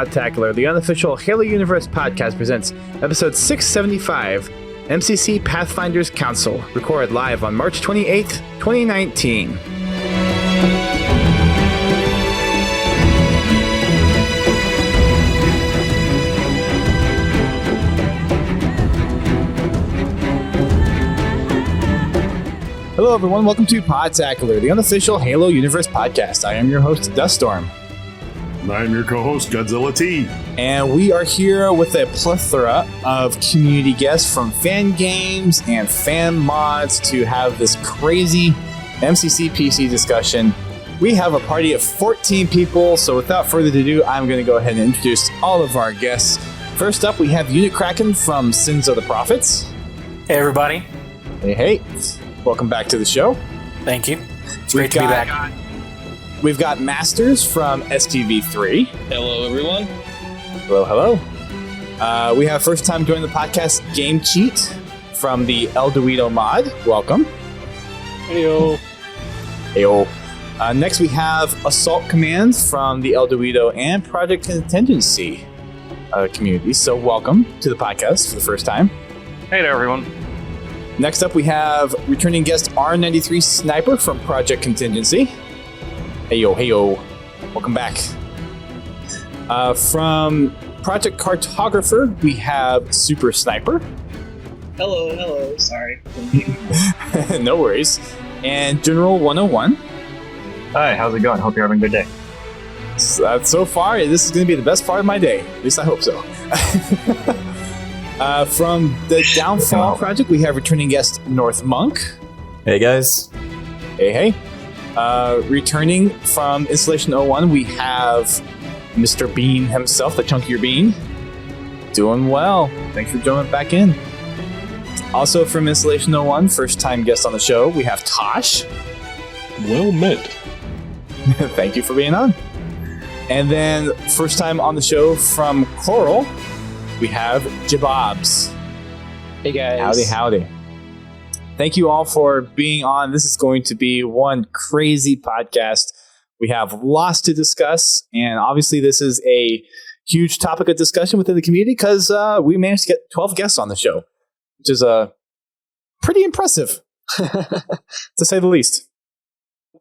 Podtacular, the unofficial Halo Universe podcast presents episode 675, MCC Pathfinder's Council, recorded live on March 28th, 2019. Hello everyone, welcome to Podtacular, the unofficial Halo Universe podcast. I am your host, Duststorm. I'm your co-host, Godzilla T. And we are here with a plethora of community guests from fan games and fan mods to have this crazy MCC PC discussion. We have a party of 14 people, so without further ado, I'm going to go ahead and introduce all of our guests. First up, we have Unikraken from Sins of the Prophets. Hey everybody. Hey. Welcome back to the show. Thank you. It's great to be back. We've got Masterz from STV3. Hello, everyone. Hello. We have first time joining the podcast, GameCheat from the ElDewrito mod. Welcome. Heyo. Heyo. Next, we have AssaultCommand from the ElDewrito and Project Contingency community. So welcome to the podcast for the first time. Hey there, everyone. Next up, we have returning guest R93Sniper from Project Contingency. Heyo. Welcome back. From Project Cartographer, we have SuperSniper. Hello. Sorry. No worries. And General 101. Hi, how's it going? Hope you're having a good day. So far, this is going to be the best part of my day. At least I hope so. From the Downfall Project, we have returning guest North Monk. Hey guys. Hey. Returning from Installation 01, we have Mr. Bean himself, TheChunkierBean. Doing well. Thanks for joining back in. Also from Installation 01, first time guest on the show, we have Tosh. Well met. Thank you for being on. And then first time on the show from Coral, we have JeBobs. Hey guys. Howdy. Thank you all for being on. This is going to be one crazy podcast. We have lots to discuss, and obviously this is a huge topic of discussion within the community because we managed to get 12 guests on the show, which is pretty impressive, to say the least.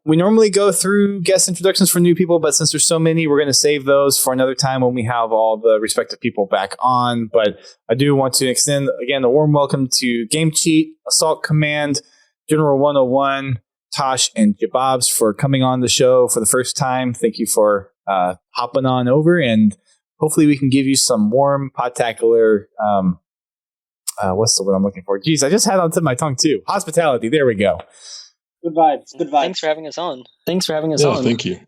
We normally go through guest introductions for new people, but since there's so many, we're going to save those for another time when we have all the respective people back on. But I do want to extend, again, a warm welcome to GameCheat, AssaultCommand, General 101, Tosh, and JeBobs for coming on the show for the first time. Thank you for hopping on over, and hopefully we can give you some warm, Podtacular, what's the word I'm looking for? Geez, I just had it on the tip of my tongue, too. Hospitality. There we go. Good vibes. Thanks for having us on. Thank you.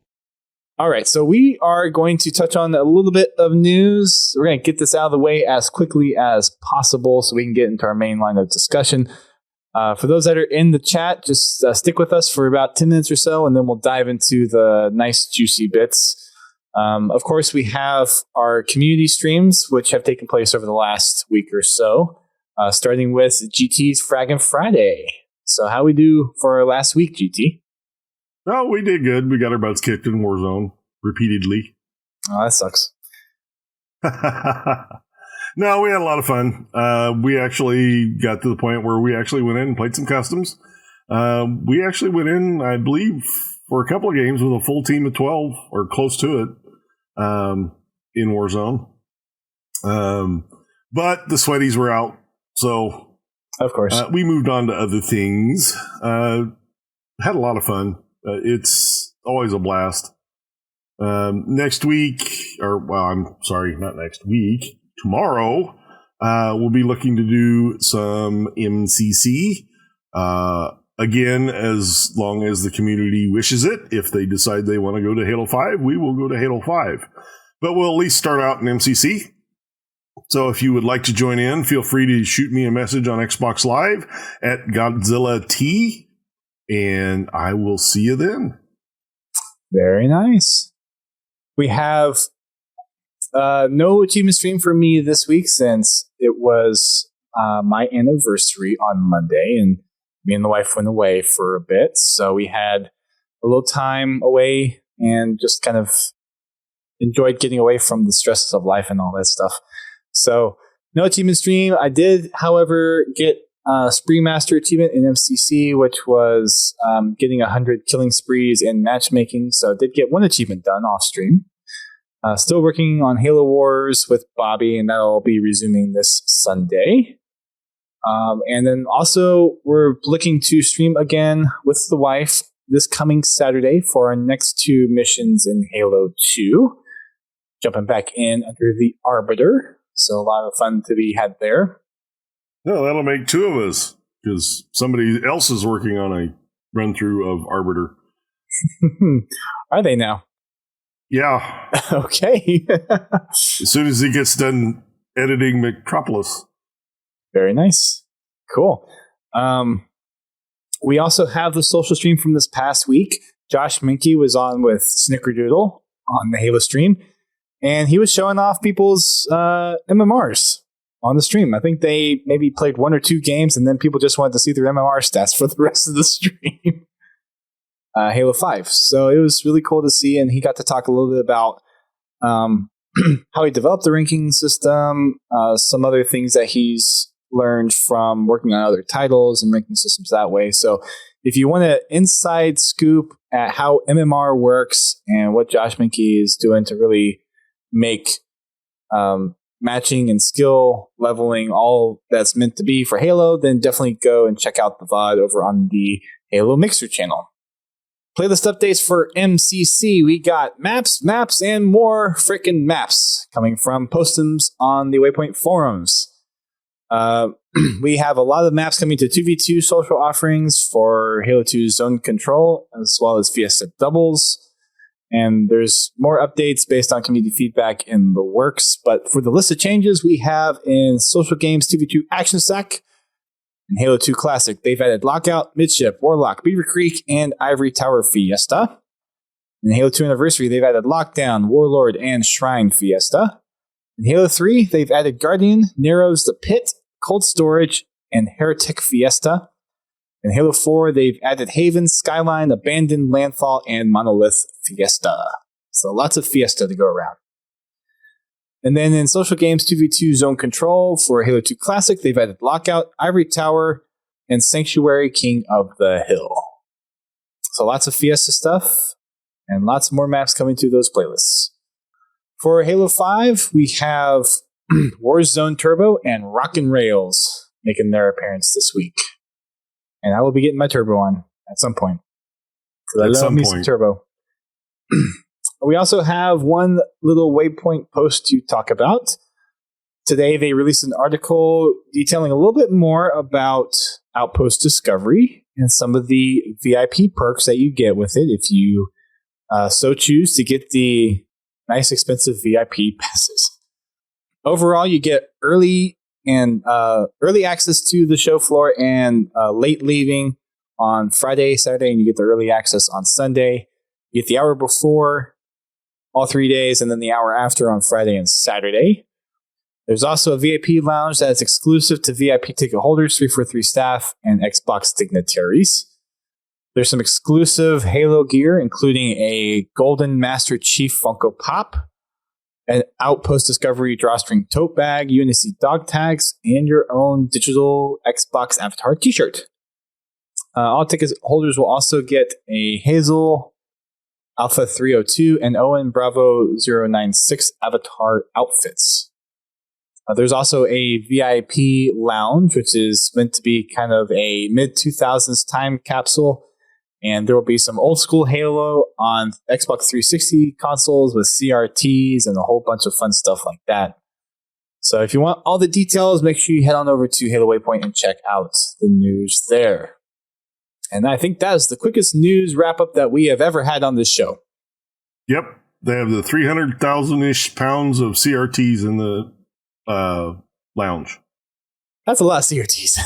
All right, so we are going to touch on a little bit of news. We're going to get this out of the way as quickly as possible so we can get into our main line of discussion. For those that are in the chat, just stick with us for about 10 minutes or so, and then we'll dive into the nice, juicy bits. Of course, we have our community streams, which have taken place over the last week or so, starting with GT's Fraggin' Friday. So how we do for our last week, GT? Oh, we did good. We got our butts kicked in Warzone repeatedly. Oh, that sucks. No, we had a lot of fun. We actually got to the point where we actually went in and played some customs. We actually went in, I believe, for a couple of games with a full team of 12 or close to it in Warzone. But the sweaties were out, so... Of course. We moved on to other things. Had a lot of fun. It's always a blast. Next week, I'm sorry, not next week. Tomorrow, we'll be looking to do some MCC. Again, as long as the community wishes it. If they decide they want to go to Halo 5, we will go to Halo 5. But we'll at least start out in MCC. So if you would like to join in, feel free to shoot me a message on Xbox Live at Godzilla T, and I will see you then. Very nice. We have no achievement stream for me this week since it was my anniversary on Monday, and me and the wife went away for a bit. So we had a little time away and just kind of enjoyed getting away from the stresses of life and all that stuff. So no achievement stream. I did, however, get Spree Master achievement in MCC, which was getting 100 killing sprees in matchmaking. So I did get one achievement done off stream. Still working on Halo Wars with Bobby, and that'll be resuming this Sunday. And then also we're looking to stream again with the wife this coming Saturday for our next 2 missions in Halo 2. Jumping back in under the Arbiter. So a lot of fun to be had there. No, that'll make 2 of us, because somebody else is working on a run-through of Arbiter. Are they now? Yeah. Okay. As soon as he gets done editing Metropolis. Very nice. Cool. We also have the social stream from this past week. Josh Minke was on with Snickerdoodle on the Halo stream, and he was showing off people's MMRs on the stream. I think they maybe played 1 or 2 games, and then people just wanted to see their MMR stats for the rest of the stream. Halo 5. So it was really cool to see, and he got to talk a little bit about how he developed the ranking system, some other things that he's learned from working on other titles and ranking systems that way. So if you want an inside scoop at how MMR works and what Josh Minke is doing to really make matching and skill leveling all that's meant to be for Halo, then definitely go and check out the VOD over on the Halo Mixer channel. Playlist updates for MCC. We got maps, and more freaking maps coming from postums on the Waypoint forums. We have a lot of maps coming to 2v2 social offerings for Halo 2 Zone Control, as well as Fiesta Doubles. And there's more updates based on community feedback in the works. But for the list of changes we have in Social Games 2v2 Action Sack and Halo 2 Classic, they've added Lockout, Midship, Warlock, Beaver Creek, and Ivory Tower Fiesta. In Halo 2 Anniversary, they've added Lockdown, Warlord, and Shrine Fiesta. In Halo 3, they've added Guardian, Narrows, The Pit, Cold Storage, and Heretic Fiesta. In Halo 4, they've added Haven, Skyline, Abandoned, Landfall, and Monolith Fiesta. So lots of Fiesta to go around. And then in Social Games 2v2 Zone Control for Halo 2 Classic, they've added Lockout, Ivory Tower, and Sanctuary King of the Hill. So lots of Fiesta stuff, and lots more maps coming to those playlists. For Halo 5, we have Warzone Turbo and Rockin' Rails making their appearance this week. And I will be getting my Turbo on at some point. Because I love me some Turbo. We also have one little Waypoint post to talk about. Today they released an article detailing a little bit more about Outpost Discovery and some of the VIP perks that you get with it if you so choose to get the nice expensive VIP passes. Overall, you get early access to the show floor and late leaving on Friday, Saturday, and you get the early access on Sunday. You get the hour before all 3 days, and then the hour after on Friday and Saturday. There's also a VIP lounge that is exclusive to VIP ticket holders, 343 staff, and Xbox dignitaries. There's some exclusive Halo gear, including a Golden Master Chief Funko Pop, an Outpost Discovery drawstring tote bag, UNSC dog tags, and your own digital Xbox Avatar t-shirt. All ticket holders will also get a Hazel Alpha 302 and Owen Bravo 096 Avatar outfits. There's also a VIP lounge, which is meant to be kind of a mid-2000s time capsule. And there will be some old school Halo on Xbox 360 consoles with CRTs and a whole bunch of fun stuff like that. So if you want all the details, make sure you head on over to Halo Waypoint and check out the news there. And I think that is the quickest news wrap-up that we have ever had on this show. Yep. They have the 300,000-ish pounds of CRTs in the lounge. That's a lot of CRTs.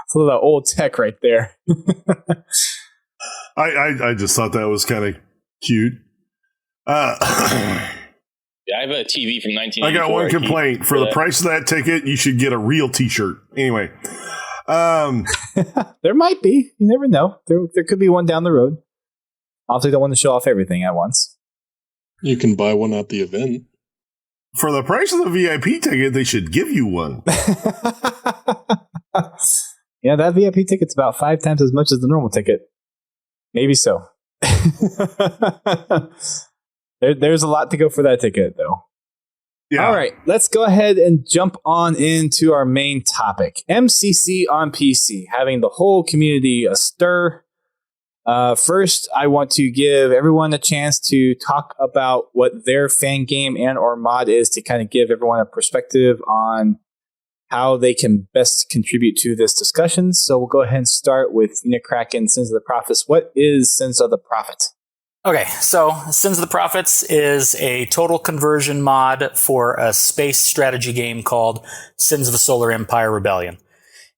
It's a lot of old tech right there. I just thought that was kind of cute. Yeah, I have a TV from 1984. I got one complaint. For the price of that ticket, you should get a real t-shirt. Anyway. There might be. You never know. There could be one down the road. Obviously, don't want to show off everything at once. You can buy one at the event. For the price of the VIP ticket, they should give you one. Yeah, that VIP ticket's about 5 times as much as the normal ticket. Maybe so. There's a lot to go for that ticket, though. Yeah. All right, let's go ahead and jump on into our main topic. MCC on PC, having the whole community astir. First, I want to give everyone a chance to talk about what their fan game and or mod is to kind of give everyone a perspective on how they can best contribute to this discussion. So we'll go ahead and start with Unikraken, Sins of the Prophets. What is Sins of the Prophet? Okay, so Sins of the Prophets is a total conversion mod for a space strategy game called Sins of the Solar Empire Rebellion.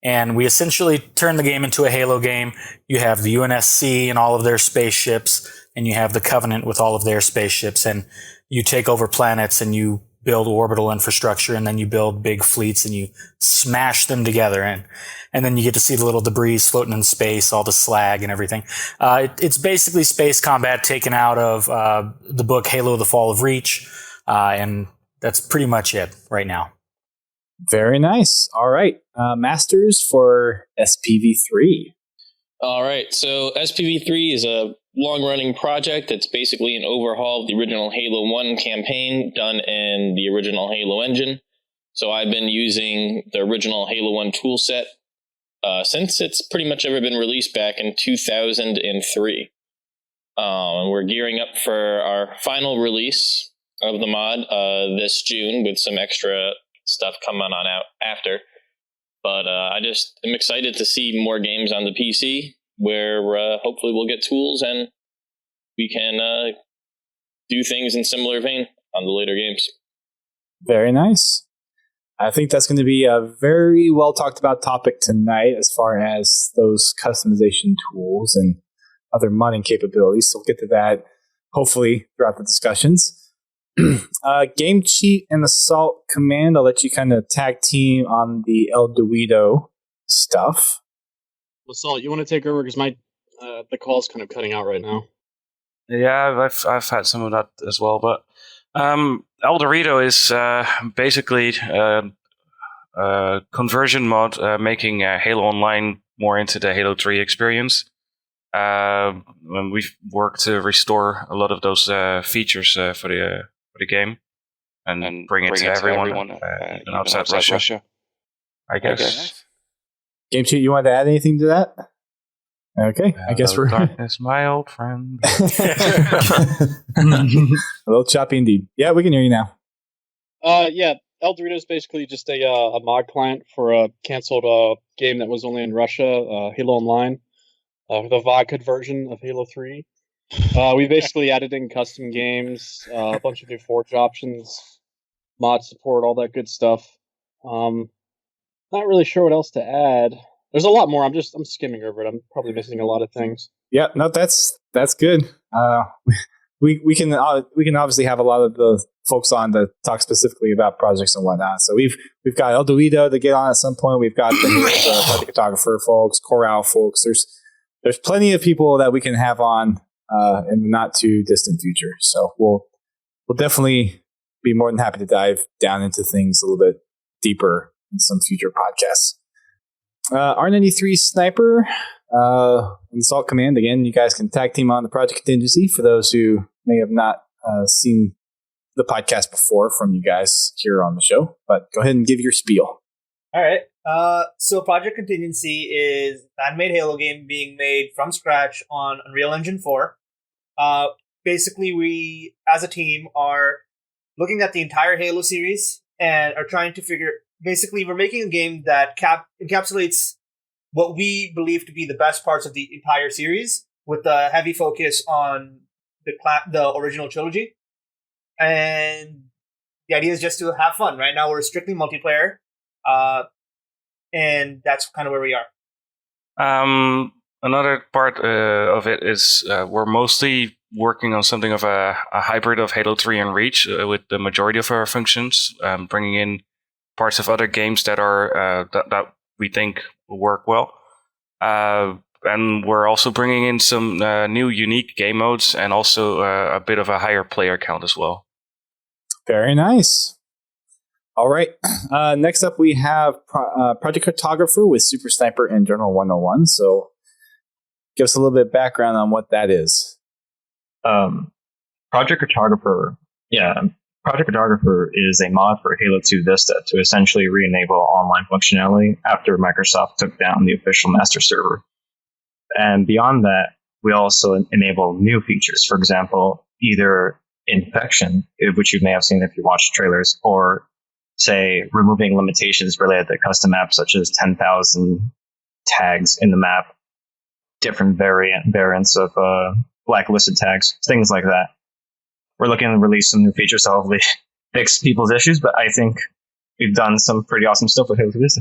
And we essentially turn the game into a Halo game. You have the UNSC and all of their spaceships, and you have the Covenant with all of their spaceships, and you take over planets and you build orbital infrastructure, and then you build big fleets and you smash them together, and then you get to see the little debris floating in space, all the slag and everything. It's basically space combat taken out of the book Halo: The Fall of Reach, and that's pretty much it right now. Very nice. All right. Masterz for SPV3. All right. So SPV3 is a long-running project. It's basically an overhaul of the original Halo 1 campaign done in the original Halo engine. So I've been using the original Halo 1 toolset since it's pretty much ever been released back in 2003. We're gearing up for our final release of the mod this June with some extra stuff coming on out after. But I just am excited to see more games on the PC where hopefully we'll get tools and we can do things in similar vein on the later games. Very nice. I think that's going to be a very well talked about topic tonight as far as those customization tools and other modding capabilities. So we'll get to that hopefully throughout the discussions. GameCheat and AssaultCommand, I'll let you kind of tag team on the ElDewrito stuff. Assault, you want to take over because my the call's kind of cutting out right now. Yeah, I've had some of that as well, but ElDewrito is basically a conversion mod making Halo Online more into the Halo 3 experience. We've worked to restore a lot of those features for the game and bring it to everyone outside Russia. I guess. GameCheat, you want to add anything to that? Okay, I guess we're... Darkness, my old friend. A little choppy indeed. Yeah, we can hear you now. Yeah, ElDewrito is basically just a mod client for a canceled game that was only in Russia, Halo Online, the vodka version of Halo 3. We basically added in custom games, a bunch of new Forge options, mod support, all that good stuff. Not really sure what else to add. There's a lot more. I'm skimming over it. I'm probably missing a lot of things. Yeah, no, that's good. We can obviously have a lot of the folks on to talk specifically about projects and whatnot. So we've got ElDewrito to get on at some point. We've got the Cartographer folks, Corral folks. There's plenty of people that we can have on in the not too distant future. So we'll definitely be more than happy to dive down into things a little bit deeper in some future podcasts. R93 Sniper and AssaultCommand, again, you guys can tag team on the Project Contingency for those who may have not seen the podcast before from you guys here on the show. But go ahead and give your spiel. All right. So Project Contingency is an animated Halo game being made from scratch on Unreal Engine 4. Basically, we, as a team, are looking at the entire Halo series and are trying to figure... Basically, we're making a game that encapsulates what we believe to be the best parts of the entire series, with a heavy focus on the original trilogy. And the idea is just to have fun. Right now, we're strictly multiplayer, and that's kind of where we are. Another part of it is we're mostly working on something of a hybrid of Halo 3 and Reach with the majority of our functions, bringing in parts of other games that are that we think will work well. and we're also bringing in some new unique game modes and also a bit of a higher player count as well. Very nice. All right. Next up, we have Project Cartographer with SuperSniper and Journal 101. So give us a little bit of background on what that is. Project Cartographer, Project Cartographer is a mod for Halo 2 Vista to essentially re-enable online functionality after Microsoft took down the official master server. And beyond that, we also enable new features. For example, either infection, which you may have seen if you watched trailers, or say removing limitations related to custom maps such as 10,000 tags in the map, different variants of blacklisted tags, things like that. We're looking to release some new features to hopefully fix people's issues, but I think we've done some pretty awesome stuff with Halo 2 Vista.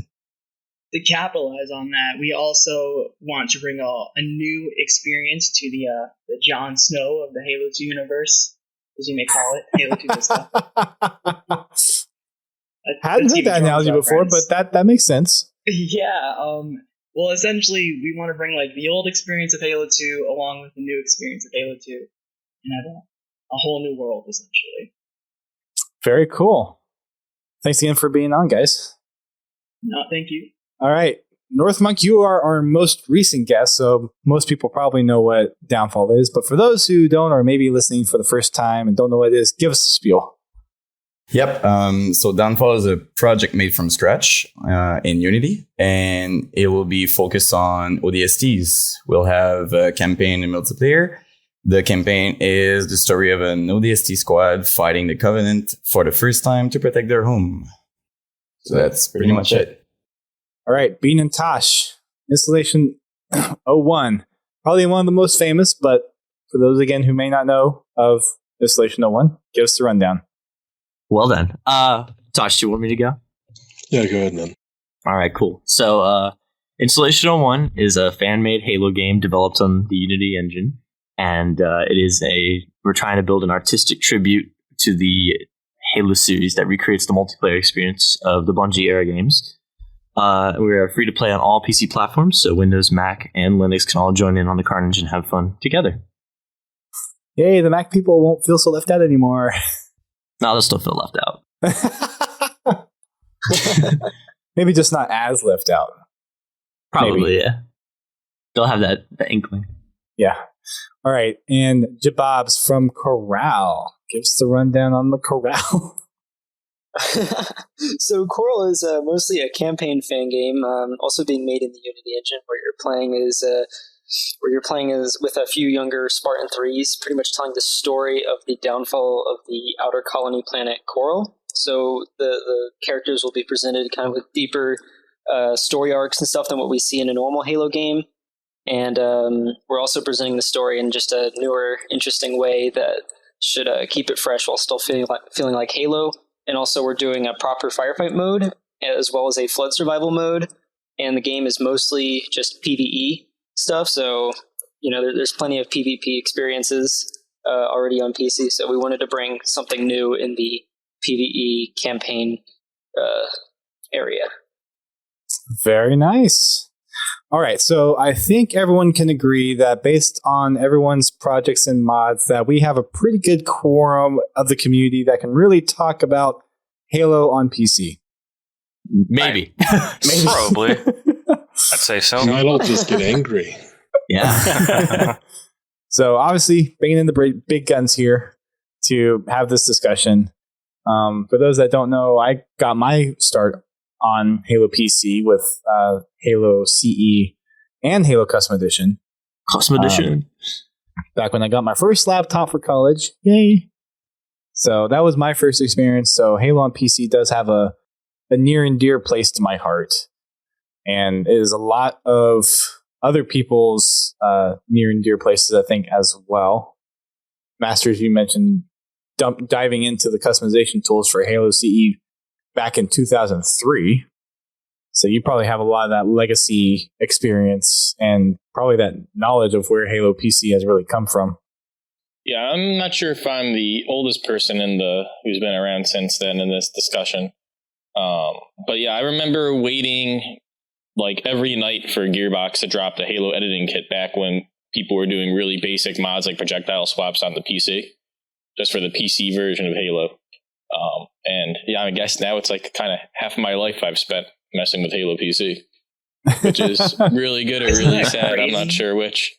To capitalize on that, we also want to bring a new experience to the Jon Snow of the Halo 2 universe, as you may call it, Halo 2 Vista. Hadn't heard that analogy before, but that makes sense. Yeah. Well, essentially, we want to bring like the old experience of Halo 2 along with the new experience of Halo 2 and have a whole new world, essentially. Very cool. Thanks again for being on, guys. No, thank you. All right. North Monk, you are our most recent guest, so most people probably know what Downfall is. But for those who don't, or maybe listening for the first time and don't know what it is, give us a spiel. Yep. So Downfall is a project made from scratch in Unity, and it will be focused on ODSTs. We'll have a campaign and multiplayer. The campaign is the story of an ODST squad fighting the Covenant for the first time to protect their home. So that's pretty much it. All right. Bean and Tosh, Installation 01. Probably one of the most famous, but for those, again, who may not know of Installation 01, give us the rundown. Well then. Tosh, do you want me to go? Yeah, go ahead, man. All right, cool. So Installation 01 is a fan-made Halo game developed on the Unity engine. And we're trying to build an artistic tribute to the Halo series that recreates the multiplayer experience of the Bungie era games. We're free to play on all PC platforms, so Windows, Mac, and Linux can all join in on the carnage and have fun together. Yay, the Mac people won't feel so left out anymore. No, they'll still feel left out. Maybe just not as left out. Probably, Maybe. Yeah. They'll have that inkling. Yeah. All right. And JeBobs from Corral. Give us the rundown on the Corral. So Coral is mostly a campaign fan game, also being made in the Unity engine, where you're playing is with a few younger Spartan 3s, pretty much telling the story of the downfall of the outer colony planet Coral. So the characters will be presented kind of with deeper story arcs and stuff than what we see in a normal Halo game. And we're also presenting the story in just a newer, interesting way that should keep it fresh while still feeling like Halo. And also we're doing a proper firefight mode, as well as a flood survival mode. And the game is mostly just PvE stuff. So, there's plenty of PvP experiences already on PC. So we wanted to bring something new in the PvE campaign area. Very nice. All right, so I think everyone can agree that based on everyone's projects and mods, that we have a pretty good quorum of the community that can really talk about Halo on PC. Maybe. Maybe. Probably. I'd say so. I don't just get angry. Yeah. So obviously, bringing in the big guns here to have this discussion. For those that don't know, I got my start on Halo PC with Halo CE and Halo Custom Edition. Custom Edition. Back when I got my first laptop for college. Yay. So that was my first experience. So Halo on PC does have a near and dear place to my heart. And it is a lot of other people's near and dear places, I think, as well. Masterz, you mentioned diving into the customization tools for Halo CE back in 2003. So you probably have a lot of that legacy experience and probably that knowledge of where Halo PC has really come from. Yeah, I'm not sure if I'm the oldest person who's been around since then in this discussion. But yeah, I remember waiting like every night for Gearbox to drop the Halo editing kit back when people were doing really basic mods like projectile swaps on the PC, just for the PC version of Halo. And yeah, I guess now it's like kind of half of my life I've spent messing with Halo PC, which is really good or really sad. Crazy? I'm not sure which.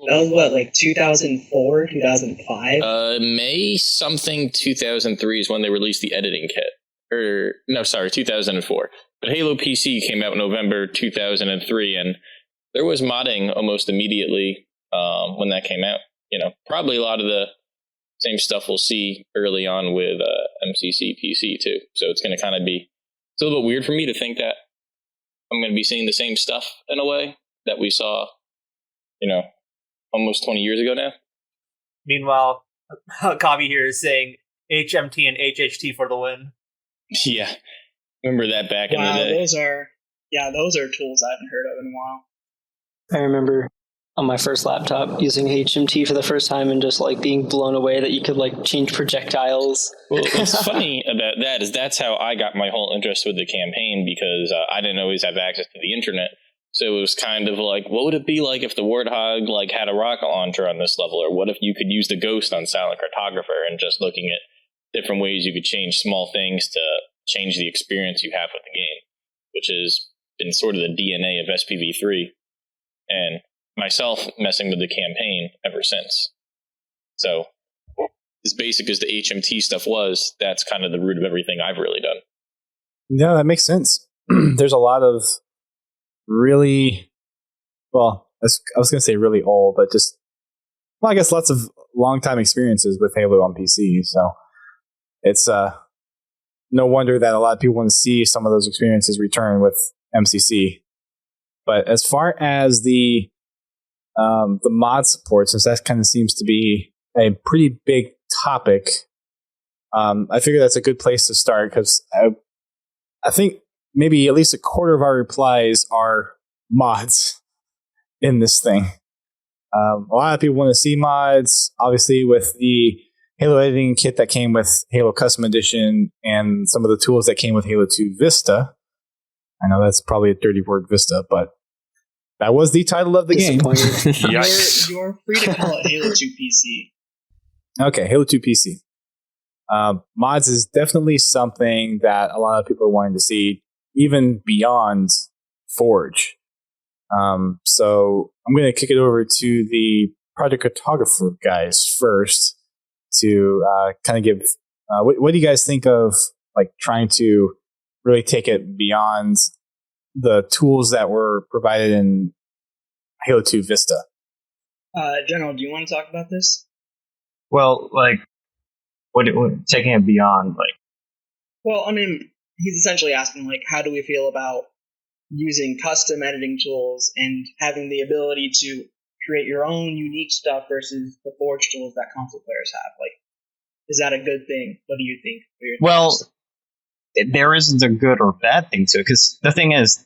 That was what, like 2004, 2005? May something 2003 is when they released the editing kit. 2004. But Halo PC came out in November 2003, and there was modding almost immediately when that came out. You know, probably a lot of the same stuff we'll see early on with MCC PC too. So it's going to kind of be, it's a little bit weird for me to think that I'm going to be seeing the same stuff in a way that we saw, you know, almost 20 years ago now. Meanwhile, Kavi here is saying HMT and HHT for the win. Yeah. Remember that back in the day. Those are tools I haven't heard of in a while. I remember on my first laptop using HMT for the first time and just like being blown away that you could like change projectiles. Well, what's funny about that is that's how I got my whole interest with the campaign, because I didn't always have access to the internet. So it was kind of like, what would it be like if the Warthog like had a rocket launcher on this level? Or what if you could use the Ghost on Silent Cartographer, and just looking at different ways you could change small things to change the experience you have with the game, which has been sort of the DNA of SPV3. And myself messing with the campaign ever since. So as basic as the HMT stuff was, that's kind of the root of everything I've really done. Yeah, that makes sense. There's a lot of really, well, I was going to say really old, but just, well, I guess lots of long time experiences with Halo on PC. So it's no wonder that a lot of people want to see some of those experiences return with MCC. But as far as the mod support, since that kind of seems to be a pretty big topic, I figure that's a good place to start, because I think maybe at least a quarter of our replies are mods in this thing. A lot of people want to see mods, obviously, with the Halo editing kit that came with Halo Custom Edition and some of the tools that came with Halo 2 Vista. I know that's probably a dirty word, Vista, but that was the title of the game. You're free to call it Halo 2 PC. Okay, Halo 2 PC. Mods is definitely something that a lot of people are wanting to see, even beyond Forge. So I'm going to kick it over to the Project Cartographer guys first to kind of give, what do you guys think of like trying to really take it beyond the tools that were provided in Halo 2 Vista? General, do you want to talk about this? Well, like, what taking it beyond, like? Well, I mean, he's essentially asking, like, how do we feel about using custom editing tools and having the ability to create your own unique stuff versus the Forge tools that console players have? Like, is that a good thing? What do you think? Well, there isn't a good or bad thing to it, because the thing is,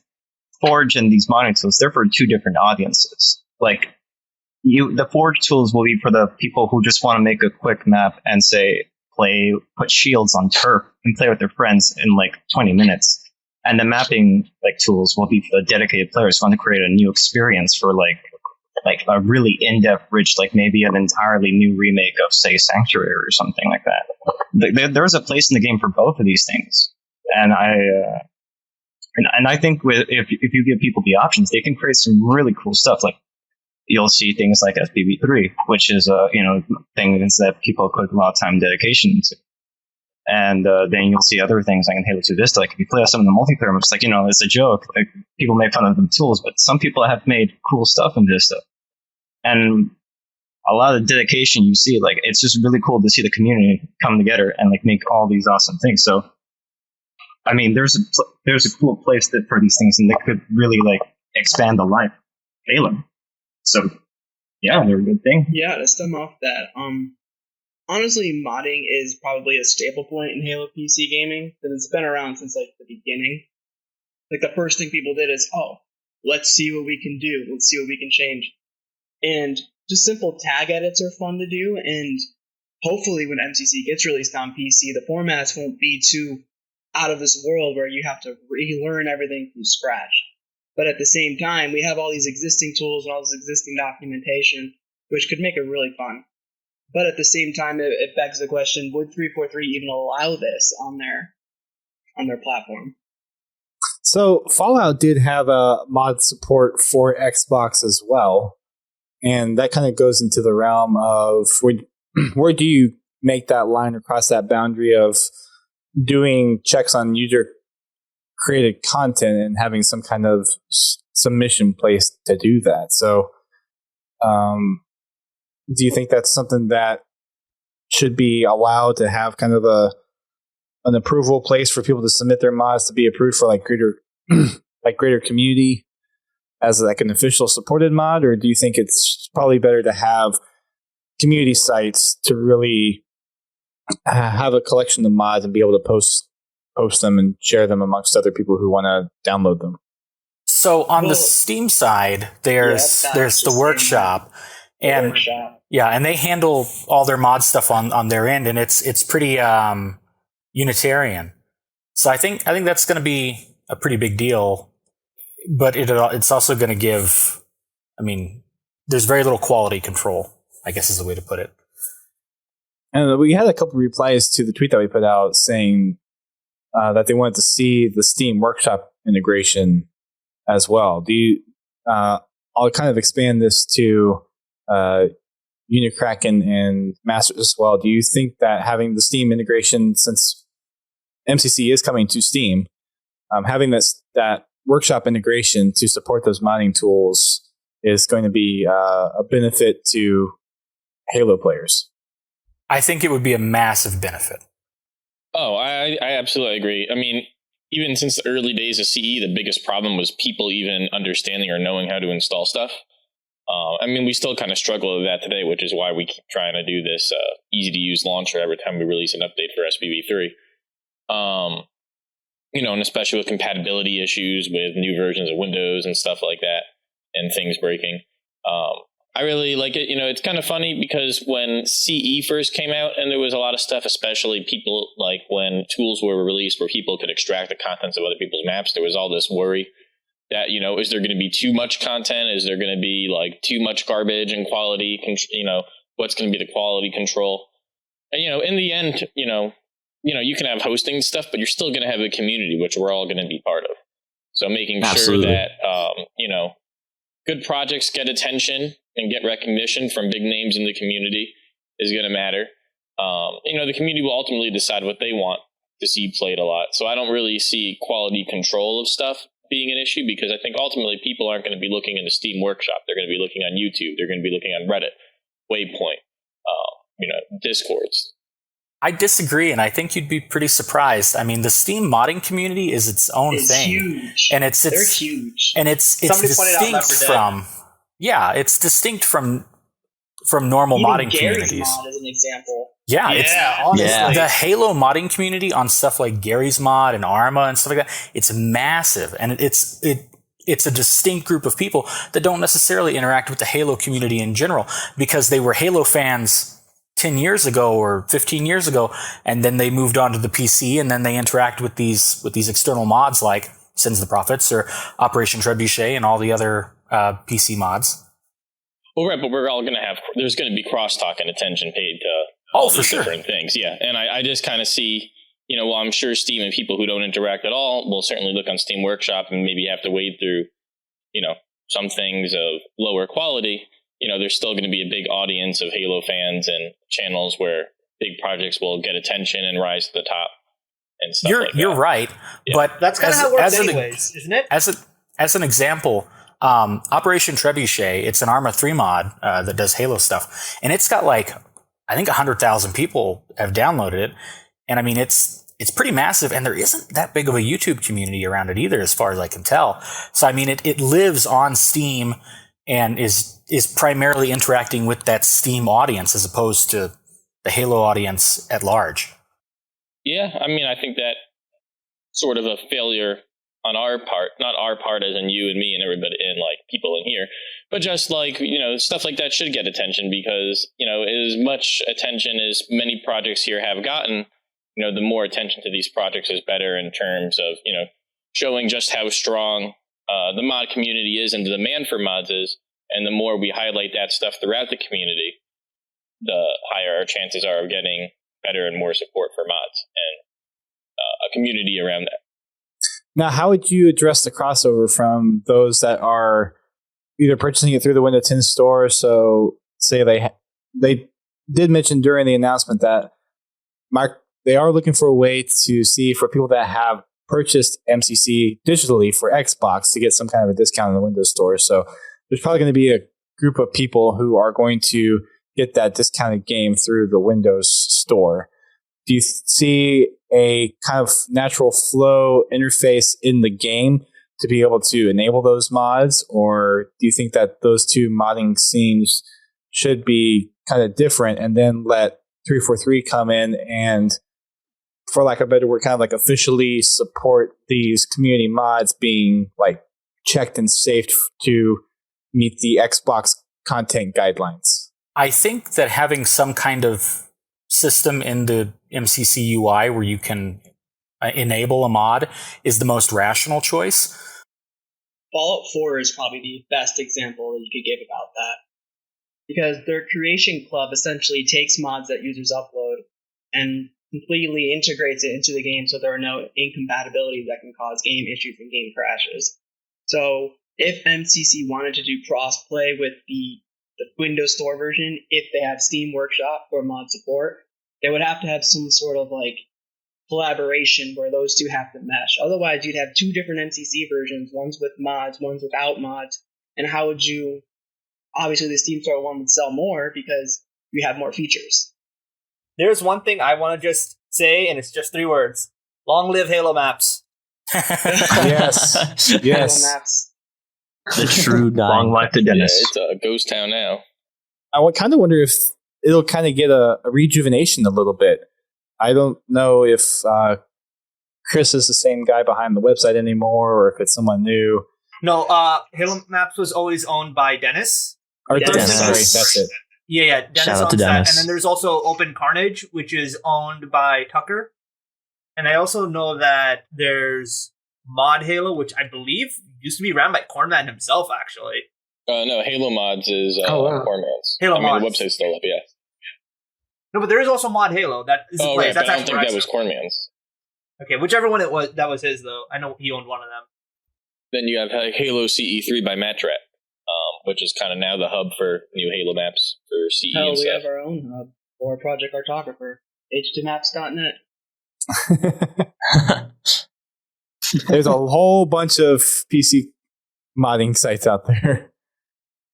Forge and these modding tools, they're for two different audiences. Like, the Forge tools will be for the people who just want to make a quick map and say, put shields on turf and play with their friends in like 20 minutes. And the mapping like tools will be for the dedicated players who want to create a new experience for like a really in-depth, rich, like maybe an entirely new remake of, say, Sanctuary or something like that. There's a place in the game for both of these things. And I think if you give people the options, they can create some really cool stuff. Like, you'll see things like SPV3, which is things that people put a lot of time and dedication into. And then you'll see other things like in Halo 2 Vista. Like, if you play some of the multiplayer, it's like, it's a joke. Like, people make fun of the tools, but some people have made cool stuff in Vista. And a lot of dedication you see, like, it's just really cool to see the community come together and like make all these awesome things. So, I mean, there's a cool place for these things, and they could really like expand the life of Halo. So, yeah, they're a good thing. Yeah, to stem off that, honestly, modding is probably a staple point in Halo PC gaming, because it's been around since like the beginning. Like, the first thing people did is, let's see what we can do, let's see what we can change. And just simple tag edits are fun to do, and hopefully when MCC gets released on PC, the formats won't be too out of this world where you have to relearn everything from scratch. But at the same time, we have all these existing tools and all this existing documentation, which could make it really fun. But at the same time, it begs the question: would 343 even allow this on their platform? So Fallout did have a mod support for Xbox as well, and that kind of goes into the realm of where do you make that line or cross that boundary of doing checks on user created content and having some kind of submission place to do that. So do you think that's something that should be allowed to have kind of an approval place for people to submit their mods to be approved for like greater community as like an official supported mod? Or do you think it's probably better to have community sites to really have a collection of mods and be able to post them and share them amongst other people who want to download them? So on the Steam side, there's the workshop, and and they handle all their mod stuff on their end, and it's pretty Unitarian. So I think that's going to be a pretty big deal, but it's also going to give, I mean, there's very little quality control, I guess is the way to put it. And we had a couple replies to the tweet that we put out saying that they wanted to see the Steam Workshop integration as well. Do you? I'll kind of expand this to Unikraken and Masterz as well. Do you think that having the Steam integration, since MCC is coming to Steam, having that workshop integration to support those modding tools is going to be a benefit to Halo players? I think it would be a massive benefit. Oh, I absolutely agree. I mean, even since the early days of CE, the biggest problem was people even understanding or knowing how to install stuff. I mean, we still kind of struggle with that today, which is why we keep trying to do this easy-to-use launcher every time we release an update for SPV3. And especially with compatibility issues with new versions of Windows and stuff like that, and things breaking. I really like it. It's kind of funny because when CE first came out and there was a lot of stuff, especially people like when tools were released where people could extract the contents of other people's maps, there was all this worry that, is there going to be too much content? Is there going to be like too much garbage and quality? What's going to be the quality control? And, in the end, you can have hosting stuff, but you're still going to have a community, which we're all going to be part of. So making sure that, good projects get attention and get recognition from big names in the community is going to matter. The community will ultimately decide what they want to see played a lot. So I don't really see quality control of stuff being an issue, because I think ultimately people aren't going to be looking in the Steam Workshop. They're going to be looking on YouTube. They're going to be looking on Reddit, Waypoint, Discords. I disagree, and I think you'd be pretty surprised. I mean, the Steam modding community is its own thing. Huge. And they're huge. And it's distinct from it's distinct from normal even modding Gary's communities. mod is an example. Honestly. The Halo modding community on stuff like Gary's mod and Arma and stuff like that, it's massive, and it's a distinct group of people that don't necessarily interact with the Halo community in general because they were Halo fans 10 years ago or 15 years ago, and then they moved on to the PC, and then they interact with these external mods like Sins of the Prophets or Operation Trebuchet and all the other PC mods. Well, right, but we're all going to there's going to be crosstalk and attention paid to different things. Yeah, and I just kind of see, while I'm sure Steam and people who don't interact at all will certainly look on Steam Workshop and maybe have to wade through, some things of lower quality. There's still going to be a big audience of Halo fans and channels where big projects will get attention and rise to the top and stuff like that. You're right, but that's kind of how it works anyways, isn't it? As an example, Operation Trebuchet, it's an Arma 3 mod that does Halo stuff, and it's got I think 100,000 people have downloaded it, and I mean it's pretty massive, and there isn't that big of a YouTube community around it either, as far as I can tell. So I mean it lives on Steam and is primarily interacting with that Steam audience as opposed to the Halo audience at large. Yeah, I mean, I think that sort of a failure on our part, not our part as in you and me and everybody and people in here, but just stuff like that should get attention because, as much attention as many projects here have gotten, the more attention to these projects is better in terms of, showing just how strong the mod community is and the demand for mods is, and the more we highlight that stuff throughout the community, the higher our chances are of getting better and more support for mods and a community around that. Now, how would you address the crossover from those that are either purchasing it through the Windows 10 store? So, say they did mention during the announcement that they are looking for a way to see for people that have purchased MCC digitally for Xbox to get some kind of a discount in the Windows store. So, there's probably going to be a group of people who are going to get that discounted game through the Windows store. Do you see a kind of natural flow interface in the game to be able to enable those mods? Or do you think that those two modding scenes should be kind of different and then let 343 come in and, for lack of a better word, kind of like officially support these community mods being like checked and saved to meet the Xbox content guidelines? I think that having some kind of system in the MCC UI where you can enable a mod is the most rational choice. Fallout 4 is probably the best example that you could give about that. Because their creation club essentially takes mods that users upload and completely integrates it into the game so there are no incompatibilities that can cause game issues and game crashes. So if MCC wanted to do cross-play with the Windows Store version, if they have Steam Workshop or mod support, they would have to have some sort of like collaboration where those two have to mesh. Otherwise, you'd have two different MCC versions, one's with mods, one's without mods. And how would you... Obviously, the Steam Store one would sell more because you have more features. There's one thing I want to just say, and it's just 3 words. Long live Halo Maps. Yes. Yes. Halo Maps. The true Long life to Dennis. Yeah, it's a ghost town now. I would kind of wonder if it'll kind of get a rejuvenation a little bit. I don't know if Chris is the same guy behind the website anymore, or if it's someone new. No, Halo Maps was always owned by Dennis. Or Dennis. Sorry, that's it. Yeah, Dennis Shout out to owns that. Dennis. And then there's also Open Carnage, which is owned by Tucker. And I also know that there's Mod Halo, which I believe used to be ran by Cornman himself, actually. No, Halo Mods is wow. Corman's. Halo I mean, Mods. the website's still up, yeah. No, but there is also Mod Halo. That is Oh, the place. right, but That's I don't actually think that where was Corman's. Okay, whichever one it was, that was his, though. I know he owned one of them. Then you have Halo CE3 by Matrat, which is kind of now the hub for new Halo maps for CE Hell, and we stuff. have our own hub for Project Cartographer, h2maps.net. There's a whole bunch of PC modding sites out there.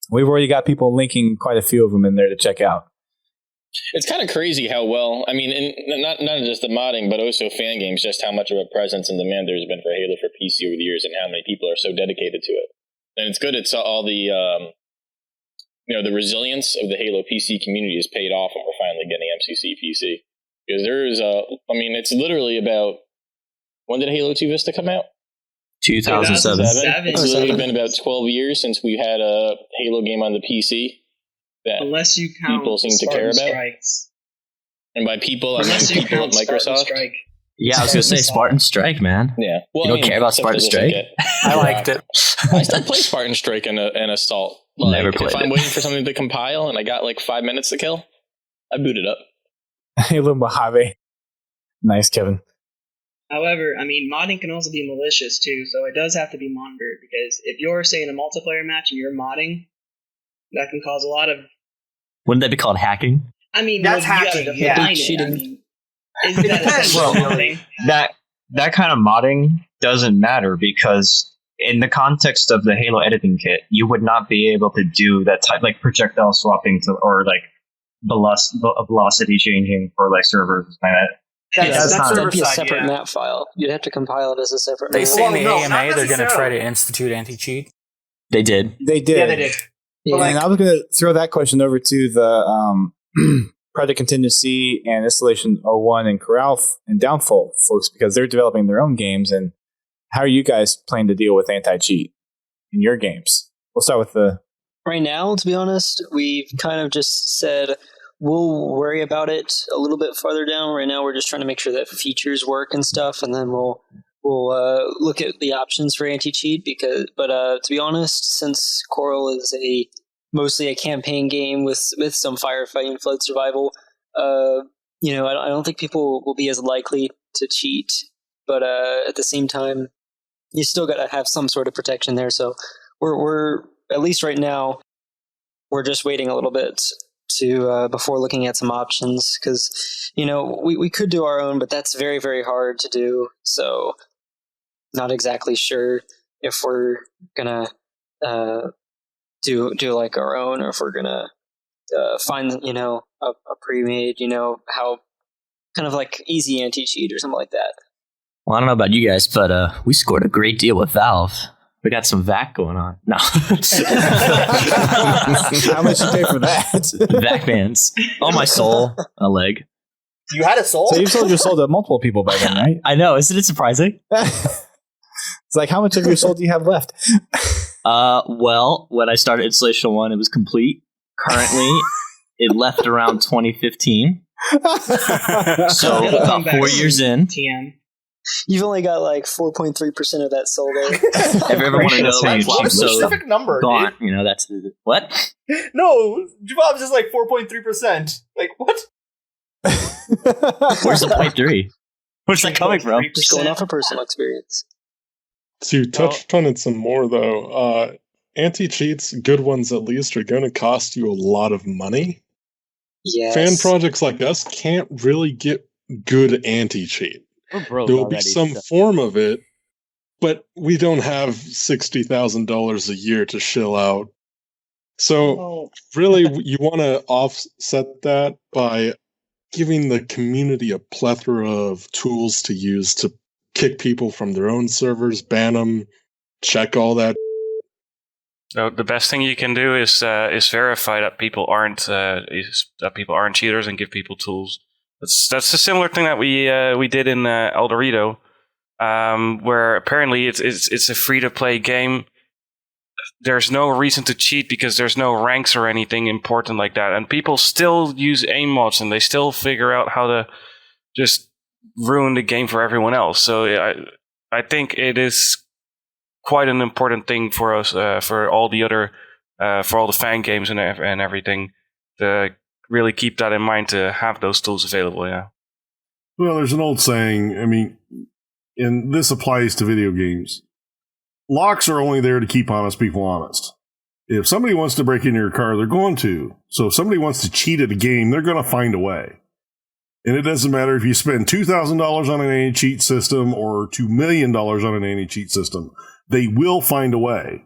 We've already got people linking quite a few of them in there to check out. It's kind of crazy how well, I mean, not just the modding, but also fan games, just how much of a presence and demand there's been for Halo for PC over the years and how many people are so dedicated to it. And it's good. It's all the, the resilience of the Halo PC community has paid off, and we're finally getting MCC PC. Because there's, it's literally about, when did Halo 2 Vista come out? 2007. It's literally been about 12 years since we had a Halo game on the PC that unless you count people seem to care about. Strikes. And by people, I mean Unless you people at count Spartan Microsoft. Strike. Yeah, I was going to say Spartan Strike, man. Yeah. Well, You don't care about except Spartan it doesn't Strike? get- I liked it. I still play Spartan Strike and Assault. Never played If I'm it. waiting for something to compile and I got like 5 minutes to kill, I boot it up. Halo Mojave. Nice, Kevin. However, I mean, modding can also be malicious too, so it does have to be monitored, because if you're, say, in a multiplayer match and you're modding, that can cause a lot of... Wouldn't that be called hacking? I mean, That's you gotta hacking, define yeah. it. Cheating. I mean, isn't that essentially Well, modding? That kind of modding doesn't matter, because in the context of the Halo editing kit, you would not be able to do that type, like projectile swapping or like velocity changing for like servers. That's not- That'd be a server-side, separate yeah. map file. You'd have to compile it as a separate They map. say in the Well, no, not AMA they're going to try to necessarily. institute anti-cheat. They did. They did. Yeah, they did. Yeah. And I was going to throw that question over to the Project Contingency and Installation 01 and Corral and Downfall folks, because they're developing their own games. And how are you guys planning to deal with anti-cheat in your games? We'll start with the... Right now, to be honest, we've kind of just said we'll worry about it a little bit farther down. Right now, we're just trying to make sure that features work and stuff, and then we'll we'll look at the options for anti-cheat but to be honest, since Coral is mostly a campaign game with some firefighting, flood survival, I don't think people will be as likely to cheat. But at the same time, you still got to have some sort of protection there. So we're at least right now, we're just waiting a little bit to before looking at some options, because we could do our own, but that's very, very hard to do. So not exactly sure if we're gonna do like our own, or if we're gonna find a pre-made how kind of like easy anti-cheat or something like that. Well, I don't know about you guys, but we scored a great deal with Valve. We got some VAC going on. No. How much you pay for that? VAC bands. On my soul, a leg. You had a soul? So you've sold your soul to multiple people by then, right? I know. Isn't it surprising? It's like, how much of your soul do you have left? Well, when I started Installation 1, it was complete. Currently, it left around 2015. So about 4 years in. TM. You've only got like 4.3% of that sold there. If you ever want to know, like, what a specific number, gone. dude. That's what? No, JeBobs is like 4.3%. Like, what? Where's the 0.3? Where's that coming from? Just going off of personal experience. To touch on it some more, though, anti-cheats, good ones at least, are going to cost you a lot of money. Yes. Fan projects like us can't really get good anti-cheat. There will be some form of it, but we don't have $60,000 a year to shill out. So really, you want to offset that by giving the community a plethora of tools to use to kick people from their own servers, ban them, check all that. So the best thing you can do is verify that people aren't cheaters and give people tools. That's a similar thing that we did in ElDewrito, where apparently it's a free to play game. There's no reason to cheat because there's no ranks or anything important like that, and people still use aim mods and they still figure out how to just ruin the game for everyone else. So I think it is quite an important thing for us, for all the other, for all the fan games and everything, to really keep that in mind, to have those tools available. Yeah. Well, there's an old saying, and this applies to video games. Locks are only there to keep honest people honest. If somebody wants to break into your car, they're going to. So if somebody wants to cheat at a game, they're going to find a way. And it doesn't matter if you spend $2,000 on an anti-cheat system or $2 million on an anti-cheat system. They will find a way.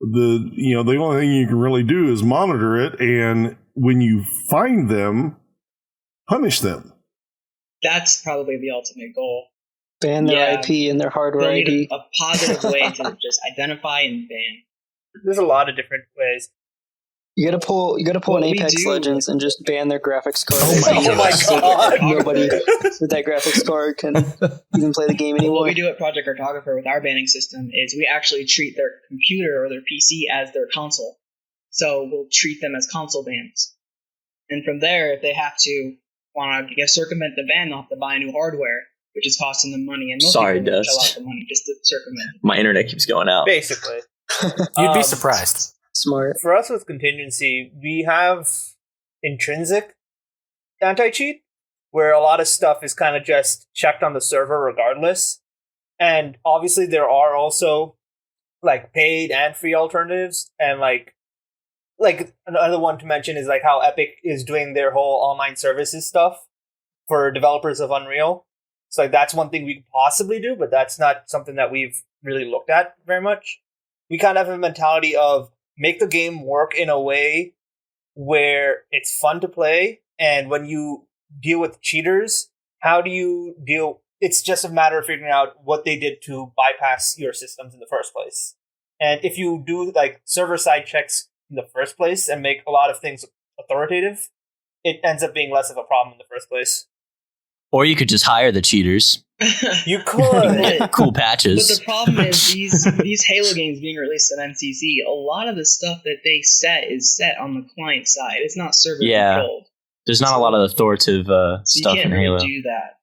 The only thing you can really do is monitor it, and when you find them, punish them. That's probably the ultimate goal. Ban their IP and their hardware ID. A positive way to just identify and ban. There's a lot of different ways. You gotta pull an Apex Legends and just ban their graphics card. Oh my god! Nobody with that graphics card can even play the game anymore. What we do at Project Cartographer with our banning system is we actually treat their computer or their PC as their console. So we'll treat them as console bans. And from there, if they have to want to circumvent the ban, they'll have to buy new hardware, which is costing them money. And most Sorry, people will Dust. shell out the money just to circumvent it. My internet keeps going out. Basically. You'd be surprised. Smart. For us with contingency, we have intrinsic anti-cheat, where a lot of stuff is kind of just checked on the server regardless. And obviously there are also like paid and free alternatives, and like another one to mention is like how Epic is doing their whole online services stuff for developers of Unreal. So like that's one thing we could possibly do, but that's not something that we've really looked at very much. We kind of have a mentality of make the game work in a way where it's fun to play, and when you deal with cheaters, how do you deal? It's just a matter of figuring out what they did to bypass your systems in the first place. And if you do like server-side checks in the first place and make a lot of things authoritative, it ends up being less of a problem in the first place. Or you could just hire the cheaters. You could. Cool patches. But the problem is these Halo games being released at MCC, a lot of the stuff that they set is set on the client side. It's not server controlled. There's not a lot of authoritative stuff you can't in Halo. really do that.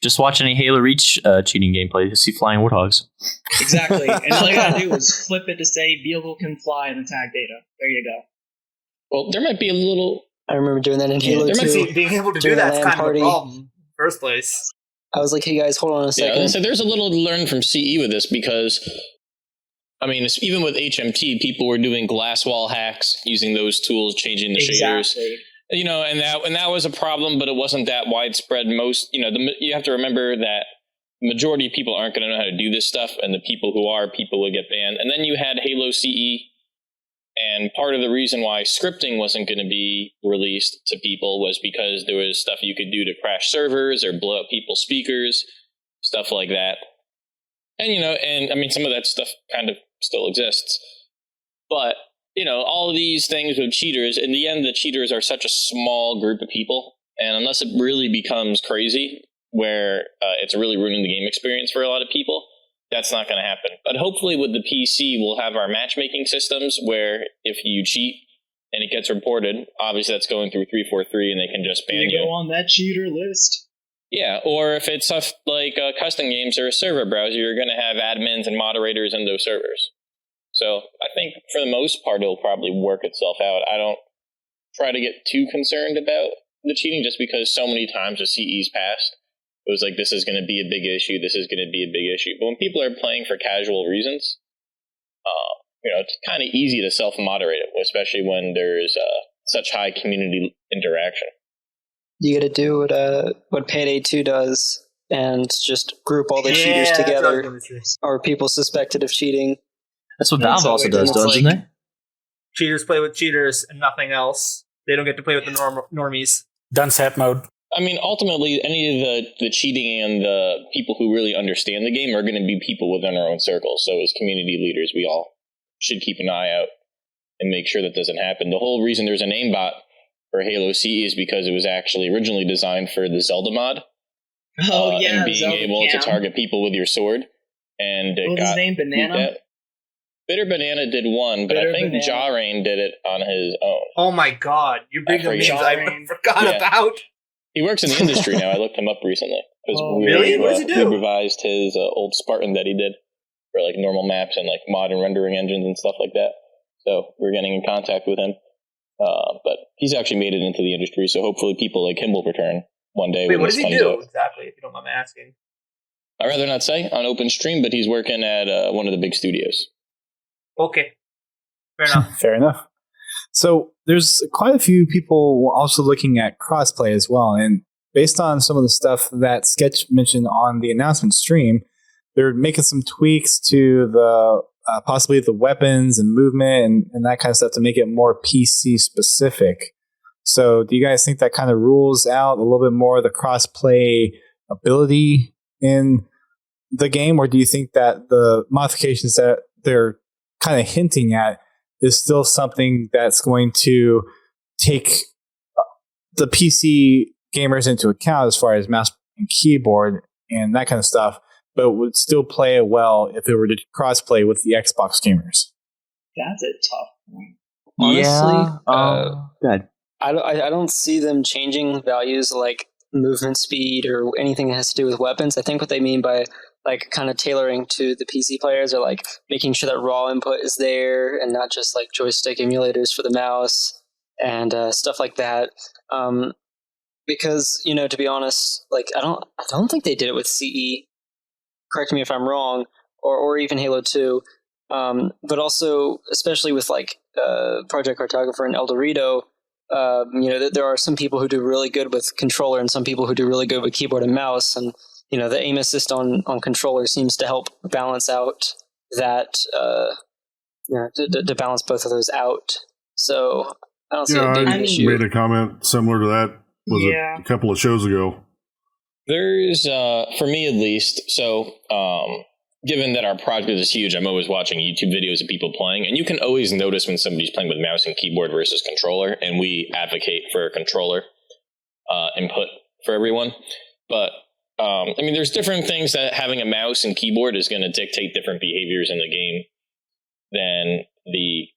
Just watch any Halo Reach cheating gameplay to see flying warthogs. Exactly. And all you gotta do is flip it to say vehicle can fly and attack data. There you go. Well, there might be a little... I remember doing that in Halo 2. See, being able to do that's kind of a problem in the first place. I was like, hey guys, hold on a second. Yeah, so there's a little to learn from CE with this because, I mean, even with HMT, people were doing glass wall hacks, using those tools, changing the shaders. You know, and that was a problem, but it wasn't that widespread. You have to remember that the majority of people aren't going to know how to do this stuff, and the people who are, people will get banned. And then you had Halo CE, and part of the reason why scripting wasn't going to be released to people was because there was stuff you could do to crash servers or blow up people's speakers, stuff like that. And I mean, some of that stuff kind of still exists, but all of these things with cheaters, in the end, the cheaters are such a small group of people. And unless it really becomes crazy, where it's really ruining the game experience for a lot of people, that's not going to happen. But hopefully with the PC, we'll have our matchmaking systems where if you cheat and it gets reported, obviously that's going through 343 and they can just ban you. Go on that cheater list. Yeah, or if it's stuff like custom games or a server browser, you're going to have admins and moderators in those servers. So I think for the most part, it'll probably work itself out. I don't try to get too concerned about the cheating just because so many times the CE's passed. It was like, this is going to be a big issue. This is going to be a big issue. But when people are playing for casual reasons, it's kind of easy to self-moderate it, especially when there's such high community interaction. You got to do what Payday 2 does and just group all the cheaters together, or people suspected of cheating. That's what Valve also does, doesn't they? Cheaters play with cheaters and nothing else. They don't get to play with the normies. Dunce hat mode. I mean, ultimately, any of the cheating and the people who really understand the game are going to be people within our own circles. So as community leaders, we all should keep an eye out and make sure that doesn't happen. The whole reason there's an aimbot for Halo CE is because it was actually originally designed for the Zelda mod. And being Zelda able to target people with your sword. And it got his name? Banana? Bitter Banana did one, but I think Jarain did it on his own. Oh my god, you're bringing up names I forgot about. He works in the industry now. I looked him up recently. Really? What does he do? We revised his old Spartan that he did for like normal maps and like modern rendering engines and stuff like that. So we're getting in contact with him. But he's actually made it into the industry, so hopefully people like him will return one day. Wait, what does he do exactly, if you don't mind me asking? I'd rather not say on open stream, but he's working at one of the big studios. Okay. Fair enough. Fair enough. So there's quite a few people also looking at crossplay as well. And based on some of the stuff that Sketch mentioned on the announcement stream, they're making some tweaks to the possibly the weapons and movement and that kind of stuff to make it more PC specific. So do you guys think that kind of rules out a little bit more of the crossplay ability in the game? Or do you think that the modifications that they're kind of hinting at is still something that's going to take the PC gamers into account as far as mouse and keyboard and that kind of stuff, but would still play it well if it were to crossplay with the Xbox gamers? That's a tough one. Honestly, good. I don't see them changing values like movement speed or anything that has to do with weapons. I think what they mean by like kind of tailoring to the PC players or like making sure that raw input is there and not just like joystick emulators for the mouse and stuff like that. Because, to be honest, like I don't think they did it with CE. Correct me if I'm wrong, or even Halo 2. But also, especially with like Project Cartographer and ElDewrito, there are some people who do really good with controller and some people who do really good with keyboard and mouse, and the aim assist on controller seems to help balance out that, to balance both of those out. So I don't see a big issue. I made a comment similar to that a couple of shows ago. There's, for me at least, so given that our project is huge, I'm always watching YouTube videos of people playing, and you can always notice when somebody's playing with mouse and keyboard versus controller, and we advocate for a controller input for everyone. But there's different things that having a mouse and keyboard is going to dictate different behaviors in the game than the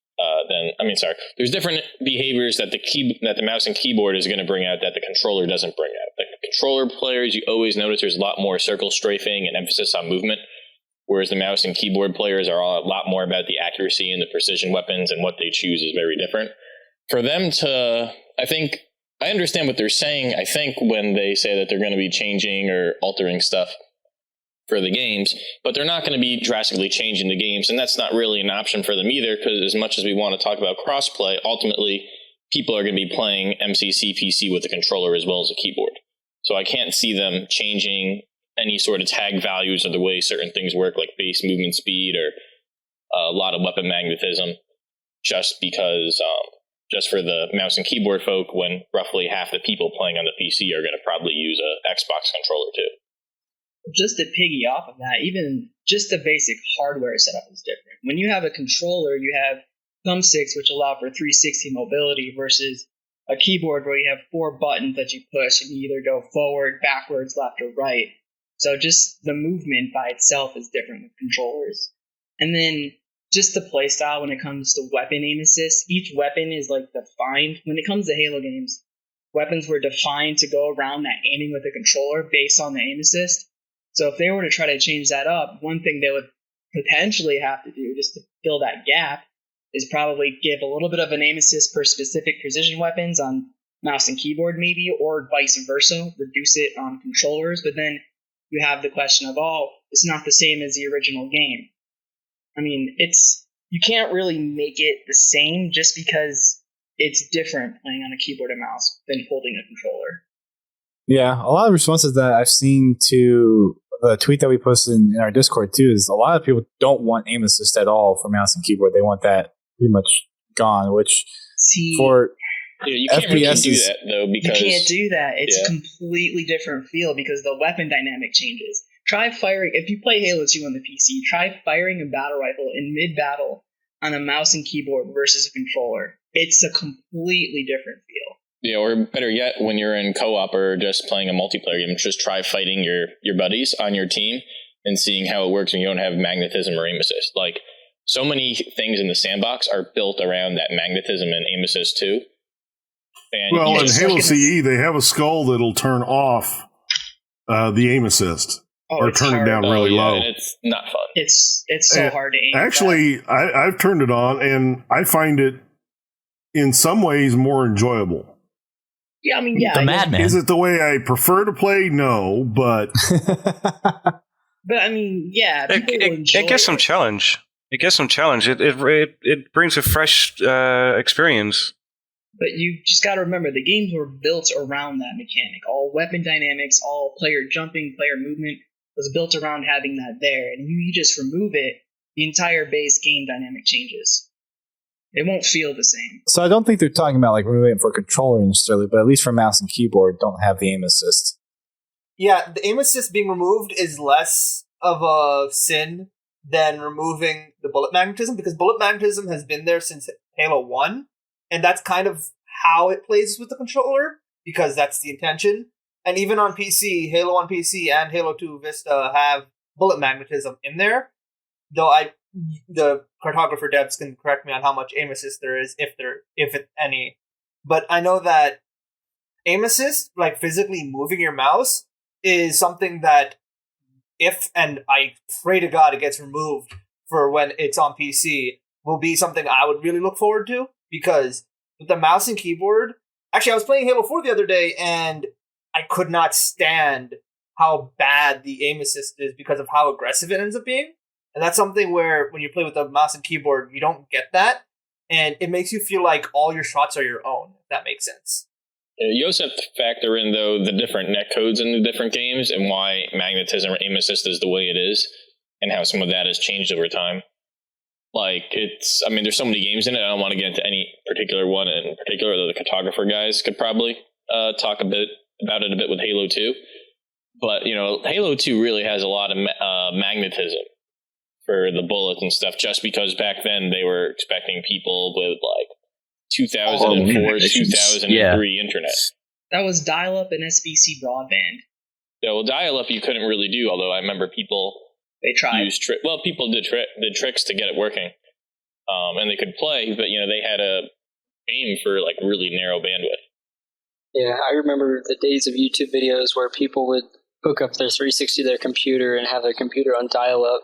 there's different behaviors that the mouse and keyboard is going to bring out that the controller doesn't bring out. The controller players, you always notice there's a lot more circle strafing and emphasis on movement, whereas the mouse and keyboard players are a lot more about the accuracy and the precision weapons, and what they choose is very different. For them to, I understand what they're saying, I think, when they say that they're going to be changing or altering stuff for the games, but they're not going to be drastically changing the games, and that's not really an option for them either, because as much as we want to talk about crossplay, ultimately people are going to be playing MCC PC with a controller as well as a keyboard. So I can't see them changing any sort of tag values or the way certain things work, like base movement speed or a lot of weapon magnetism, just because, just for the mouse and keyboard folk, when roughly half the people playing on the PC are going to probably use a Xbox controller too. Just to piggy off of that, even just the basic hardware setup is different. When you have a controller, you have thumbsticks which allow for 360 mobility versus a keyboard where you have 4 buttons that you push and you either go forward, backwards, left, or right. So just the movement by itself is different with controllers. And then just the playstyle when it comes to weapon aim assist. Each weapon is like defined. When it comes to Halo games, weapons were defined to go around that aiming with a controller based on the aim assist. So if they were to try to change that up, one thing they would potentially have to do just to fill that gap is probably give a little bit of an aim assist per specific precision weapons on mouse and keyboard maybe, or vice versa, reduce it on controllers. But then you have the question of, it's not the same as the original game. I mean, you can't really make it the same just because it's different playing on a keyboard and mouse than holding a controller. Yeah, a lot of responses that I've seen to the tweet that we posted in our Discord too is a lot of people don't want aim assist at all for mouse and keyboard. They want that pretty much gone, which for you can't really do that though, because you can't do that. It's a completely different feel because the weapon dynamic changes. Try firing, if you play Halo 2 on the PC, try firing a battle rifle in mid-battle on a mouse and keyboard versus a controller. It's a completely different feel. Yeah, or better yet, when you're in co-op or just playing a multiplayer game, just try fighting your buddies on your team and seeing how it works when you don't have magnetism or aim assist. Like, so many things in the sandbox are built around that magnetism and aim assist too. And well, in Halo CE, they have a skull that'll turn off the aim assist or turn it down really low. And it's not fun. It's so hard to aim. Actually, I've turned it on, and I find it in some ways more enjoyable. Yeah, I mean, yeah. The Madman. Is it the way I prefer to play? No, but but I mean, yeah. It gets some challenge. It gets some challenge. It brings a fresh experience. But you just got to remember, the games were built around that mechanic. All weapon dynamics, all player jumping, player movement was built around having that there. And you just remove it, the entire base game dynamic changes. It won't feel the same. So I don't think they're talking about like removing it for controller necessarily, but at least for mouse and keyboard, don't have the aim assist. Yeah, the aim assist being removed is less of a sin than removing the bullet magnetism, because bullet magnetism has been there since Halo 1, and that's kind of how it plays with the controller, because that's the intention. And even on PC, Halo 1 PC and Halo 2 Vista have bullet magnetism in there, though the Cartographer devs can correct me on how much aim assist there is, if any. But I know that aim assist, like physically moving your mouse, is something that and I pray to God it gets removed for when it's on PC, will be something I would really look forward to, because with the mouse and keyboard, actually I was playing Halo 4 the other day and I could not stand how bad the aim assist is because of how aggressive it ends up being. And that's something where when you play with the mouse and keyboard, you don't get that. And it makes you feel like all your shots are your own, if that makes sense. You also have to factor in, though, the different netcodes in the different games and why magnetism or aim assist is the way it is and how some of that has changed over time. Like, there's so many games in it. I don't want to get into any particular one in particular, though the Cartographer guys could probably talk a bit about it a bit with Halo 2. But, Halo 2 really has a lot of magnetism for the bullets and stuff, just because back then they were expecting people with like 2004, 2003 internet. That was dial-up and SBC broadband. Yeah, well, dial-up you couldn't really do, although I remember people they tried. People did tricks to get it working. and they could play, but they had a aim for like really narrow bandwidth. Yeah, I remember the days of YouTube videos where people would hook up their 360 to their computer and have their computer on dial-up.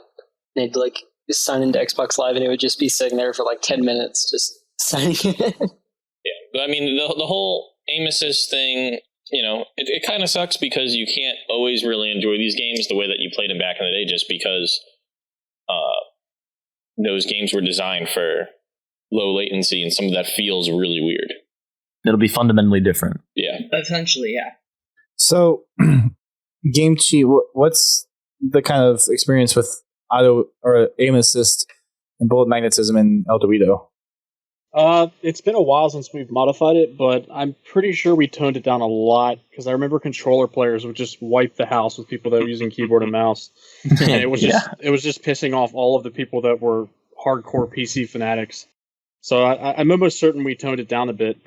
They'd like sign into Xbox Live, and it would just be sitting there for like 10 minutes, just signing in. Yeah, but I mean, the whole aim assist thing, it kind of sucks because you can't always really enjoy these games the way that you played them back in the day, just because those games were designed for low latency, and some of that feels really weird. It'll be fundamentally different. Yeah. Essentially, yeah. So, GameCheat, what's the kind of experience with auto or aim assist and bullet magnetism in ElDewrito? It's been a while since we've modified it, but I'm pretty sure we toned it down a lot, because I remember controller players would just wipe the house with people that were using keyboard and mouse. And it was just pissing off all of the people that were hardcore PC fanatics. So I'm almost certain we toned it down a bit,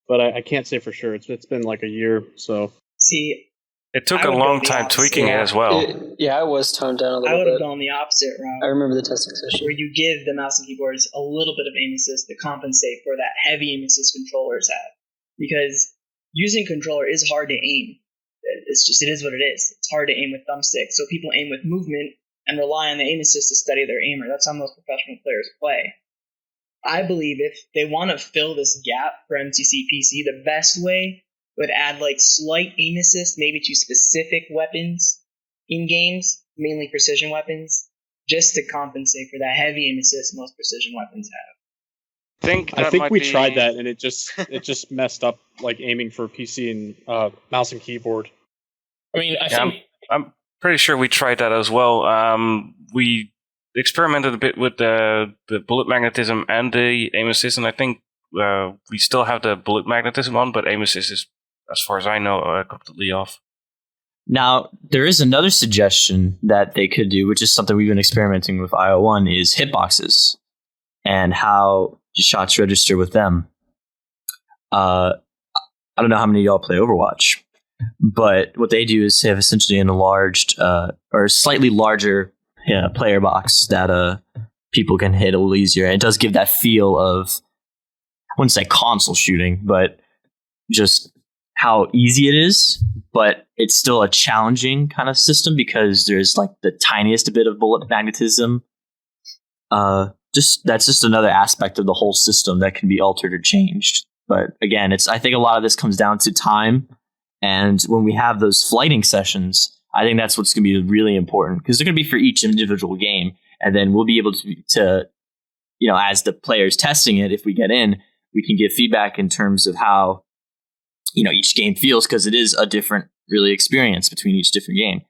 but I can't say for sure. It's been like a year, so. See, it took a long time tweaking it as well. I was toned down a little bit. I would have gone the opposite route. I remember the testing session. Where you give the mouse and keyboards a little bit of aim assist to compensate for that heavy aim assist controllers have. Because using controller is hard to aim. It is what it is. It's hard to aim with thumbsticks. So people aim with movement and rely on the aim assist to study their aimer. That's how most professional players play. I believe if they want to fill this gap for MCC PC, the best way would add like slight aim assist, maybe to specific weapons in games, mainly precision weapons, just to compensate for that heavy aim assist most precision weapons have. I think we tried that, and it just messed up like aiming for PC and mouse and keyboard. I mean, I'm pretty sure we tried that as well. We experimented a bit with the bullet magnetism and the aim assist, and I think we still have the bullet magnetism on, but aim assist is, as far as I know, completely off. Now, there is another suggestion that they could do, which is something we've been experimenting with IO1, is hitboxes and how shots register with them. I don't know how many of y'all play Overwatch, but what they do is have essentially an enlarged or slightly larger player box that people can hit a little easier. And it does give that feel of, I wouldn't say console shooting, but just how easy it is, but it's still a challenging kind of system because there's like the tiniest bit of bullet magnetism. That's just another aspect of the whole system that can be altered or changed. But again, I think a lot of this comes down to time. And when we have those flighting sessions, I think that's what's going to be really important, because they're going to be for each individual game. And then we'll be able to, as the players testing it, if we get in, we can give feedback in terms of how, each game feels, because it is a different really experience between each different game.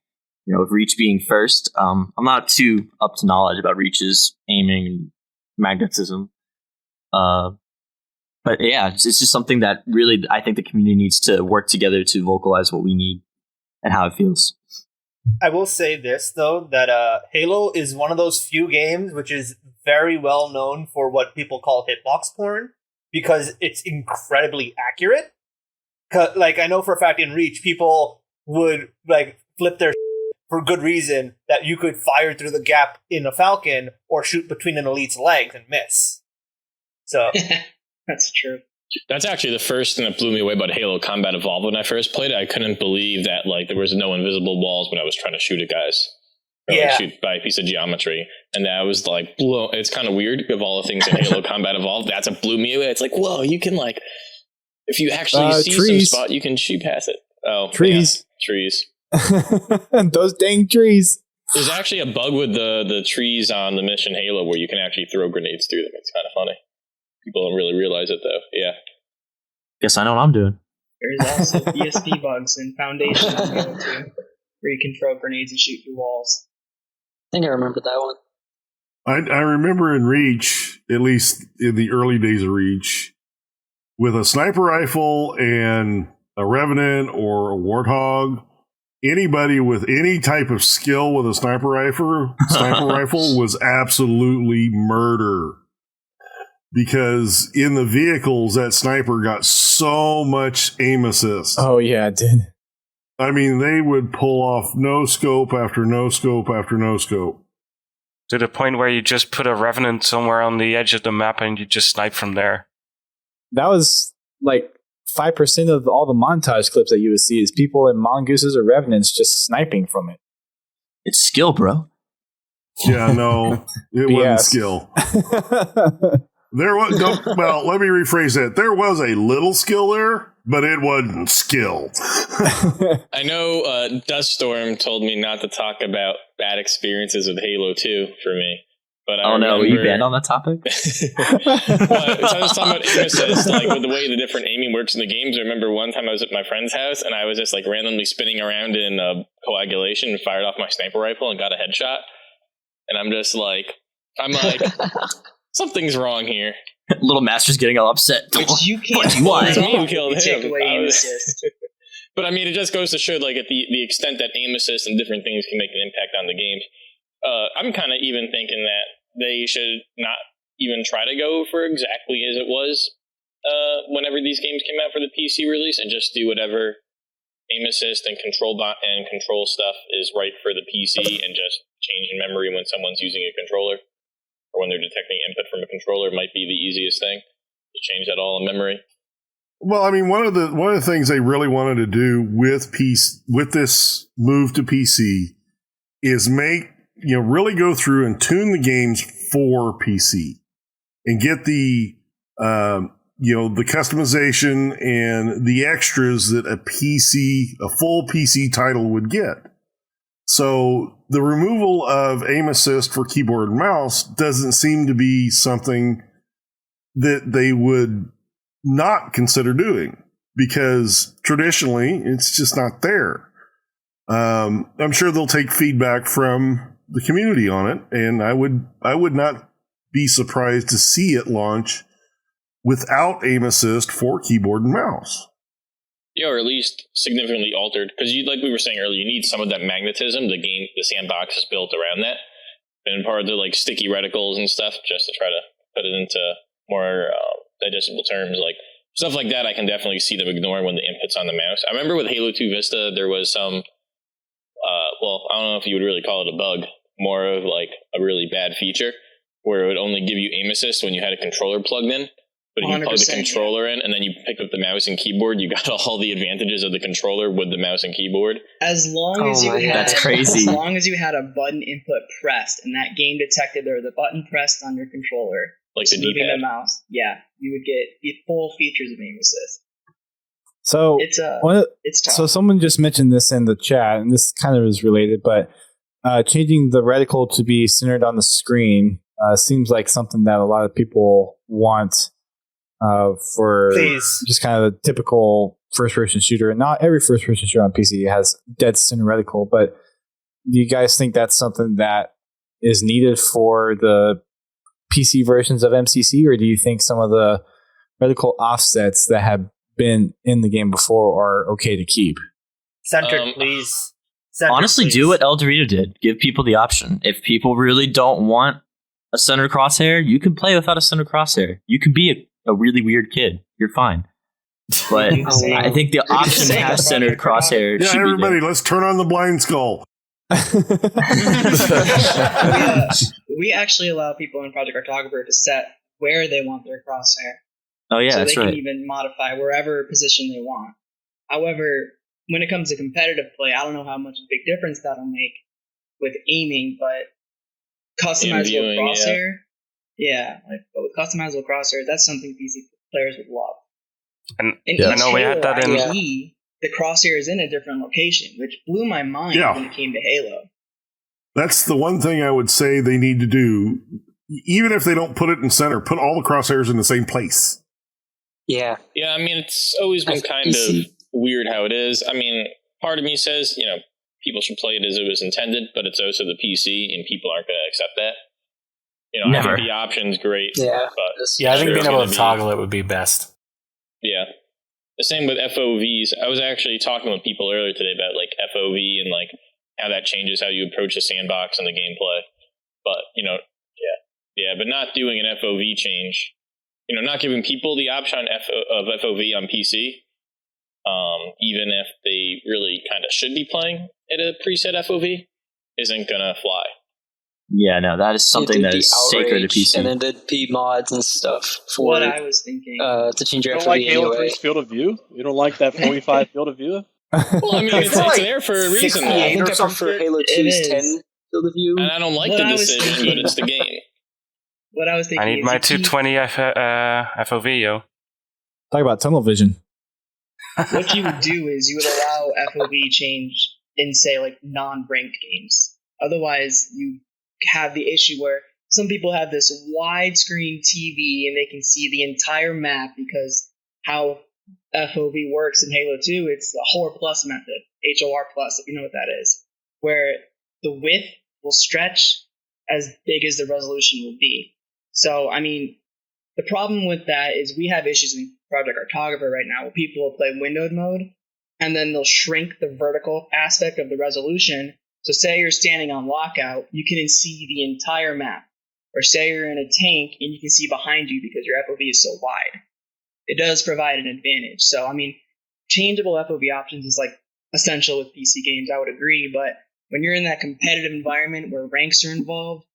With Reach being first, I'm not too up to knowledge about Reach's aiming and magnetism. But yeah, it's just something that really I think the community needs to work together to vocalize what we need and how it feels. I will say this, though, that Halo is one of those few games which is very well known for what people call hitbox porn, because it's incredibly accurate. Like, I know for a fact in Reach, people would flip their for good reason that you could fire through the gap in a Falcon or shoot between an elite's legs and miss. So that's true. That's actually the first thing that blew me away about Halo Combat Evolved when I first played it. I couldn't believe that there was no invisible walls when I was trying to shoot at guys. Or shoot by a piece of geometry. And that was it's kind of weird of all the things in Halo Combat Evolved. That's what blew me away. It's like, whoa, you can if you actually see trees. some spot, you can shoot past it. Oh, trees. Yeah, trees. Those dang trees. There's actually a bug with the trees on the mission Halo where you can actually throw grenades through them. It's kind of funny. People don't really realize it, though. Yeah. Guess I know what I'm doing. There's also BSP bugs in Foundation on Halo 2, where you can throw grenades and shoot through walls. I think I remember that one. I remember in Reach, at least in the early days of Reach, with a sniper rifle and a Revenant or a Warthog, anybody with any type of skill with a sniper rifle was absolutely murder. Because in the vehicles, that sniper got so much aim assist. Oh, yeah, it did. I mean, they would pull off no scope after no scope after no scope. To the point where you just put a Revenant somewhere on the edge of the map and you just snipe from there. That was like 5% of all the montage clips that you would see is people in Mongooses or Revenants just sniping from it. It's skill, bro. Yeah, no, it wasn't skill. There was well, let me rephrase that. There was a little skill there, but it wasn't skill. I know Duststorm told me not to talk about bad experiences with Halo 2 for me. But I no, were you banned on that topic? Well, so I was talking about aim assist, like with the way the different aiming works in the games. I remember one time I was at my friend's house and I was just like randomly spinning around in coagulation and fired off my sniper rifle and got a headshot. And I'm like, something's wrong here. Little Master's getting all upset. Which you can't. It's me who killed him. Take away aim assist. But I mean, it just goes to show, like, at the extent that aim assist and different things can make an impact on the games. I'm kind of even thinking that they should not even try to go for exactly as it was whenever these games came out for the PC release, and just do whatever aim assist and control stuff is right for the PC, and just change in memory when someone's using a controller, or when they're detecting input from a controller might be the easiest thing, to change that all in memory. Well, I mean, one of the things they really wanted to do with this move to PC is really go through and tune the games for PC and get the customization and the extras that a full PC title would get. So the removal of aim assist for keyboard and mouse doesn't seem to be something that they would not consider doing, because traditionally it's just not there. I'm sure they'll take feedback from the community on it, and I would not be surprised to see it launch without aim assist for keyboard and mouse. Yeah, or at least significantly altered, because like we were saying earlier, you need some of that magnetism. The sandbox is built around that, and part of the like sticky reticles and stuff, just to try to put it into more digestible terms, like stuff like that. I can definitely see them ignoring when the input's on the mouse. I remember with Halo 2 Vista, there was some, I don't know if you would really call it a bug, more of like a really bad feature, where it would only give you aim assist when you had a controller plugged in. But if you plug the controller in and then you pick up the mouse and keyboard, you got all the advantages of the controller with the mouse and keyboard. As long as you had, that's crazy. As long as you had a button input pressed and that game detected there was a button pressed on your controller, like the moving D-pad. the mouse, you would get the full features of aim assist. So it's tough. So someone just mentioned this in the chat, and this kind of is related, but changing the reticle to be centered on the screen seems like something that a lot of people want. For just kind of the typical first-person shooter. And not every first-person shooter on PC has dead center reticle, but do you guys think that's something that is needed for the PC versions of MCC, or do you think some of the reticle offsets that have been in the game before are okay to keep? Centered, please. Honestly, do what ElDewrito did. Give people the option. If people really don't want a center crosshair, you can play without a center crosshair. You can be a really weird kid. You're fine. But I think the option to have centered crosshair. Yeah, everybody, let's turn on the blind skull. We actually allow people in Project Cartographer to set where they want their crosshair. Oh yeah, so that's they right. can even modify wherever position they want. However, when it comes to competitive play, I don't know how much of a big difference that'll make with aiming, but customizable crosshair. But with customizable crosshair, that's something PC players would love. And I know we had that in the crosshair is in a different location, which blew my mind when it came to Halo. That's the one thing I would say they need to do. Even if they don't put it in center, put all the crosshairs in the same place. Yeah. Yeah, I mean, it's always been kind of weird how it is. I mean, part of me says, people should play it as it was intended, but it's also the PC, and people aren't going to accept that. Never. I think the option's great. Yeah, but I think being able to toggle it would be best. Yeah. The same with FOVs. I was actually talking with people earlier today about like FOV and like how that changes how you approach the sandbox and the gameplay. But, but not doing an FOV change, not giving people the option of FOV on PC, even if they really kind of should be playing at a preset FOV, isn't going to fly. Yeah, no, that is something that is sacred to PC. And then there'd be mods and stuff for what I was thinking. To change your You FOV don't like Halo anyway. 3's field of view? You don't like that 45 field of view? Well, I mean, it's there for a reason. I think I prefer Halo 2's 10 field of view. And I don't like the decision, but it's the game. What I was thinking. I need my 220 FOV, yo. Talk about tunnel vision. What you would do is you would allow FOV change in, say, like non-ranked games. Otherwise, you have the issue where some people have this widescreen TV and they can see the entire map because how FOV works in Halo 2, it's the HOR plus method, HOR plus, if you know what that is, where the width will stretch as big as the resolution will be. So, I mean, the problem with that is we have issues in Project Cartographer right now where people will play windowed mode and then they'll shrink the vertical aspect of the resolution. So say you're standing on lockout, you can see the entire map. Or say you're in a tank and you can see behind you because your FOV is so wide. It does provide an advantage. So, I mean, changeable FOV options is like essential with PC games, I would agree. But when you're in that competitive environment where ranks are involved,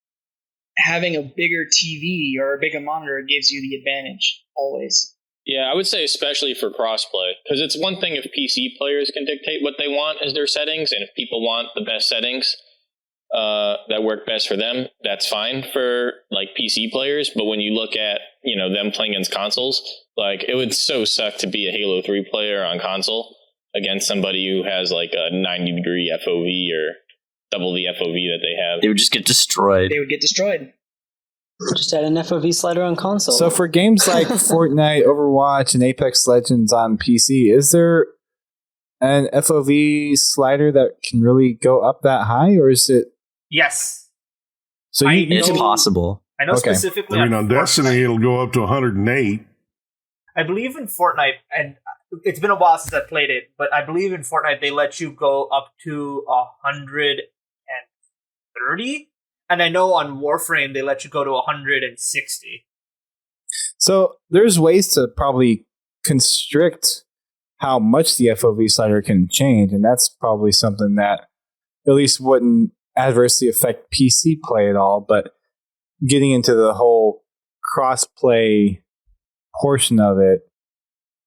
having a bigger TV or a bigger monitor gives you the advantage, always. Yeah, I would say especially for crossplay, because it's one thing if PC players can dictate what they want as their settings, and if people want the best settings that work best for them, that's fine for like PC players. But when you look at them playing against consoles, like it would so suck to be a Halo 3 player on console against somebody who has like a 90-degree FOV or double the FOV that they have. They would just get destroyed. They would get destroyed. Just add an FOV slider on console. So for games like Fortnite, Overwatch, and Apex Legends on PC, is there an FOV slider that can really go up that high, or is it? Yes. So it's possible. I know specifically. I mean, on Destiny, it'll go up to 108. I believe in Fortnite, and it's been a while since I played it, but I believe in Fortnite they let you go up to 130. And I know on Warframe, they let you go to 160. So there's ways to probably constrict how much the FOV slider can change. And that's probably something that at least wouldn't adversely affect PC play at all. But getting into the whole cross-play portion of it,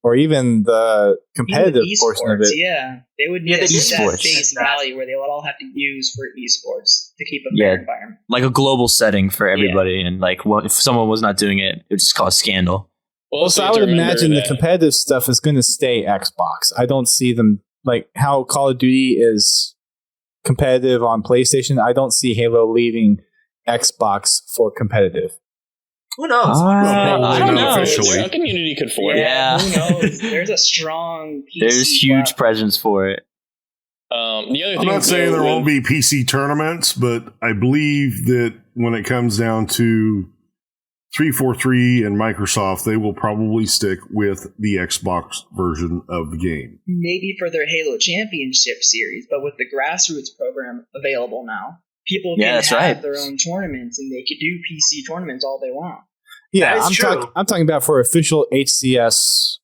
or even the competitive portion of it. Yeah, they would need that base value where they would all have to use for esports to keep a fair environment. Like a global setting for everybody, and like if someone was not doing it, it would just cause scandal. Well, so I would imagine the competitive stuff is going to stay Xbox. I don't see them like how Call of Duty is competitive on PlayStation. I don't see Halo leaving Xbox for competitive. Who knows? I don't know. Officially. A community could form. Yeah. Who knows? There's a strong PC There's huge presence for it. The other I'm thing not saying there won't be PC tournaments, but I believe that when it comes down to 343 and Microsoft, they will probably stick with the Xbox version of the game. Maybe for their Halo Championship series, but with the grassroots program available now, people can have their own tournaments and they could do PC tournaments all they want. Yeah, I'm talking about for official HCS.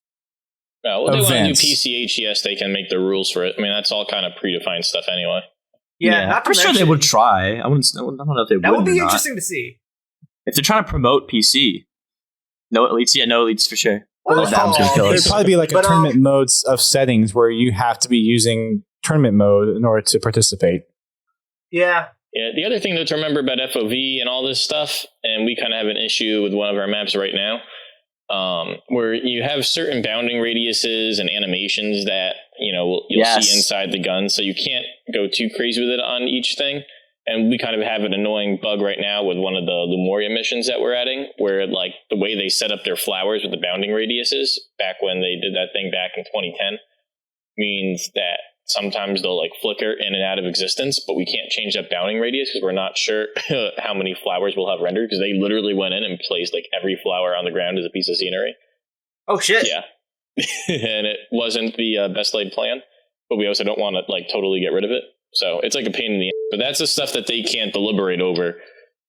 Well, they want to do PC HCS, they can make the rules for it. I mean, that's all kind of predefined stuff anyway. Yeah, I'm sure they would try. I don't know if they would. That would be interesting to see. If they're trying to promote PC, no elites for sure. There'd probably be like a tournament modes of settings where you have to be using tournament mode in order to participate. Yeah. Yeah, the other thing to remember about FOV and all this stuff, and we kind of have an issue with one of our maps right now, where you have certain bounding radiuses and animations that you'll see inside the gun, so you can't go too crazy with it on each thing. And we kind of have an annoying bug right now with one of the Lemuria missions that we're adding, where like the way they set up their flowers with the bounding radiuses back when they did that thing back in 2010 means that sometimes they'll like flicker in and out of existence, but we can't change that bounding radius because we're not sure how many flowers we'll have rendered, because they literally went in and placed like every flower on the ground as a piece of scenery. Oh shit. Yeah. And it wasn't the best laid plan, but we also don't want to like totally get rid of it. So it's like a pain in the ass. But that's the stuff that they can't deliberate over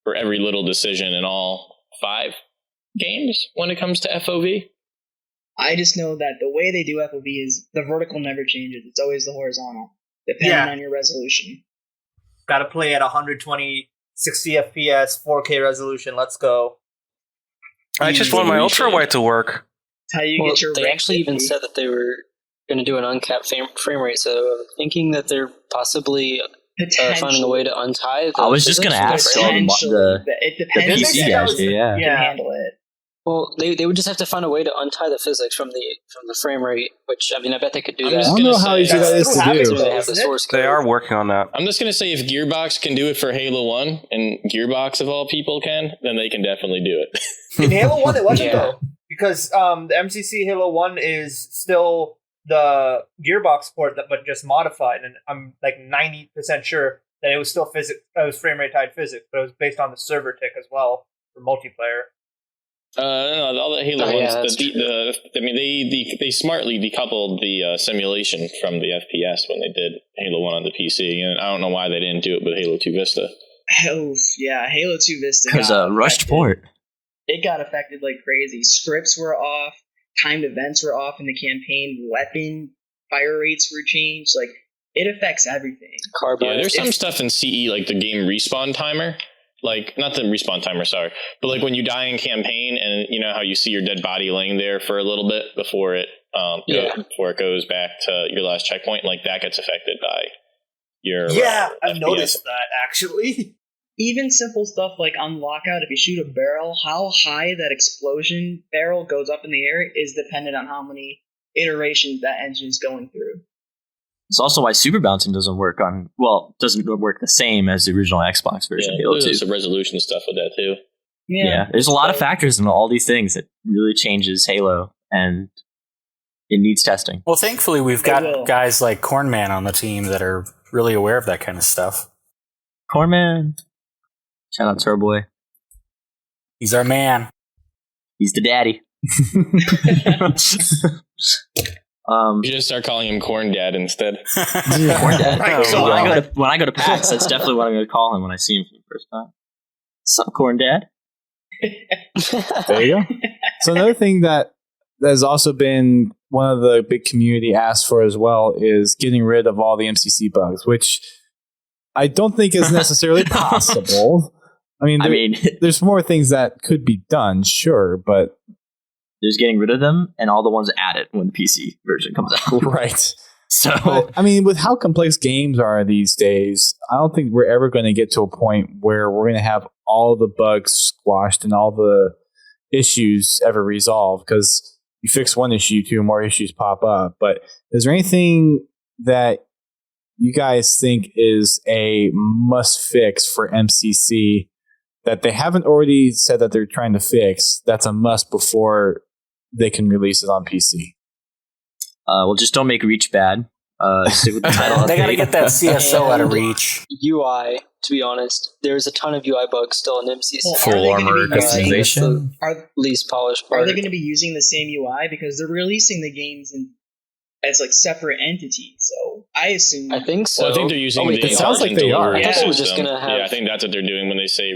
for every little decision in all 5 games when it comes to FOV. I just know that the way they do FOV is the vertical never changes. It's always the horizontal, depending on your resolution. Got to play at 120 60 FPS, 4K resolution. Let's go. I just want my ultra wide to work. How you get your they actually even said that they were going to do an uncapped frame rate, so I'm thinking that they're possibly finding a way to untie the I was just going to ask all the PC guys. Yeah. Can handle it. Well, they would just have to find a way to untie the physics from the frame rate, which, I mean, I bet they could do that. I don't know how easy that is to do. They have the source code. They are working on that. I'm just going to say if Gearbox can do it for Halo 1, and Gearbox of all people can, then they can definitely do it. In Halo 1, it wasn't, though. Because the MCC Halo 1 is still the Gearbox port, but just modified. And I'm like 90% sure that it was still frame rate tied physics, but it was based on the server tick as well for multiplayer. No, all the Halo ones. They smartly decoupled the simulation from the FPS when they did Halo 1 on the PC, and I don't know why they didn't do it with Halo 2 Vista. Oh, yeah, Halo 2 Vista. Because rushed port. It got affected like crazy. Scripts were off, timed events were off in the campaign, weapon fire rates were changed. Like, it affects everything. Yeah, there's some stuff in CE, like the game respawn timer. Like, not the respawn timer, sorry. But like when you die in campaign and you know how you see your dead body laying there for a little bit before it goes back to your last checkpoint, like that gets affected by your I've noticed that actually. Even simple stuff like on lockout, if you shoot a barrel, how high that explosion barrel goes up in the air is dependent on how many iterations that engine's going through. It's also why super bouncing doesn't work the same as the original Xbox version of Halo 2. There's some resolution stuff with that too. Yeah, there's a lot of factors in all these things that really changes Halo, and it needs testing. Well, thankfully, we've got guys like Cornman on the team that are really aware of that kind of stuff. Cornman. Shout out to our boy. He's our man. He's the daddy. You just start calling him Corn Dad instead. Corn Dad. When I go to PAX, that's definitely what I'm going to call him when I see him for the first time. Sup, Corn Dad? There you go. So another thing that has also been one of the big community asks for as well is getting rid of all the MCC bugs, which I don't think is necessarily possible. I mean, there's more things that could be done, sure, but there's getting rid of them and all the ones added when the PC version comes out. Right. So, but, I mean, with how complex games are these days, I don't think we're ever going to get to a point where we're going to have all the bugs squashed and all the issues ever resolved, because you fix one issue, two more issues pop up. But is there anything that you guys think is a must fix for MCC that they haven't already said that they're trying to fix, that's a must before they can release it on PC? Well, just don't make Reach bad. Stick with the title. They got to get that CSO out of Reach. UI, to be honest, there's a ton of UI bugs still in MCC. Full armor customization. Least polished part. Are they going to be using the same UI? Because they're releasing the games as like separate entities. So I assume. I think so. Well, I think they're using it sounds like they are. I thought they were just going to have. Yeah, I think that's what they're doing when they say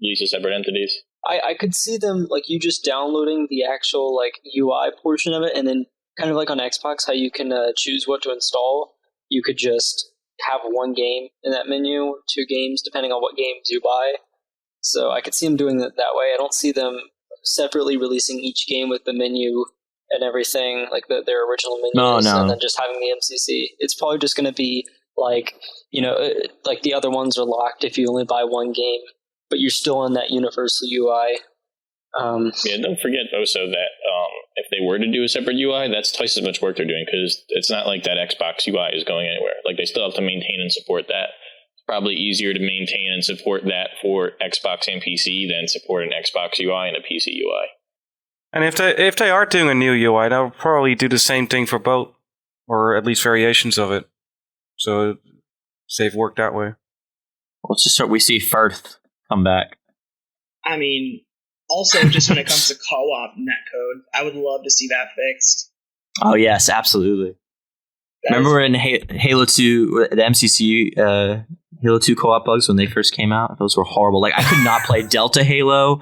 release as separate entities. I could see them, like, you just downloading the actual, like, UI portion of it, and then kind of like on Xbox, how you can choose what to install. You could just have one game in that menu, two games, depending on what games you buy. So I could see them doing it that way. I don't see them separately releasing each game with the menu and everything, like their original menus, and then just having the MCC. It's probably just going to be like, like the other ones are locked if you only buy one game, but you're still in that universal UI. Don't forget also that if they were to do a separate UI, that's twice as much work they're doing, because it's not like that Xbox UI is going anywhere. Like, they still have to maintain and support that. It's probably easier to maintain and support that for Xbox and PC than support an Xbox UI and a PC UI. And if they are doing a new UI, they'll probably do the same thing for both, or at least variations of it. So save work that way. Well, let's just start. We see Firth come back. I mean, also just when it comes to co-op netcode, I would love to see that fixed. Oh yes, absolutely. Remember in Halo 2, the MCC Halo 2 co-op bugs when they first came out? Those were horrible. Like, I could not play Delta Halo.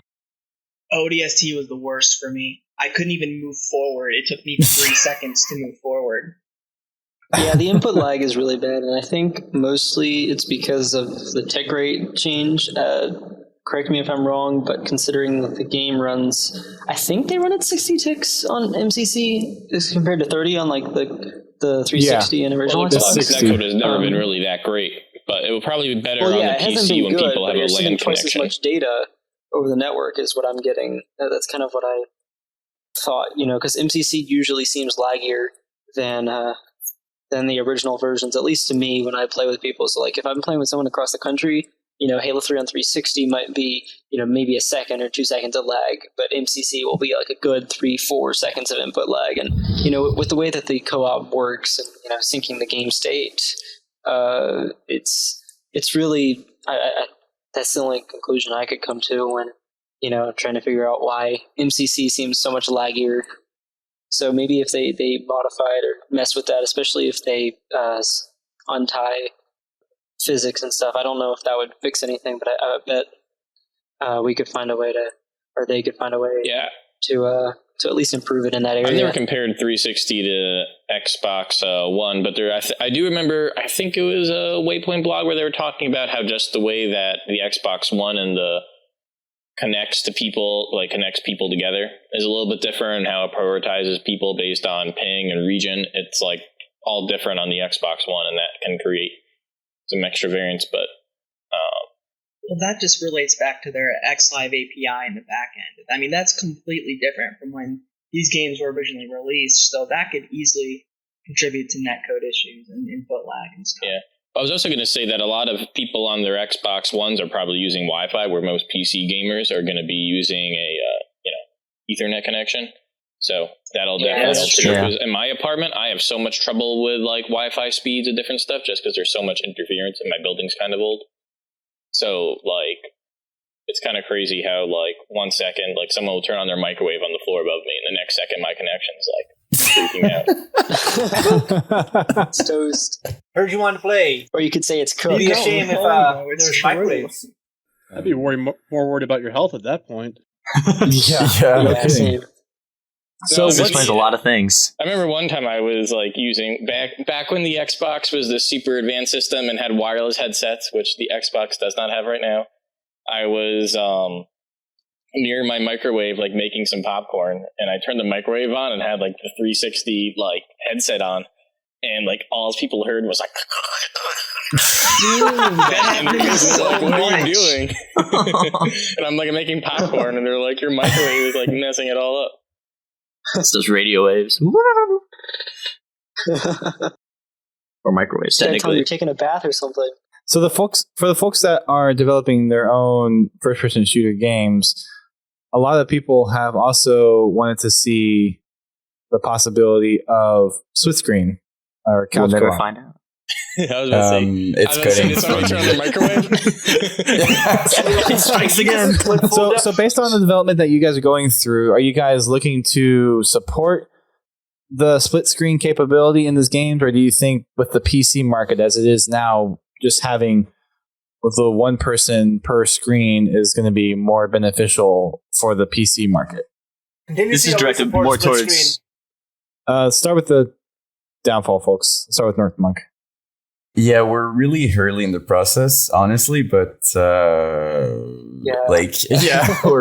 ODST was the worst for me. I couldn't even move forward. It took me 3 seconds to move forward. Yeah, the input lag is really bad, and I think mostly it's because of the tick rate change. Correct me if I'm wrong, but considering that the game runs, I think they run at 60 ticks on MCC as compared to 30 on like the 360 and original Xbox. Netcode has never been really that great, but it will probably be better on the PC when people have a LAN twice connection. as much data over the network is what I'm getting. That's kind of what I thought, because MCC usually seems laggier than the original versions, at least to me when I play with people. So like if I'm playing with someone across the country, Halo 3 on 360 might be, maybe a second or 2 seconds of lag, but MCC will be like a good 3-4 seconds of input lag. And, with the way that the co-op works and, syncing the game state, it's really, that's the only conclusion I could come to when, trying to figure out why MCC seems so much laggier. So maybe if they modified or mess with that, especially if they untie physics and stuff, I don't know if that would fix anything, but I bet we could find a way to, or they could find a way to at least improve it in that area. I've never compared 360 to Xbox One, but I do remember, I think it was a Waypoint blog where they were talking about how just the way that the Xbox One and the connects people together is a little bit different, and how it prioritizes people based on ping and region. It's like all different on the Xbox One, and that can create some extra variance, but well, that just relates back to their XLive API in the back end. I mean, that's completely different from when these games were originally released, so that could easily contribute to netcode issues and input lag and stuff. Yeah. I was also going to say that a lot of people on their Xbox Ones are probably using Wi-Fi, where most PC gamers are going to be using a Ethernet connection. So that'll definitely help too. Because in my apartment, I have so much trouble with like Wi-Fi speeds and different stuff, just because there's so much interference, and my building's kind of old. So like, it's kind of crazy how like 1 second, like someone will turn on their microwave on the floor above me, and the next second my connection's like freaking out. It's toast. Heard you want to play. Or you could say it's cooked. It'd be a shame if there's microwaves. I'd be more worried about your health at that point. Same. So this explains a lot of things. I remember one time I was like using back when the Xbox was the super advanced system and had wireless headsets, which the Xbox does not have right now. I was near my microwave, like making some popcorn, and I turned the microwave on and had like the 360 like headset on, and like all people heard was like, what are you doing? And I'm like making popcorn, and they're like, your microwave is like messing it all up. It's those radio waves. Or microwaves, technically. You're taking a bath or something. So for the folks that are developing their own first-person shooter games, a lot of people have also wanted to see the possibility of split screen or couch We'll never co-op. find out. I was about to say, it's cutting. Did somebody turn on the microwave? Strikes again. So based on the development that you guys are going through, are you guys looking to support the split screen capability in this game, or do you think with the PC market as it is now, just having with the one person per screen is going to be more beneficial for the PC market? This is directed more towards. Start with the downfall, folks. Start with North Monk. Yeah, we're really early in the process, honestly, but we're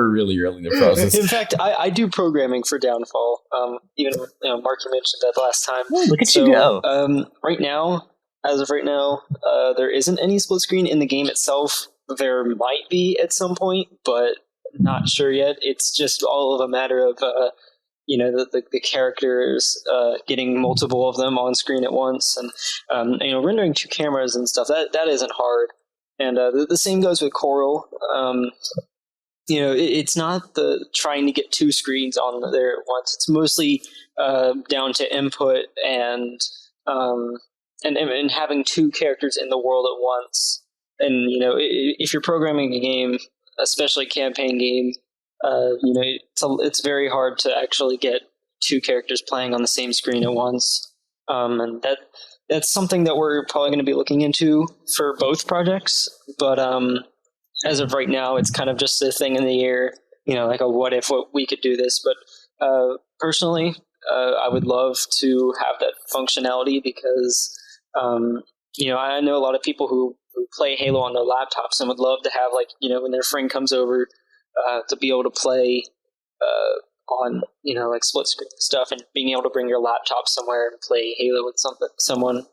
really early in the process. In fact, I do programming for Downfall. Even Mark, you mentioned that last time. Oh, look at you go. As of right now, there isn't any split screen in the game itself. There might be at some point, but not sure yet. It's just all of a matter of the characters getting multiple of them on screen at once, and rendering two cameras and stuff. That isn't hard. And the same goes with Coral. It's not the trying to get two screens on there at once. It's mostly down to input and having two characters in the world at once. And if you're programming a game, especially a campaign game, it's very hard to actually get two characters playing on the same screen at once. And that's something that we're probably going to be looking into for both projects. But as of right now, it's kind of just a thing in the air, like a what if we could do this. But personally, I would love to have that functionality because, I know a lot of people who play Halo on their laptops and would love to have, like, when their friend comes over, to be able to play on, like split screen stuff, and being able to bring your laptop somewhere and play Halo with someone.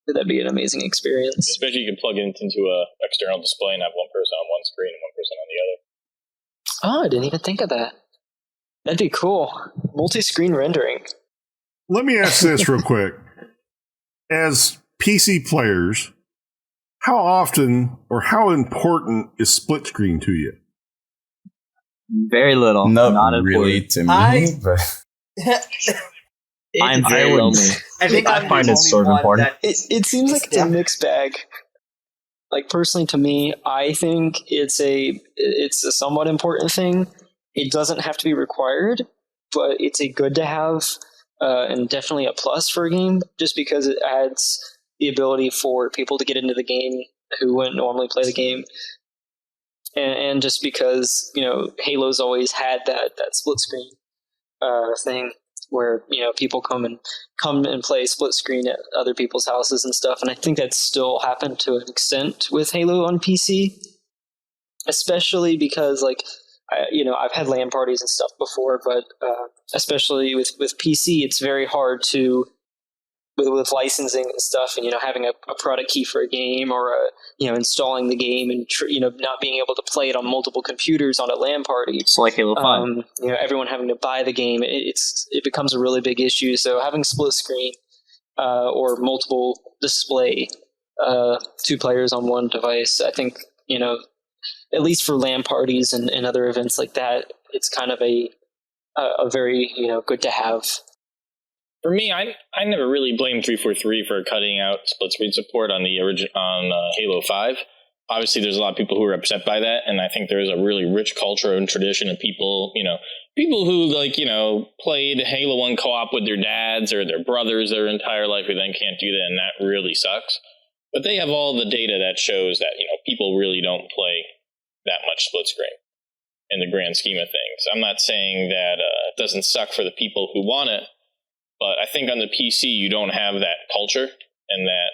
That'd be an amazing experience. Especially you can plug it into a external display and have one person on one screen and one person on the other. Oh, I didn't even think of that. That'd be cool. Multi-screen rendering. Let me ask this real quick. As PC players, how often or how important is split screen to you? Very little. Not really to me. I'm very lonely. I find it sort of important. It seems like it's a mixed bag. Like, personally, to me, I think it's a somewhat important thing. It doesn't have to be required, but it's a good to have, and definitely a plus for a game, just because it adds the ability for people to get into the game who wouldn't normally play the game. And just because, Halo's always had that split screen thing where, people come and play split screen at other people's houses and stuff. And I think that's still happened to an extent with Halo on PC, especially because, like, I've had LAN parties and stuff before, but especially with PC, it's very hard to, with licensing and stuff, and having a product key for a game, or installing the game, and not being able to play it on multiple computers on a LAN party. It's like Halo 5. Everyone having to buy the game, it becomes a really big issue. So having split screen or multiple display, 2 players on one device, I think at least for LAN parties and other events like that, it's kind of a very good to have. For me, I never really blamed 343 for cutting out split screen support on the Halo 5. Obviously, there's a lot of people who are upset by that, and I think there's a really rich culture and tradition of people, people who played Halo 1 co-op with their dads or their brothers their entire life, who then can't do that, and that really sucks. But they have all the data that shows that people really don't play that much split screen in the grand scheme of things. I'm not saying that it doesn't suck for the people who want it. But I think on the PC, you don't have that culture and that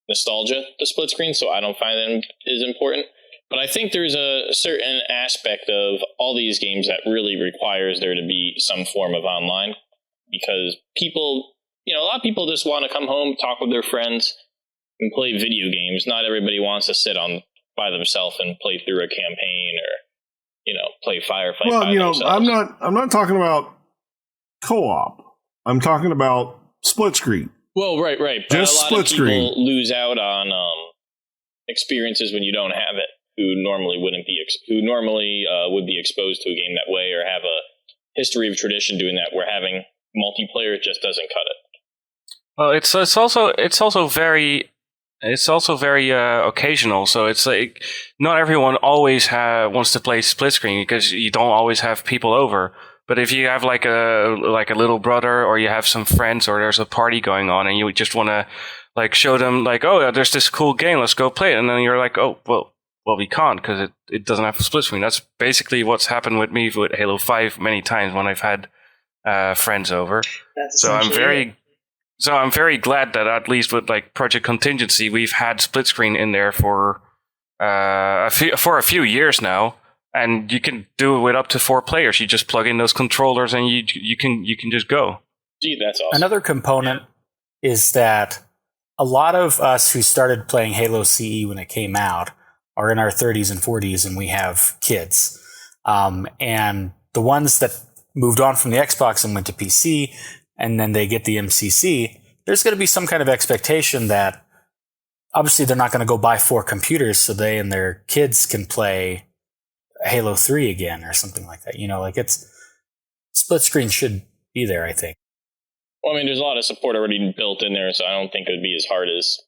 nostalgia to split screen, so I don't find them as important. But I think there's a certain aspect of all these games that really requires there to be some form of online, because people, a lot of people just want to come home, talk with their friends, and play video games. Not everybody wants to sit by themselves and play through a campaign or, play Firefight by themselves. I'm not talking about co-op. I'm talking about split screen. Well, right. But just a lot split of people screen. lose out on experiences when you don't have it. Who normally would be exposed to a game that way, or have a history of tradition doing that, where having multiplayer just doesn't cut it. Well, it's also very occasional. So it's like not everyone always wants to play split screen, because you don't always have people over. But if you have like a little brother, or you have some friends, or there's a party going on, and you just want to show them oh, there's this cool game, let's go play it, and then you're like, oh, well we can't because it doesn't have a split screen. That's basically what's happened with me with Halo 5 many times when I've had friends over. I'm very glad that at least with Project Contingency, we've had split screen in there for a few years now. And you can do it with up to 4 players. You just plug in those controllers and you can just go. Gee, that's awesome. Another component is that a lot of us who started playing Halo CE when it came out are in our 30s and 40s, and we have kids. And the ones that moved on from the Xbox and went to PC, and then they get the MCC, there's going to be some kind of expectation that obviously they're not going to go buy 4 computers so they and their kids can play Halo 3 again or something like that. It's split screen should be there, I think. Well, there's a lot of support already built in there, so I don't think it would be as hard as...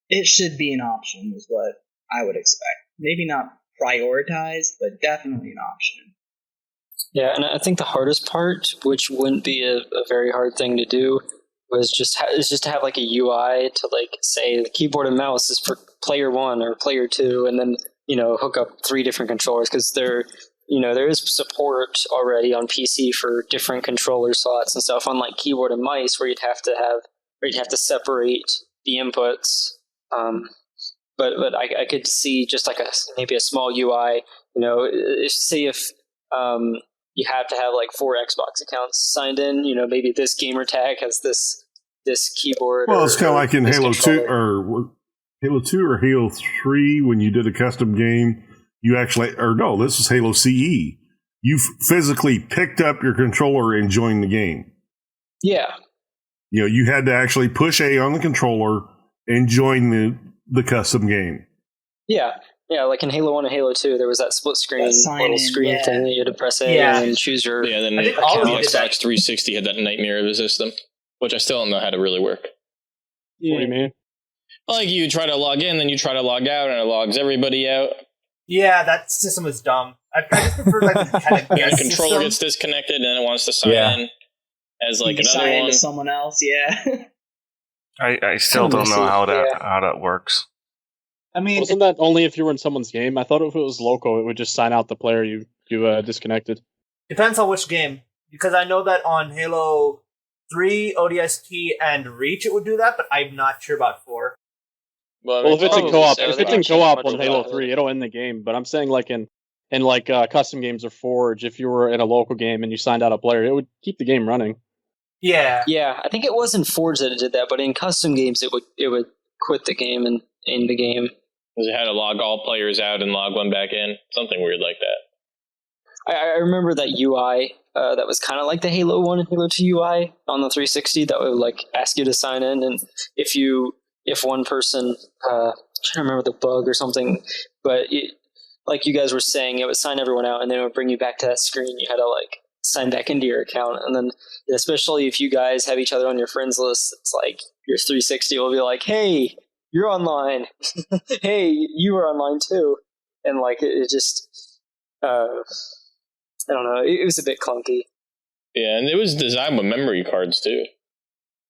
It should be an option, is what I would expect. Maybe not prioritized, but definitely an option. Yeah, and I think the hardest part, which wouldn't be a very hard thing to do, is just to have a UI to say the keyboard and mouse is for player 1 or player 2, and then hook up 3 different controllers, because they're there is support already on PC for different controller slots and stuff, unlike keyboard and mice, where you'd have to separate the inputs. But I could see just like maybe a small UI. Say if you have to have like 4 Xbox accounts signed in. Maybe this gamer tag has this keyboard. Well, it's kind of like in Halo 2 or Halo 3 when you did a custom game. You actually, or no, this is Halo CE. You physically picked up your controller and joined the game. Yeah. You had to actually push A on the controller and join the custom game. Yeah. Yeah, like in Halo 1 and Halo 2, there was that split screen little screen thing that you had to press A and choose your then the Xbox 360 had that nightmare of a system, which I still don't know how to really work. Yeah. What do you mean? Like you try to log in, then you try to log out, and it logs everybody out. Yeah, that system was dumb. I just prefer like the kind of the controller gets disconnected, and then it wants to sign in as like another sign one. to someone else. Yeah. I still don't know how that works. I mean, wasn't that only if you were in someone's game? I thought if it was local, it would just sign out the player you disconnected. Depends on which game, because I know that on Halo 3, ODST, and Reach it would do that, but I'm not sure about 4. Well, if it's in co-op, on Halo 3, it'll end the game. But I'm saying like in custom games or Forge, if you were in a local game and you signed out a player, it would keep the game running. Yeah. Yeah, I think it was in Forge that it did that, but in custom games it would quit the game and end the game. Because it had to log all players out and log one back in. Something weird like that. I remember that UI that was kind of like the Halo 1 and Halo 2 UI on the 360 that would like ask you to sign in, and if one person, I'm trying to remember the bug or something, but like you guys were saying, it would sign everyone out and then it would bring you back to that screen. You had to like sign back into your account, and then especially if you guys have each other on your friends list, it's like your 360 will be like, hey, you're online. Hey, you are online too. And like it just I don't know, it was a bit clunky. Yeah, and it was designed with memory cards too.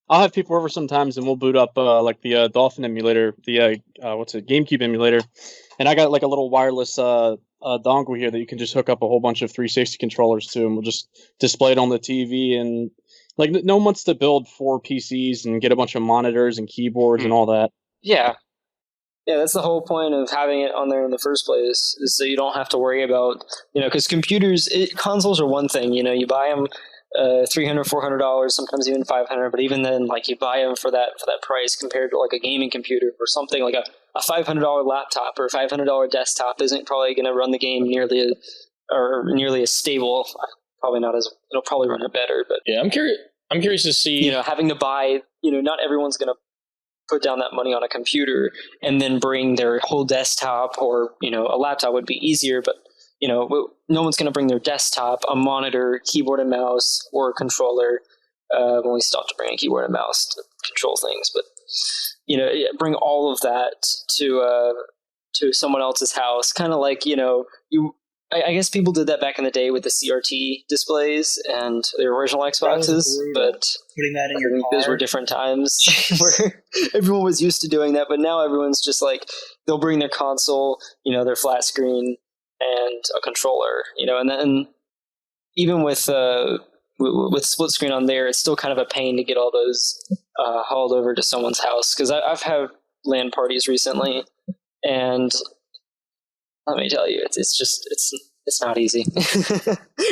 I'll have people over sometimes and we'll boot up like the Dolphin emulator, the GameCube emulator, and I got like a little wireless dongle here that you can just hook up a whole bunch of 360 controllers to, and we'll just display it on the TV. And like no one wants to build 4 PCs and get a bunch of monitors and keyboards and all that. Yeah, that's the whole point of having it on there in the first place, is so you don't have to worry about, because consoles are one thing, you buy them $300, $400, sometimes even $500, but even then, like you buy them for that price compared to like a gaming computer or something like a $500 laptop or a $500 desktop isn't probably going to run the game nearly as stable. Probably not as, it'll probably run it better, but yeah, I'm curious to see, having to buy, not everyone's going to put down that money on a computer and then bring their whole desktop, or a laptop would be easier, but no one's going to bring their desktop, a monitor, keyboard and mouse, or a controller. When we stopped to bring a keyboard and mouse to control things, but bring all of that to someone else's house, kind of like I guess people did that back in the day with the CRT displays and the original Xboxes, but putting that in your car. Those were different times where everyone was used to doing that, but now everyone's just like, they'll bring their console, their flat screen and a controller, and then even with split screen on there, it's still kind of a pain to get all those hauled over to someone's house, because I've had LAN parties recently, and let me tell you, it's not easy.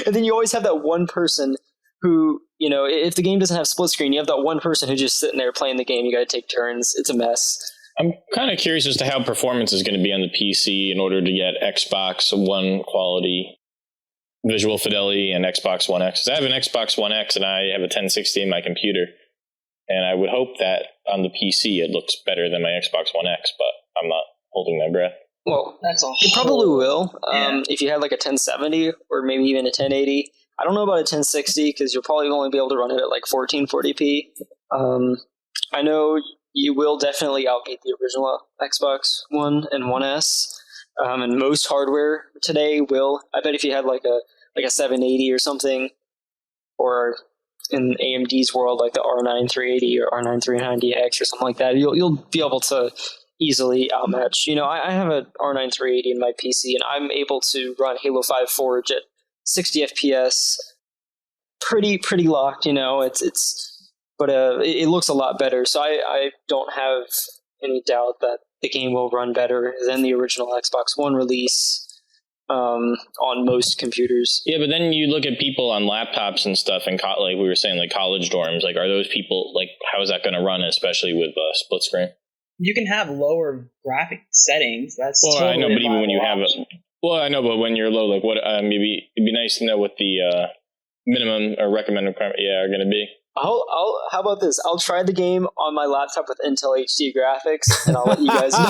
And then you always have that one person who, if the game doesn't have split screen, you have that one person who's just sitting there playing the game. You got to take turns. It's a mess. I'm kind of curious as to how performance is going to be on the PC in order to get Xbox One quality visual fidelity and Xbox One X. I have an Xbox One X and I have a 1060 in my computer, and I would hope that on the PC it looks better than my Xbox One X, but I'm not holding my breath. Well, it probably will. If you had like a 1070 or maybe even a 1080. I don't know about a 1060 because you'll probably only be able to run it at like 1440p. I know you will definitely outbeat the original Xbox One and One S, and most hardware today will. I bet if you had like a 780 or something, or in AMD's world like the R9 380 or R9 390X or something like that, you'll be able to easily outmatched. I have a R9 380 in my PC, and I'm able to run Halo 5 Forge at 60 FPS, pretty locked. But it looks a lot better. So I don't have any doubt that the game will run better than the original Xbox One release on most computers. Yeah, but then you look at people on laptops and stuff, and like we were saying, like college dorms. Like, are those people, like, how is that going to run, especially with split screen? You can have lower graphic settings. That's well, totally I know, but even when you have option. it, well, I know, but when you're low, like, what? Maybe it'd be nice to know what the minimum or recommended requirement, are going to be. How about this? I'll try the game on my laptop with Intel HD graphics, and I'll let you guys know.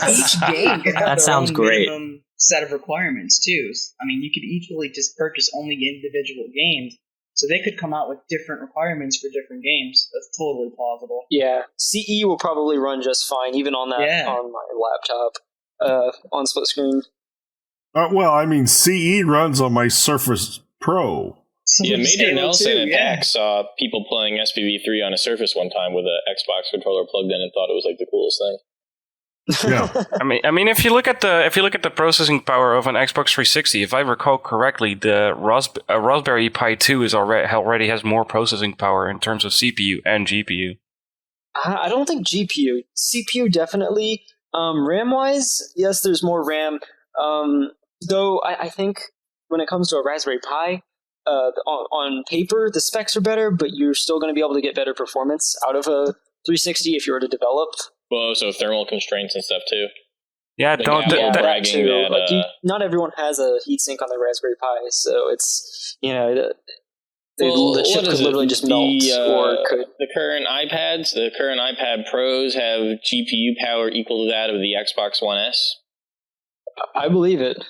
Each game could have That their sounds own great. minimum set of requirements too. I mean, you could easily just purchase only individual games, so they could come out with different requirements for different games. That's totally plausible. Yeah, CE will probably run just fine, even on that on my laptop, on split screen. Well, I mean, CE runs on my Surface Pro. Yeah, Major Nelson at PAX saw people playing SPV3 on a Surface one time with an Xbox controller plugged in and thought it was like the coolest thing. Yeah, I mean, if you look at the processing power of an Xbox 360, if I recall correctly, the Raspberry Pi 2 already has more processing power in terms of CPU and GPU. I don't think GPU, CPU definitely. RAM wise, yes, there's more RAM. Though I think when it comes to a Raspberry Pi, on paper the specs are better, but you're still going to be able to get better performance out of a 360 if you were to develop. Well, so thermal constraints and stuff too. Yeah, that too. Not everyone has a heatsink on their Raspberry Pi, so it's the chip could literally just melt. The current iPad Pros have GPU power equal to that of the Xbox One S. I believe it.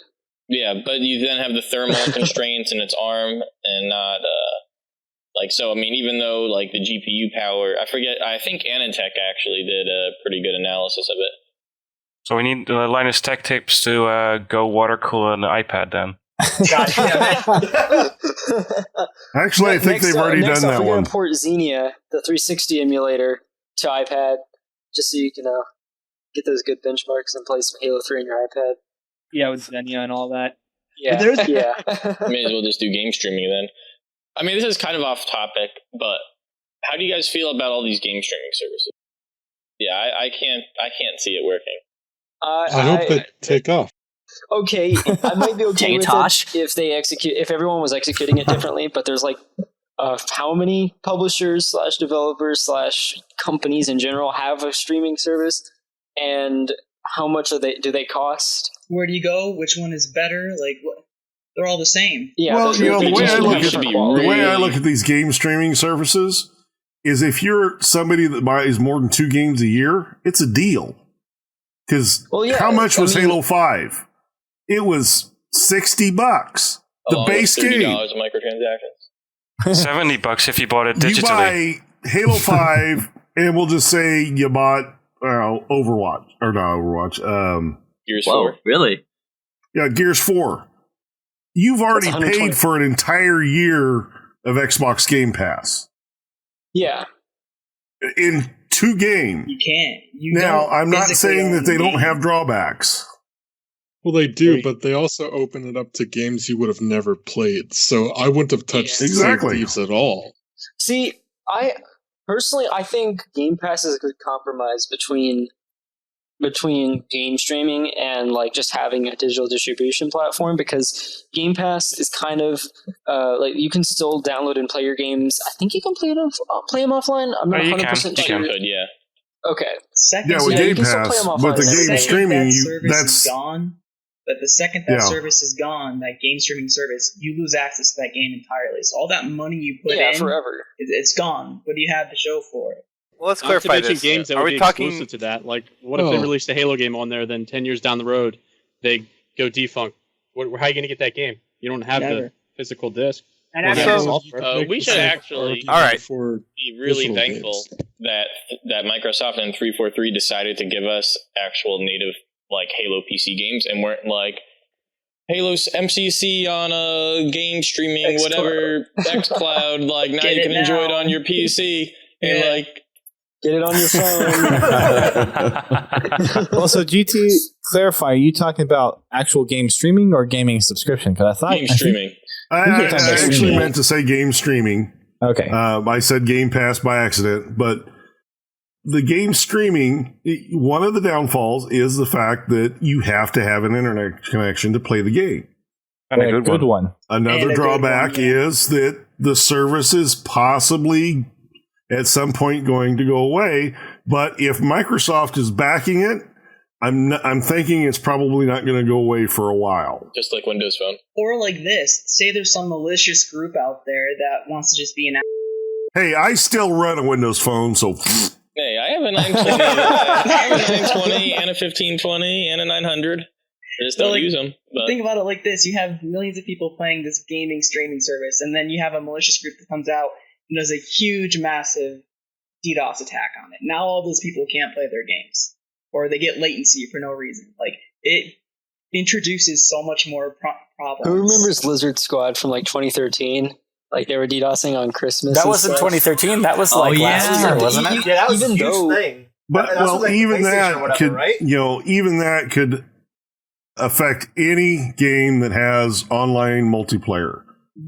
Yeah, but you then have the thermal constraints in its ARM and not so. I mean, even though like the GPU power, I think Anantech actually did a pretty good analysis of it. So we need Linus Tech Tips to go water cool an iPad then. Actually, I think they've already done that we're one. Going to port Xenia, the 360 emulator, to iPad, just so you can get those good benchmarks and play some Halo 3 on your iPad. Yeah, with Xenia and all that. Yeah, May as well just do game streaming then. I mean, this is kind of off topic, but how do you guys feel about all these game streaming services? Yeah, I can't see it working. I hope they take off. Okay, I might be okay with it if everyone was executing it differently, but there's like how many publishers / developers / companies in general have a streaming service, and how much do they cost? Where do you go? Which one is better? Like, what? They're all the same. Yeah. Well, the way I look at these game streaming services is if you're somebody that buys more than 2 games a year, it's a deal. Because how much was Halo 5? It was $60. The base game. $30 of microtransactions. $70 if you bought it digitally. You buy Halo 5, and we'll just say you bought Overwatch. Or not Overwatch. Gears 4. Really? Yeah, Gears 4. You've already paid for an entire year of Xbox Game Pass. Yeah. In 2 games. You can't. Now, I'm not saying that they don't have drawbacks. Well, they do, but they also open it up to games you would have never played. So I wouldn't have touched Thieves at all. See, I think Game Pass is a good compromise between game streaming and like just having a digital distribution platform, because Game Pass is kind of like you can still download and play your games. I think you can play them offline. I'm not 100% sure. Yeah. Okay. With Game Pass, but the game streaming, that's gone. But the second that service is gone, that game streaming service, you lose access to that game entirely. So all that money you put in, forever, it's gone. What do you have to show for it? Well, let's clarify this. Games that would be exclusive to that. Like, what if they released a Halo game on there, then 10 years down the road, they go defunct? How are you going to get that game? You don't have the physical disc. And we should actually be really thankful that Microsoft and 343 decided to give us actual native like Halo PC games and weren't like Halo's MCC on a game streaming whatever xCloud. Like now you can enjoy it on your PC and like. Get it on your phone. Also, GT, clarify, are you talking about actual game streaming or gaming subscription? Because I thought Game streaming. I actually meant to say game streaming. Okay. I said Game Pass by accident, but the game streaming, one of the downfalls is the fact that you have to have an internet connection to play the game. And a good one. Another drawback is that the service is possibly at some point going to go away, but if Microsoft is backing it, I'm thinking it's probably not going to go away for a while. Just like Windows Phone. Or like this. Say there's some malicious group out there that wants to just be an... Hey, I still run a Windows Phone, so... Hey, I have a 920, I have a 920 and a 1520 and a 900. I just don't use them. But. Think about it like this. You have millions of people playing this gaming streaming service, and then you have a malicious group that comes out and does a huge, massive DDoS attack on it. Now all those people can't play their games. Or they get latency for no reason. Like, it introduces so much more problems. Who remembers Lizard Squad from like 2013? Like they were DDoSing on Christmas. That wasn't 2013. That was last year, wasn't it? Yeah, that was a huge thing. But even that could, right? Even that could affect any game that has online multiplayer.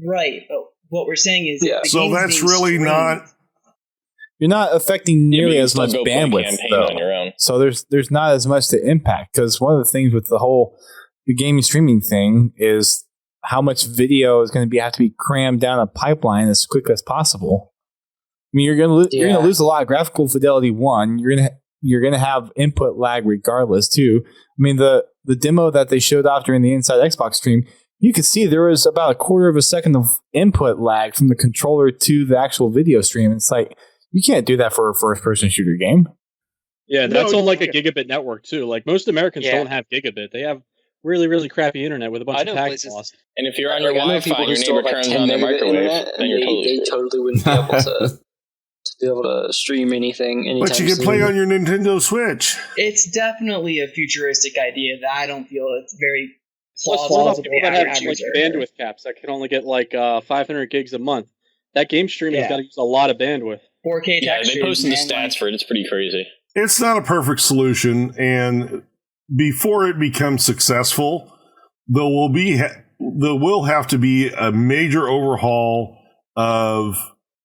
Right, but what we're saying is, so that's really not. You're not affecting nearly as much bandwidth, though. On your own. So there's not as much to impact, because one of the things with the gaming streaming thing is how much video is going to have to be crammed down a pipeline as quick as possible. I mean, you're going to lose a lot of graphical fidelity. One, you're going to have input lag regardless too. I mean, the demo that they showed off during the Inside Xbox stream, you could see there was about a quarter of a second of input lag from the controller to the actual video stream. It's like, you can't do that for a first-person shooter game. Yeah, that's on like a gigabit network too. Like most Americans don't have gigabit; they have really, really crappy internet with a bunch of packets lost. And if you're on your Wi-Fi, your neighbor turns on their microwave, then you're they totally wouldn't be able to stream anything. But you can play on your Nintendo Switch. It's definitely a futuristic idea that I don't feel it's very plausible. What about people that have like bandwidth caps that can only get like 500 gigs a month? That game streaming has got to use a lot of bandwidth. 4K textures. They posted the stats for it. It's pretty crazy. It's not a perfect solution, and before it becomes successful, there will have to be a major overhaul of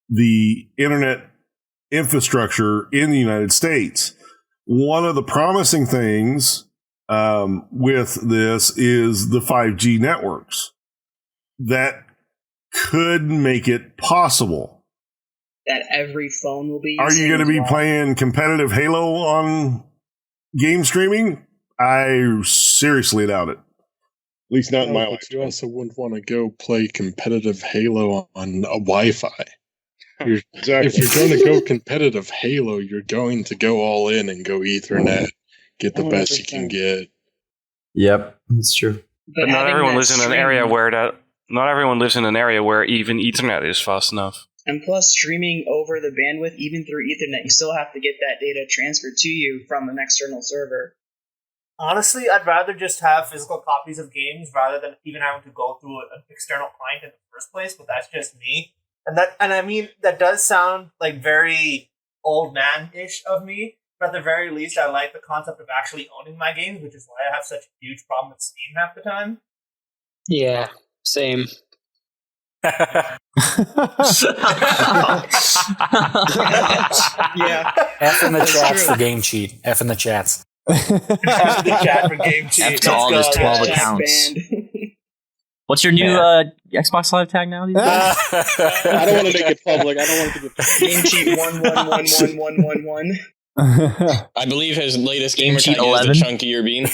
the internet infrastructure in the United States. One of the promising things with this is the 5G networks that could make it possible. That every phone will be. Are you going to be playing competitive Halo on game streaming? I seriously doubt it. At least not in my life. You also wouldn't want to go play competitive Halo on a Wi-Fi. Exactly. If you're going to go competitive Halo, you're going to go all in and go Ethernet. Get the 100%. Best you can get. Yep, that's true. But not everyone lives in an area where even Ethernet is fast enough. And plus, streaming over the bandwidth, even through Ethernet, you still have to get that data transferred to you from an external server. Honestly, I'd rather just have physical copies of games rather than even having to go through an external client in the first place, but that's just me. And I mean, that does sound like very old man-ish of me, but at the very least, I like the concept of actually owning my games, which is why I have such a huge problem with Steam half the time. Yeah, same. Yeah. F in the chats for GameCheat. F in the chats. F in the chat for GameCheat. F to all those 12 accounts. What's your new Xbox Live tag now? I don't want to make it public. I don't want to get GameCheat 11111111. I believe his latest gamer tag is the ChunkierBean.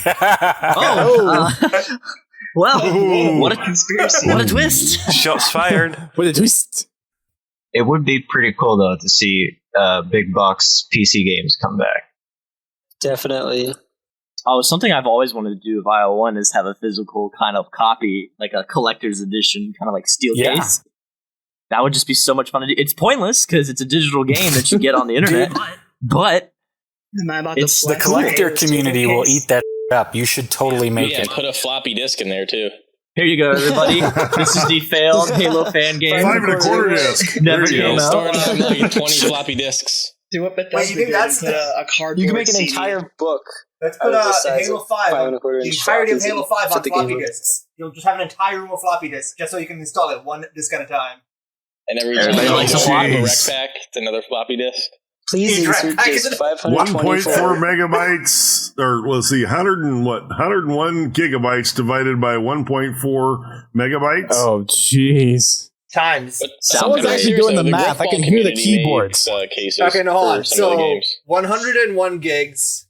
Well, what a conspiracy! What a twist! Shots fired! What a twist! It would be pretty cool though to see big box PC games come back. Definitely. Oh, something I've always wanted to do with IO1 is have a physical kind of copy, like a collector's edition, kind of like steel case. That would just be so much fun to do. It's pointless because it's a digital game that you get on the internet, but it's the collector community will eat that up. You should totally make it. Put a floppy disk in there too. Here you go, everybody. This is the failed Halo fan game. 5 1/4 disc. Never came out. Store it on 20 floppy disks. Do what Bethesda Wait, you think did that's and put a cardboard You can make an CD. entire book. Let's put Halo 5, the entirety of floppies Halo 5 fit on the floppy game. disks. You'll just have an entire room of floppy disks, just so you can install it one disk at a time. And every time Everybody you likes a open flop. a rec pack, it's another floppy disk. Please insert disk 524. 1.4 megabytes, or let's see, 101 gigabytes divided by 1.4 megabytes. Oh, jeez. Times. Someone's actually doing the math. I can hear the keyboards. Okay, no, hold on. So 101 gigs,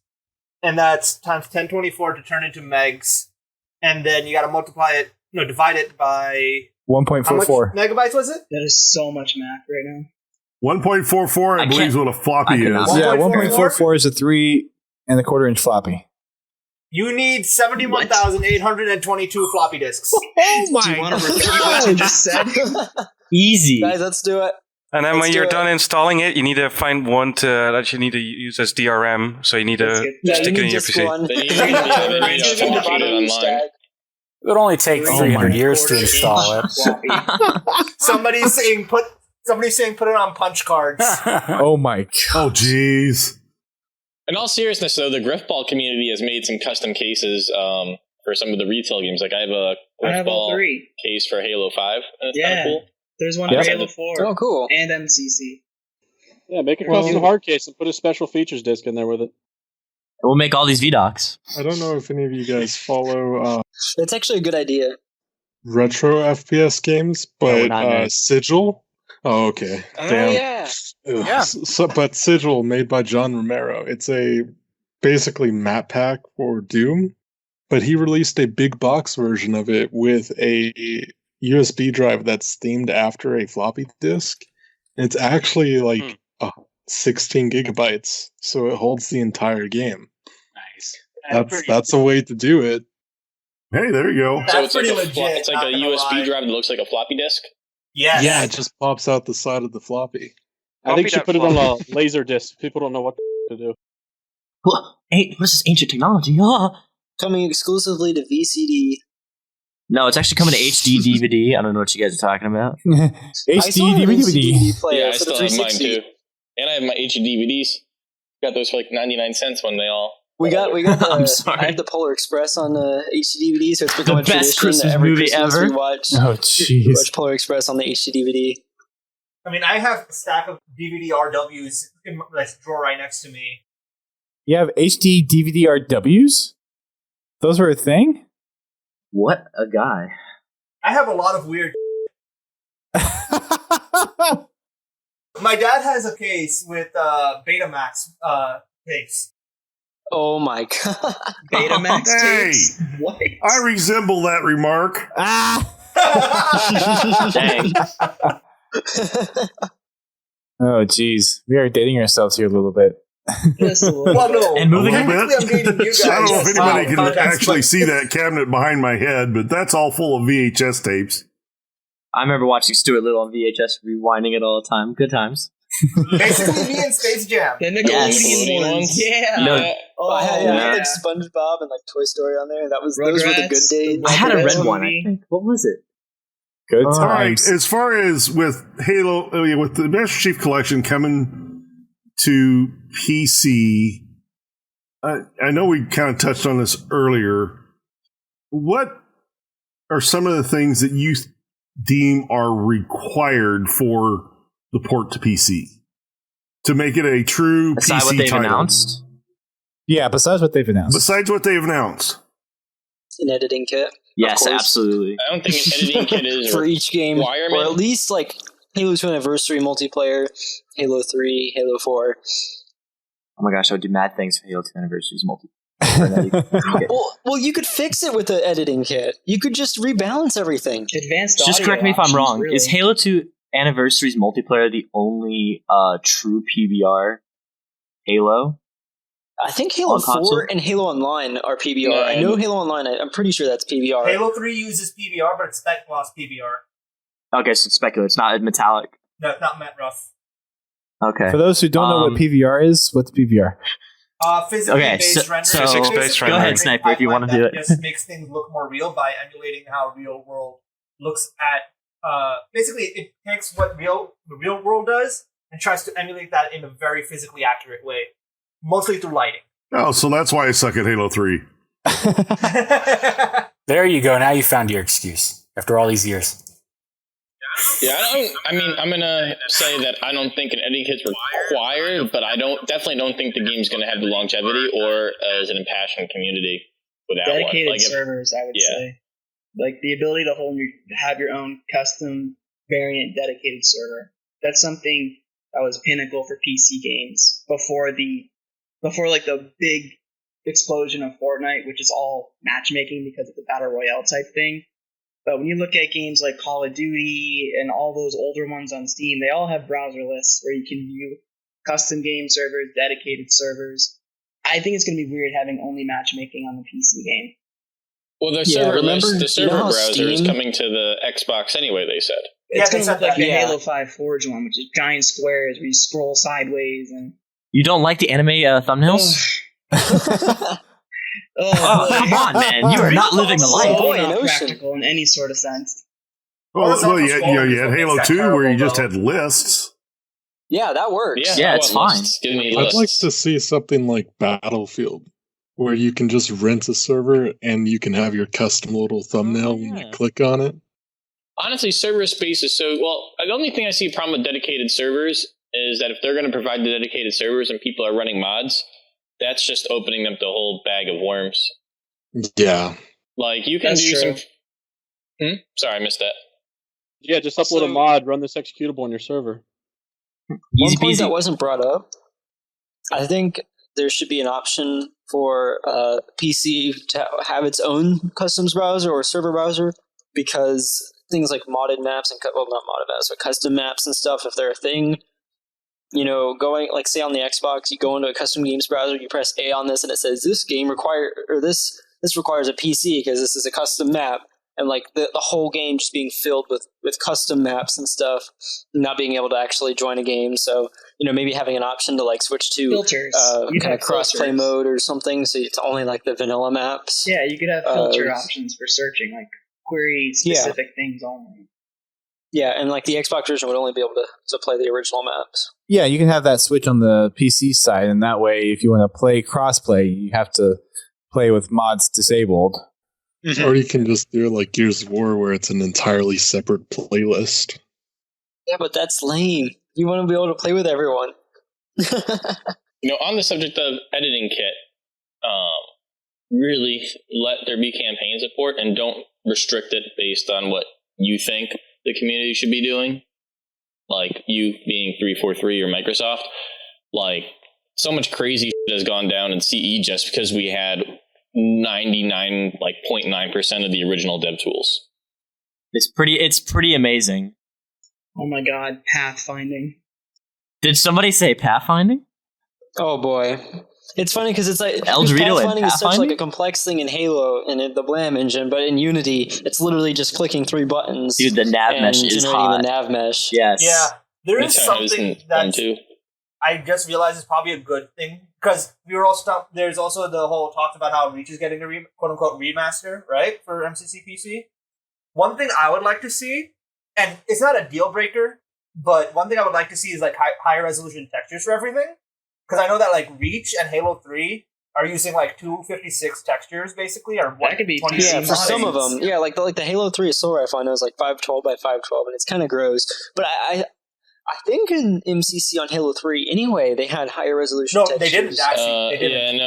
and that's times 1024 to turn into megs, and then you got to divide it by 1.44. how much megabytes was it? That is so much math right now. 1.44, I believe, is what a floppy is. Yeah, 1.44 is a 3.25-inch floppy. You need 71,822 floppy disks. Oh my Do you want to repeat what you just said? Easy. Guys, let's do it. And then Let's when do you're it. done installing it, you need to find one that you need to use as DRM. So you need to stick it in your PC. It would only take 300 years to install it. Somebody's saying put it on punch cards. Oh my god. Oh jeez. In all seriousness, though, the Griffball community has made some custom cases for some of the retail games. Like I have a all Griffball three. case for Halo 5, and it's kind Yeah. of cool. There's one Yeah. for Halo 4. Oh, cool. And MCC. Yeah, make a custom hard case and put a special features disc in there with it. We'll make all these VDocs. I don't know if any of you guys follow That's actually a good idea. retro FPS games, we're but not nerds. Sigil. Oh, okay. Oh, Damn. yeah. Ugh. Yeah. But Sigil, made by John Romero, it's a basically map pack for Doom, but he released a big box version of it with a USB drive that's themed after a floppy disk. It's actually like 16 gigabytes, so it holds the entire game. Nice. That's a way to do it. Hey, there you go. So it's like, pretty legit, it's like a USB drive that looks like a floppy disk. Yes. Yeah, it just pops out the side of the floppy. I think you should put it on a laser disc. People don't know what to do. What is this ancient technology? Oh. Coming exclusively to VCD. No, it's actually coming to HD DVD. I don't know what you guys are talking about. HD DVD. player Yeah, I for still the have mine 360. too. And I have my HD DVDs. Got those for like 99 cents when they all. We got I'm the. sorry. I have the Polar Express on the HD DVD, so it's become The a best tradition Christmas that every movie Christmas ever. we watch. Oh We jeez. watch Polar Express on the HD DVD. I mean, I have a stack of DVD RWs in this drawer right next to me. You have HD DVD RWs? Those were a thing? What a guy. I have a lot of weird. My dad has a case with Betamax tapes. Oh my god. Betamax Hey, tapes? What? I resemble that remark. Dang. Oh jeez. We are dating ourselves here a little bit. Just a little Well, bit. no. And moving A little Technically, I'm bit. dating you guys. I don't know if anybody can Context, actually but- see that cabinet behind my head, but that's all full of VHS tapes. I remember watching Stuart Little on VHS, rewinding it all the time. Good times. Basically, me and Space Jam. The Nickelodeon Yes. ones. Yeah. No. Oh, I had, yeah. like SpongeBob and like Toy Story on there. Those were the Rugrats, good days. I had a red Rugrats one, I movie. think. What was it? Good All right. times. As far as with Halo, with the Master Chief Collection coming to PC, I know we kind of touched on this earlier. What are some of the things that you deem are required for the port to PC to make it a true Besides PC what they've title? announced? Yeah, besides what they've announced. Besides what they've announced. An editing kit. Yes, Of course. absolutely. I don't think an editing kit is For each game. requirement. Or at least like Halo 2 Anniversary multiplayer, Halo 3, Halo 4. Oh my gosh, I would do mad things for Halo 2 Anniversary's multiplayer. Well, you could fix it with the editing kit. You could just rebalance everything. Advanced Just audio correct me if I'm options, wrong. really. Is Halo 2 Anniversary's multiplayer the only true PBR Halo? I think Halo On 4 console? and Halo Online are PBR. No, I know Halo Online, I'm pretty sure that's PBR. Halo 3 uses PBR, but it's spec gloss PBR. Okay, so it's speculative. It's not metallic. No, it's not Matt Ruff. Okay. For those who don't know what PVR is, what's PVR? Physically Okay, based so- rendering. so- Physics-based Basically, Go ahead, rendering Sniper, if you pipeline wanna do that it. just makes things look more real by emulating how real world looks at. Basically, it takes what the real world does and tries to emulate that in a very physically accurate way, mostly through lighting. Oh, so that's why I suck at Halo 3. There you go. Now you found your excuse after all these years. Yeah, I'm gonna say that I don't think an etiquette's required, but I definitely don't think the game's gonna have the longevity or as an impassioned community without dedicated one. servers, I would say. Like the ability to have your own custom variant dedicated server. That's something that was pinnacle for PC games before the big explosion of Fortnite, which is all matchmaking because of the battle royale type thing. But when you look at games like Call of Duty and all those older ones on Steam, they all have browser lists where you can view custom game servers, dedicated servers. I think it's going to be weird having only matchmaking on the PC game. Well, the server browser is coming to the Xbox anyway, they said. It's going to look like the Halo 5 Forge one, which is giant squares where you scroll sideways. And you don't like the anime thumbnails? Oh, come on, man! You are not living the life. Not practical in any sort of sense. Well, you had Halo 2 where you just had lists. Yeah, that works. Yeah, it's fine. I'd like to see something like Battlefield, where you can just rent a server and you can have your custom little thumbnail when you click on it. Honestly, server space is so... Well, the only thing I see a problem with dedicated servers is that if they're going to provide the dedicated servers and people are running mods, that's just opening up the whole bag of worms. Yeah. Like, you can do some... Sorry, I missed that. Yeah, just upload a mod, run this executable on your server. One point that wasn't brought up, I think there should be an option for PC to have its own customs browser or server browser, because things like modded maps and not modded maps, but custom maps and stuff, if they're a thing, going like say on the Xbox, you go into a custom games browser, you press A on this, and it says this game this requires a PC because this is a custom map, and like the whole game just being filled with custom maps and stuff, not being able to actually join a game. So maybe having an option to like switch to filters, kind of crossplay mode or something, so it's only like the vanilla maps. Yeah, you could have filter options for searching, like query specific things only. Yeah, and like the Xbox version would only be able to play the original maps. Yeah, you can have that switch on the PC side, and that way, if you want to play crossplay, you have to play with mods disabled. Mm-hmm. Or you can just do like Gears of War, where it's an entirely separate playlist. Yeah, but that's lame. You want to be able to play with everyone. On the subject of editing kit, really let there be campaign support and don't restrict it based on what you think the community should be doing. Like you being 343 or Microsoft, like so much crazy shit has gone down in CE just because we had 99.9% of the original dev tools. It's pretty amazing. Oh my god, pathfinding. Did somebody say pathfinding? Oh boy. It's funny because it's like ElDewrito pathfinding is such like a complex thing in Halo and in the Blam engine, but in Unity, it's literally just clicking 3 buttons. Dude, the nav mesh is hot. The nav mesh. Yes. Yeah, there is something that I just realized is probably a good thing, because we were all stuck. There's also the whole talk about how Reach is getting a quote unquote remaster, right, for MCC PC. One thing I would like to see, and it's not a deal breaker, but one thing I would like to see is like higher resolution textures for everything. Because I know that like Reach and Halo 3 are using like 256 textures basically, or what? That could be 20. Yeah, for some of them. Yeah, like the Halo 3 Assault Rifle I know is like 512 by 512, and it's kind of gross. But I think in MCC on Halo 3 anyway, they had higher resolution textures. No, they didn't actually.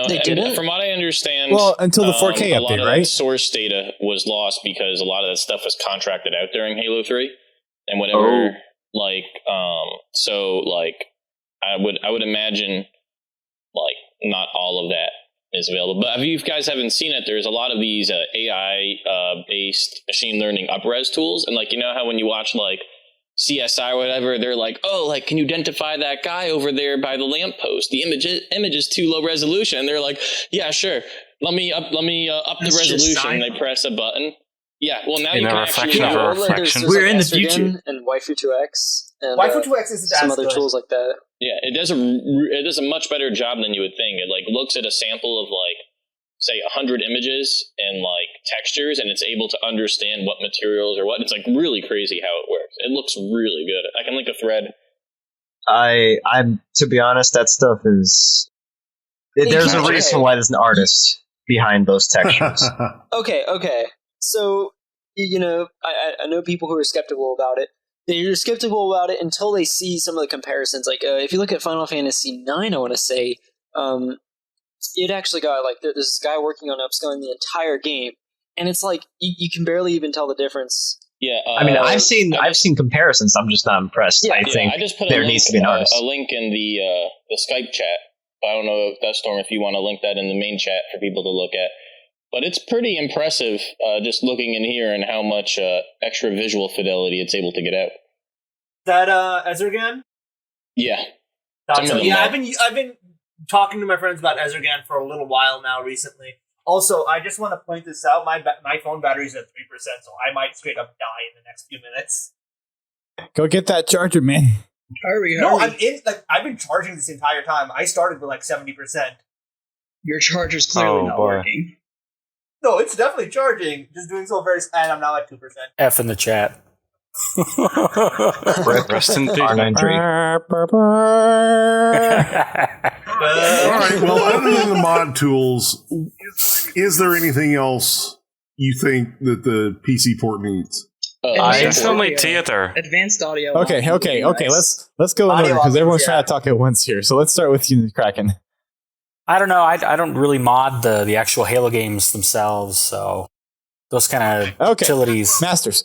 They didn't? From what I understand, well, until the 4K a update, lot of right? that source data was lost because a lot of that stuff was contracted out during Halo 3 and whatever. I would imagine like not all of that is available. But if you guys haven't seen it, there's a lot of these AI based machine learning up-res tools, and like how when you watch like CSI or whatever, they're like, oh, like, can you identify that guy over there by the lamppost? The image is too low resolution. And they're like, yeah, sure. Let me up the resolution. And they press a button. Yeah, well, now you can actually... We're in the future. And Waifu2X. And Waifu2X is some other tools like that. Yeah, it does a much better job than you would think. It like looks at a sample of like, say 100 images and like textures, and it's able to understand what materials or what. It's like really crazy how it works. It looks really good. I can link a thread I'm to be honest, that stuff is. There's a reason why there's an artist behind those textures. Okay. So, I know people who are skeptical about it. They're skeptical about it until they see some of the comparisons. Like, if you look at Final Fantasy IX, I want to say, it actually got, like, there's this guy working on upscaling the entire game, and it's like, you can barely even tell the difference. Yeah, I mean, I've seen comparisons. I'm just not impressed. I think I just put there needs to be an artist. A link in the Skype chat. I don't know if that's Storm, if you want to link that in the main chat for people to look at. But it's pretty impressive just looking in here and how much extra visual fidelity it's able to get out. That Ezergan? Yeah. Yeah, I've been talking to my friends about Ezergan for a little while now recently. Also, I just want to point this out. My phone battery's at 3%, so I might straight up die in the next few minutes. Go get that charger, man. Hurry. No, I've been charging this entire time. I started with like 70%. Your charger's clearly not working. No, it's definitely charging. Just doing so very, and I'm now at 2%. F in the chat. Rest in peace. R93. All right. Well, other than the mod tools, is there anything else you think that the PC port needs? It's only theater. Advanced audio. Okay. Let's go in order because everyone's trying to talk at once here. So let's start with Unikraken. I don't know. I don't really mod the actual Halo games themselves, so those kind of utilities. Masterz.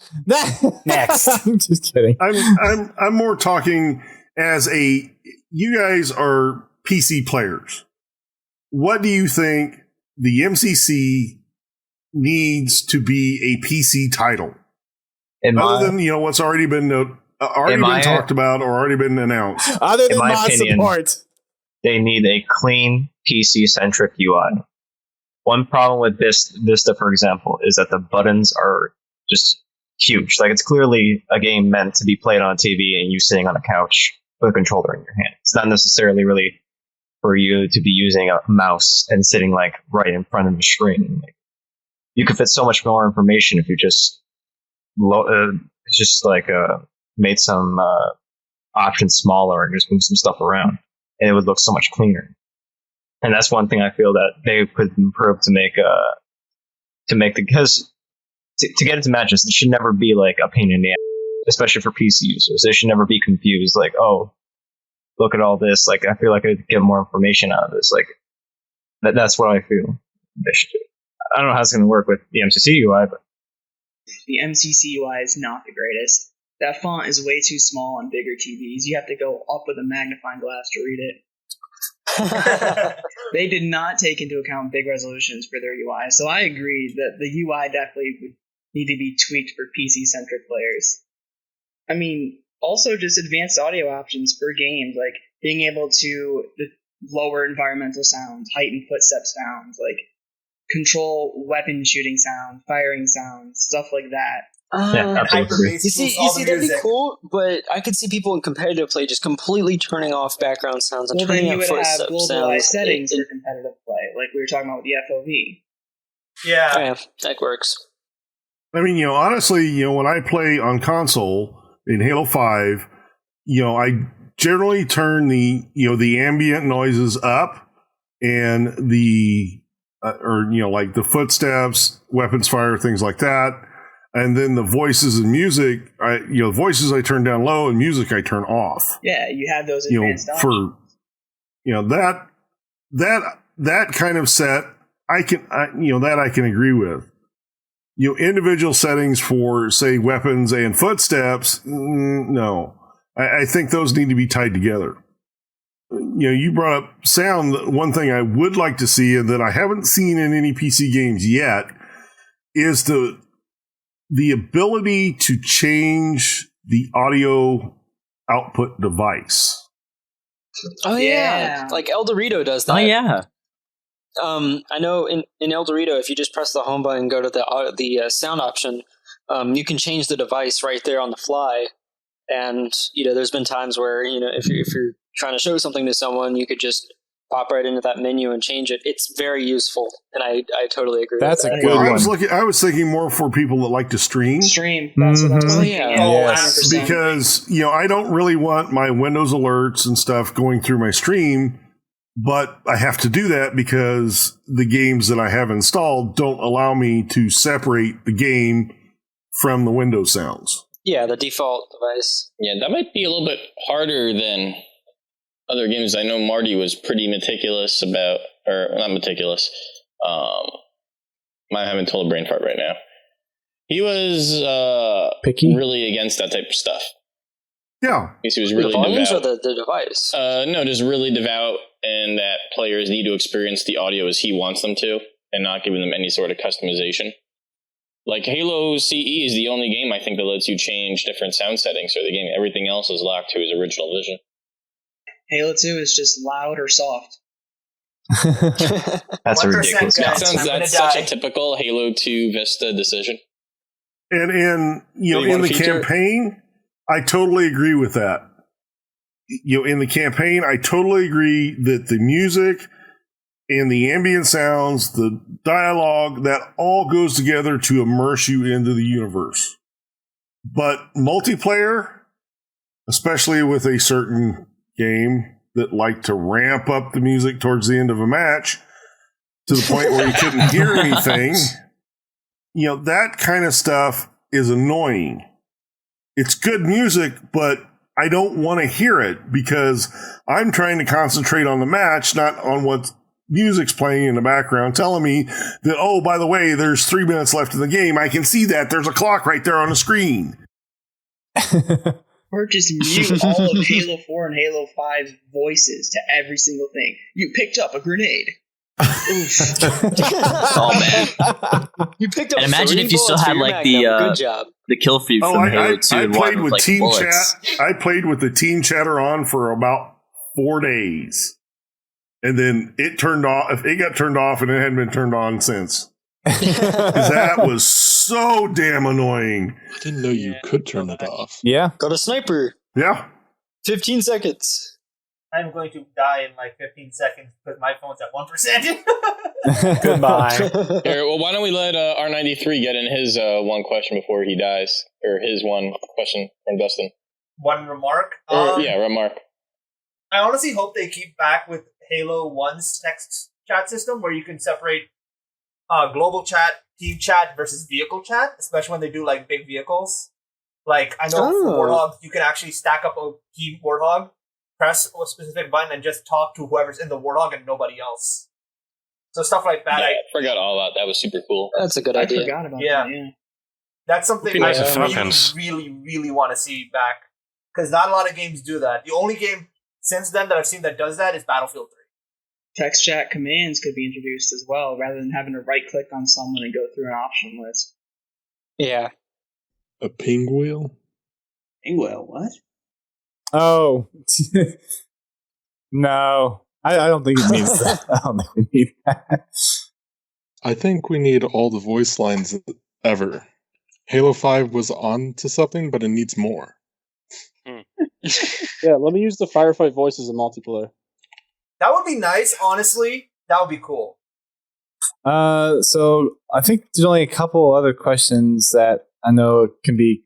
Next. I'm just kidding. I'm more talking as you guys are PC players. What do you think the MCC needs to be a PC title? Other than what's already been talked about or already been announced. Other than mod support. They need a clean PC-centric UI. One problem with Vista, for example, is that the buttons are just huge. Like, it's clearly a game meant to be played on a TV and you sitting on a couch with a controller in your hand. It's not necessarily really for you to be using a mouse and sitting like right in front of the screen. Like, you could fit so much more information if you just made some options smaller and just move some stuff around, and it would look so much cleaner. And that's one thing I feel that they could improve to make because to get into matches, it should never be like a pain in the ass, especially for PC users. They should never be confused. Like, oh, look at all this. Like, I feel like I could get more information out of this. Like, that's what I feel they should do. I don't know how it's going to work with the MCC UI, but the MCC UI is not the greatest. That font is way too small on bigger TVs. You have to go up with a magnifying glass to read it. They did not take into account big resolutions for their UI, so I agree that the UI definitely would need to be tweaked for PC-centric players. I mean, also just advanced audio options for games, like being able to lower environmental sounds, heighten footstep sounds, like control weapon shooting sounds, firing sounds, stuff like that. You see, that'd be cool, but I could see people in competitive play just completely turning off background sounds and turning up footstep sounds. Well, then you would have globalized settings for competitive play, like we were talking about with the FOV. Yeah, that works. I mean, honestly, when I play on console in Halo 5, I generally turn the ambient noises up and like the footsteps, weapons fire, things like that. And then the voices and music, voices I turn down low and music I turn off. Yeah, you have those advanced options. That kind of set, I can agree with. Individual settings for, say, weapons and footsteps, no. I think those need to be tied together. You brought up sound. One thing I would like to see, and that I haven't seen in any PC games yet, is the ability to change the audio output device. Oh yeah, like ElDewrito does that. Oh yeah. I know in ElDewrito, if you just press the home button and go to the sound option, you can change the device right there on the fly. And there's been times where if you're trying to show something to someone, you could just pop right into that menu and change it. It's very useful, and I totally agree. That's with a that. good one. I was thinking more for people that like to stream. Stream. That's what I was thinking. Yes. 100%. Because, I don't really want my Windows alerts and stuff going through my stream, but I have to do that because the games that I have installed don't allow me to separate the game from the Windows sounds. Yeah, the default device. Yeah, that might be a little bit harder than other games. I know Marty was pretty meticulous about, or not meticulous. I haven't told a brain fart right now. He was picky, really against that type of stuff. Yeah, he was really the volumes devout. or the device? No, just really devout, and that players need to experience the audio as he wants them to, and not giving them any sort of customization. Like Halo CE is the only game I think that lets you change different sound settings for the game. Everything else is locked to his original vision. Halo 2 is just loud or soft. That's a ridiculous concept. That's such a typical Halo 2 Vista decision. And in the campaign, I totally agree with that. In the campaign, I totally agree that the music and the ambient sounds, the dialogue, that all goes together to immerse you into the universe. But multiplayer, especially with a certain game that like to ramp up the music towards the end of a match to the point where you couldn't hear anything, that kind of stuff is annoying. It's good music, but I don't want to hear it because I'm trying to concentrate on the match, not on what music's playing in the background telling me that, oh, by the way, there's 3 minutes left in the game. I can see that. There's a clock right there on the screen. Or just mute all of Halo 4 and Halo 5's voices to every single thing. You picked up a grenade. Oh man! You picked up. And imagine if you still had like good job. The kill feed from Halo 2 I and played one with like team bullets. chat. I played with the team chatter on for about 4 days, and then it turned off. It got turned off, and it hadn't been turned on since. Because that was so damn annoying. I didn't know you could turn it off. Yeah. Go to sniper. Yeah. 15 seconds. I'm going to die in like 15 seconds because my phone's at 1%. Goodbye. Here, well, why don't we let R93 get in his one question before he dies, or his one question from Dustin? One remark. Remark. I honestly hope they keep back with Halo 1's text chat system where you can separate global chat, team chat versus vehicle chat, especially when they do like big vehicles. Like I know for Warthog, you can actually stack up a team Warthog, press a specific button, and just talk to whoever's in the Warthog and nobody else. So stuff like that. Yeah, I forgot all about that. Was super cool. That's a good idea. I forgot about that. Yeah. That's something nice I really want to see back. Because not a lot of games do that. The only game since then that I've seen that does that is Battlefield 3. Text chat commands could be introduced as well, rather than having to right-click on someone and go through an option list. Yeah. A ping wheel? Ping wheel, what? Oh. No. I don't think it needs that. I don't think we need that. I think we need all the voice lines ever. Halo 5 was on to something, but it needs more. Yeah, let me use the firefight voices in multiplayer. That would be nice, honestly. That would be cool. So I think there's only a couple other questions that I know can be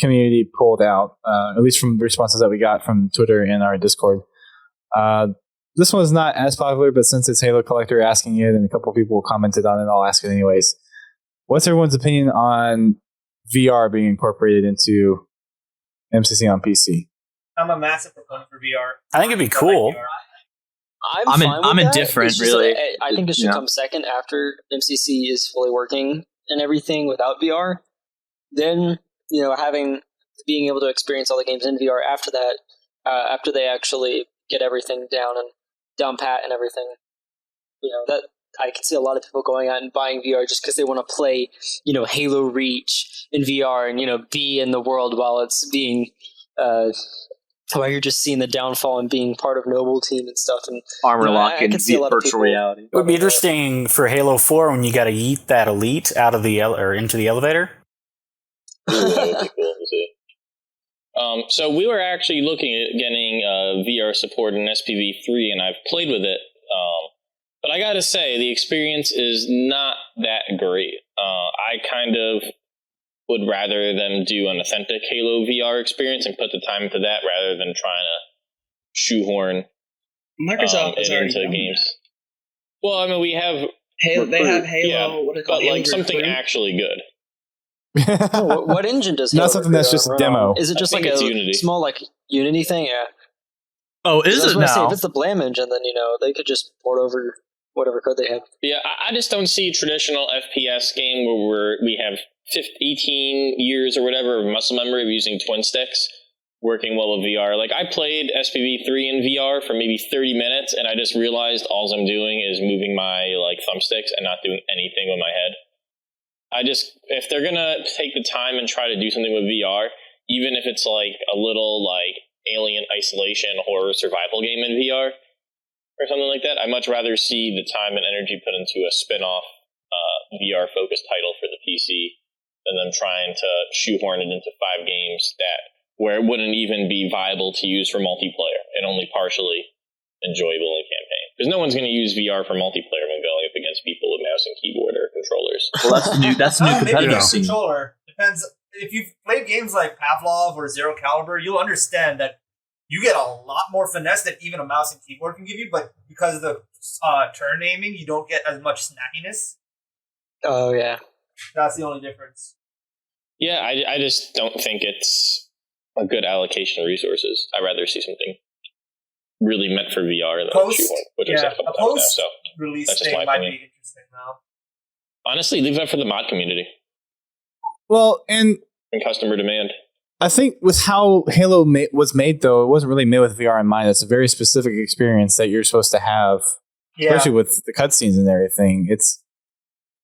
community pulled out, at least from the responses that we got from Twitter and our Discord. This one is not as popular, but since it's Halo Collector asking it and a couple people commented on it, I'll ask it anyways. What's everyone's opinion on VR being incorporated into MCC on PC? I'm a massive proponent for VR. I think it'd be cool. I'm indifferent, really. I think it should come second after MCC is fully working and everything without VR. Then, being able to experience all the games in VR after that, after they actually get everything down pat and everything. That I can see a lot of people going out and buying VR just because they want to play, Halo Reach in VR and, be in the world while it's being, while you're just seeing the downfall and being part of Noble Team and stuff. And Armor lock and virtual reality. It would be interesting for Halo 4 when you got to yeet that elite out of the or into the elevator. That would be cool to see. So we were actually looking at getting VR support in SPV3, and I've played with it. But I gotta say, the experience is not that great. I kind of would rather them do an authentic Halo VR experience and put the time into that rather than trying to shoehorn Microsoft has already into done games. that. Well, I mean, we have Halo, they have Halo, yeah, what are they called? but like something actually good. What engine does Halo Not something that's just a demo. Is it just I like think a it's Unity. small like Unity thing? Yeah. Oh, is it Say, now? if it's the Blam engine, then they could just port over whatever code they have. Yeah, I just don't see traditional FPS game where we have 18 years or whatever of muscle memory of using twin sticks working well with VR. Like, I played SPV3 in VR for maybe 30 minutes, and I just realized all I'm doing is moving my thumbsticks and not doing anything with my head. If they're gonna take the time and try to do something with VR, even if it's like a little alien isolation horror survival game in VR or something like that, I'd much rather see the time and energy put into a spin-off VR focused title for the PC than them trying to shoehorn it into 5 games where it wouldn't even be viable to use for multiplayer and only partially enjoyable in campaign. Because no one's going to use VR for multiplayer when going up against people with mouse and keyboard or controllers. Well, that's the new competitive scene. Controller depends. If you've played games like Pavlov or Zero Caliber, you'll understand that you get a lot more finesse than even a mouse and keyboard can give you. But because of the turn aiming, you don't get as much snackiness. Oh yeah, that's the only difference. Yeah, I just don't think it's a good allocation of resources. I'd rather see something really meant for VR than a post-release thing might be interesting now. Honestly, leave that for the mod community. Well, and customer demand. I think with how Halo was made, though, it wasn't really made with VR in mind. It's a very specific experience that you're supposed to have, especially with the cutscenes and everything. It's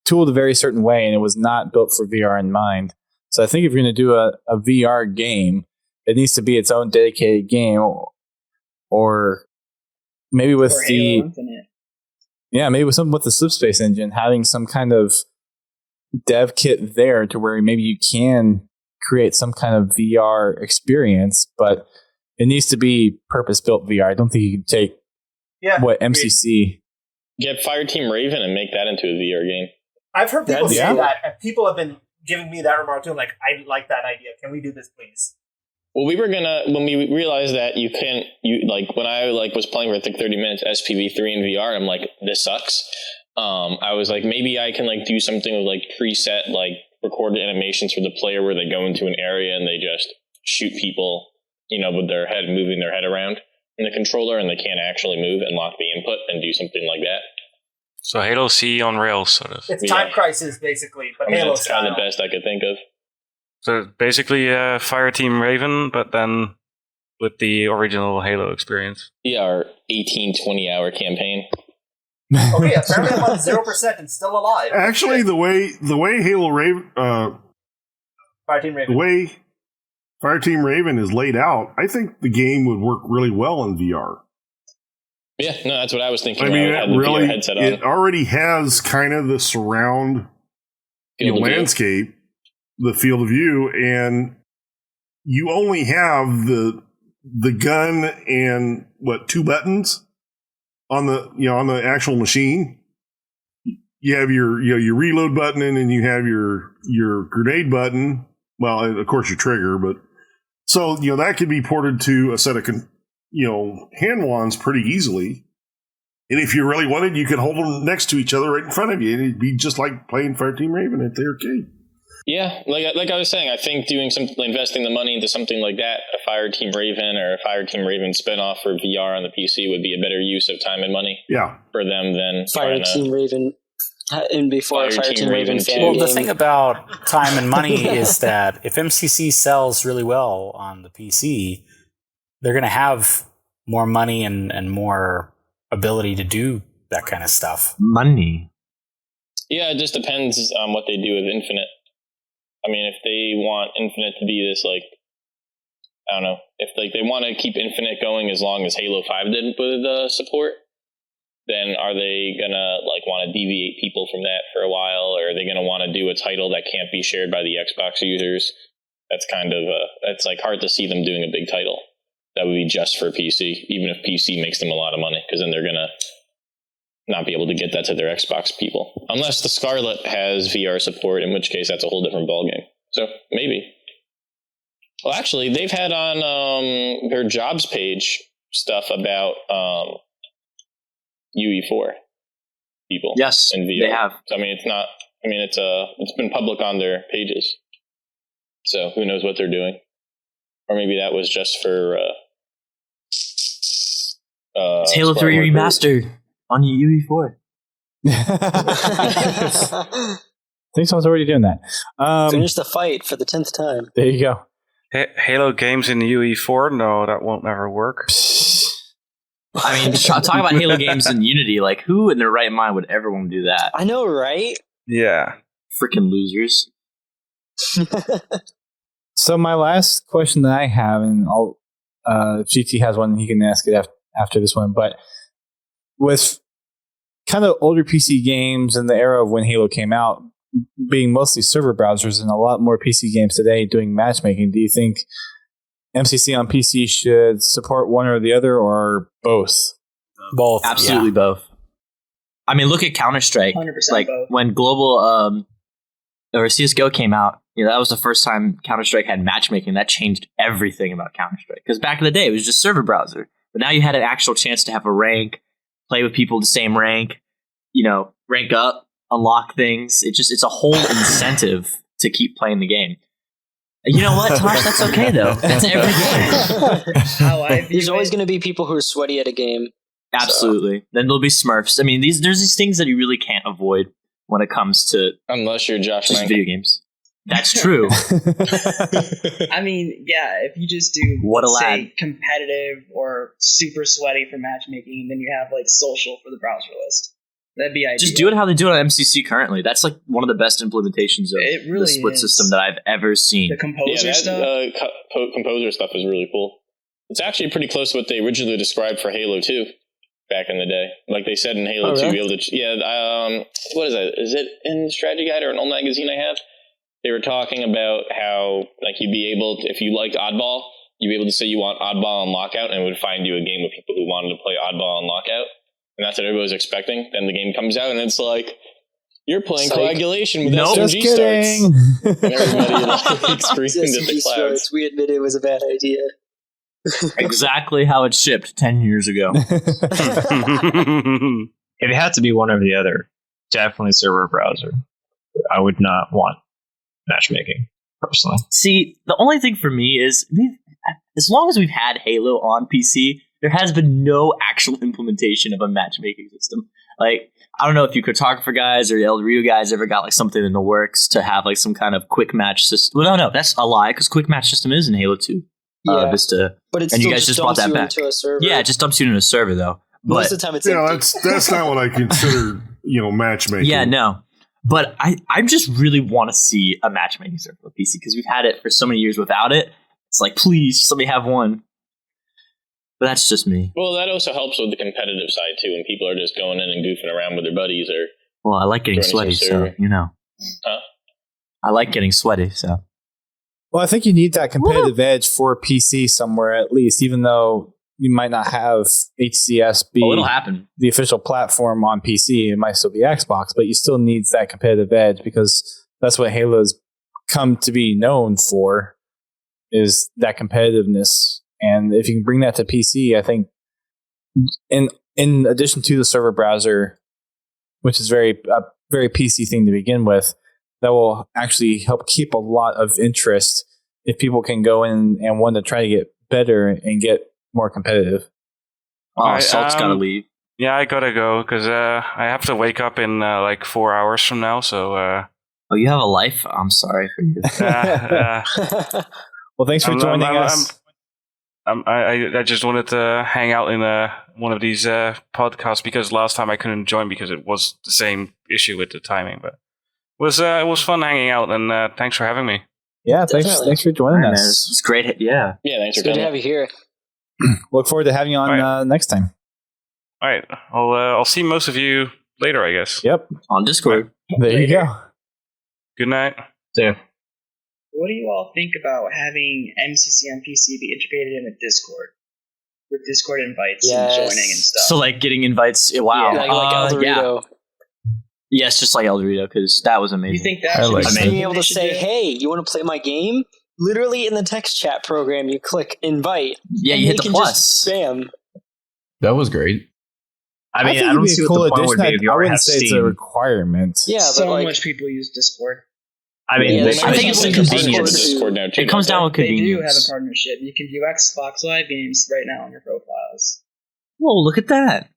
tooled a very certain way, and it was not built for VR in mind. So I think if you're going to do a VR game, it needs to be its own dedicated game, or maybe with maybe with something with the Slipspace engine, having some kind of dev kit there to where maybe you can create some kind of VR experience, but it needs to be purpose-built VR. I don't think you can take MCC. Get Fireteam Raven and make that into a VR game. I've heard people say that, and people have been giving me that remark too. I'm like, I like that idea. Can we do this, please? Well, we were gonna, when we realized that when I was playing for 30 minutes SPV3 in VR, I'm like, this sucks. I was like, maybe I can do something with preset recorded animations for the player where they go into an area and they just shoot people, with their head moving their head around in the controller, and they can't actually move and lock the input and do something like that. So Halo C on rails, sort of. It's Time Crisis, basically, but Halo that's kind of the best I could think of. So basically, Fireteam Raven, but then with the original Halo experience. Yeah, our 18, 20-hour campaign. Okay, apparently I'm on 0% and still alive. Actually, the way Halo Raven, Fireteam Raven, the way Fireteam Raven is laid out, I think the game would work really well in VR. Yeah, no, that's what I was thinking. I mean, it already has kind of the surround landscape, the field of view, and you only have the gun and 2 buttons on the actual machine. You have your reload button, and then you have your grenade button. Well, of course your trigger, but so that could be ported to a set of hand wands pretty easily. And if you really wanted, you could hold them next to each other right in front of you, and it'd be just like playing Fireteam Raven at the arcade. Yeah, like I was saying, I think doing investing the money into something like that, a Fireteam Raven or a Fireteam Raven spinoff for VR on the PC would be a better use of time and money. Yeah, for them than Fireteam Raven. And before Fireteam Raven. Well, the thing about time and money is that if MCC sells really well on the PC, they're going to have more money and more ability to do that kind of stuff. Money. Yeah, it just depends on what they do with Infinite. I mean, if they want Infinite to be this, I don't know, if they want to keep Infinite going as long as Halo 5 did with support, then are they going to want to deviate people from that for a while, or are they going to want to do a title that can't be shared by the Xbox users That's kind of it's like hard to see them doing a big title that would be just for PC, even if PC makes them a lot of money, because then they're gonna not be able to get that to their Xbox people, unless the Scarlet has VR support, in which case that's a whole different ballgame. So maybe. Well, actually, they've had on their jobs page stuff about UE4 people. Yes, in VR. they have. So, I mean, it's not. I mean, it's been public on their pages. So who knows what they're doing? Or maybe that was just for. It's Halo 3 Remastered on UE4. I think someone's already doing that. Finish the fight for the 10th time. There you go. Halo games in UE4? No, that won't ever work. I mean, talk about Halo games in Unity. Like, who in their right mind would ever want to do that? I know, right? Yeah. Freaking losers. So my last question that I have, and I'll, if GT has one, he can ask it after this one. But with kind of older PC games in the era of when Halo came out, being mostly server browsers and a lot more PC games today doing matchmaking, do you think MCC on PC should support one or the other, or both? Both. Absolutely both. I mean, look at Counter-Strike. 100% like, both. when Global or CSGO came out, that was the first time Counter-Strike had matchmaking. That changed everything about Counter-Strike. Because back in the day, it was just server browser. But now you had an actual chance to have a rank, play with people the same rank, rank up, unlock things. It's a whole incentive to keep playing the game. You know what, Tosh? That's okay, though. That's every game. There's always going to be people who are sweaty at a game. Absolutely. So. Then there'll be Smurfs. I mean, there's these things that you really can't avoid when it comes to... Unless you're Josh Mank. Video games. That's true. I mean, yeah, if you just do, say, competitive or super sweaty for matchmaking, and then you have, like, social for the browser list. That'd be ideal. Just do it how they do it on MCC currently. That's like one of the best implementations of the split system that I've ever seen. The composer stuff? Composer stuff is really cool. It's actually pretty close to what they originally described for Halo 2 back in the day. Like they said in Halo 2, be able to... what is that? Is it in Strategy Guide or an old magazine I have? They were talking about how like you'd be able to, if you liked Oddball, you'd be able to say you want Oddball and Lockout, and it would find you a game of people who wanted to play Oddball and Lockout. And that's what everybody was expecting. Then the game comes out, and it's like, you're playing Coagulation with SMG starts. And everybody like screamed at the clouds. We admit it was a bad idea. Exactly how it shipped 10 years ago. If it had to be one or the other, definitely server browser. I would not want matchmaking, personally. See, the only thing for me is, as long as we've had Halo on PC, there has been no actual implementation of a matchmaking system. Like, I don't know if you Cartographer guys or ElDewrito guys ever got like something in the works to have like some kind of quick match system. Well, no, that's a lie, because quick match system is in Halo 2. Vista. But it's and you guys just brought that back. Yeah, it just dumps you into a server though. Most of the time it's empty. that's not what I consider, matchmaking. Yeah, no. But I just really want to see a matchmaking server for PC, because we've had it for so many years without it. It's like, please, somebody have one. But that's just me. Well, that also helps with the competitive side, too, when people are just going in and goofing around with their buddies. Well, I like getting sweaty, so, Huh? I like getting sweaty, so. Well, I think you need that competitive edge for PC somewhere, at least, even though you might not have HCS be it'll happen. The official platform on PC. It might still be Xbox, but you still need that competitive edge, because that's what Halo's come to be known for, is that competitiveness. And if you can bring that to PC, I think in addition to the server browser, which is a very PC thing to begin with, that will actually help keep a lot of interest if people can go in and want to try to get better and get more competitive. Salt's got to leave. Yeah, I gotta go, because I have to wake up in like 4 hours from now, so... Oh, you have a life? I'm sorry for you. Well, thanks for joining us. I just wanted to hang out in one of these podcasts, because last time I couldn't join because it was the same issue with the timing. But it was fun hanging out, and thanks for having me. Yeah, thanks for joining us. It's great. Yeah, thanks for coming. Good to have you here. Look forward to having you on next time. All right, I'll see most of you later, I guess. Yep, on Discord. There you go. Good night. See ya. what do you all think about having MCC on PC be integrated in with Discord? With Discord invites and joining and stuff. So like getting invites. Wow. Yeah, like ElDewrito. Yeah. Yes, just like ElDewrito, because that was amazing. You think that should be being able to say, "Hey, you want to play my game?" Literally in the text chat program, you click invite. Yeah, you hit the plus. Bam. That was great. I mean, I don't see what the point would be if you already have say Steam. it's a requirement. Yeah, so but much people use Discord. I mean, I think it's the convenience. Discord now too, it comes down with They do have convenience. a partnership. You can view Xbox Live games right now on your profiles. Whoa, look at that.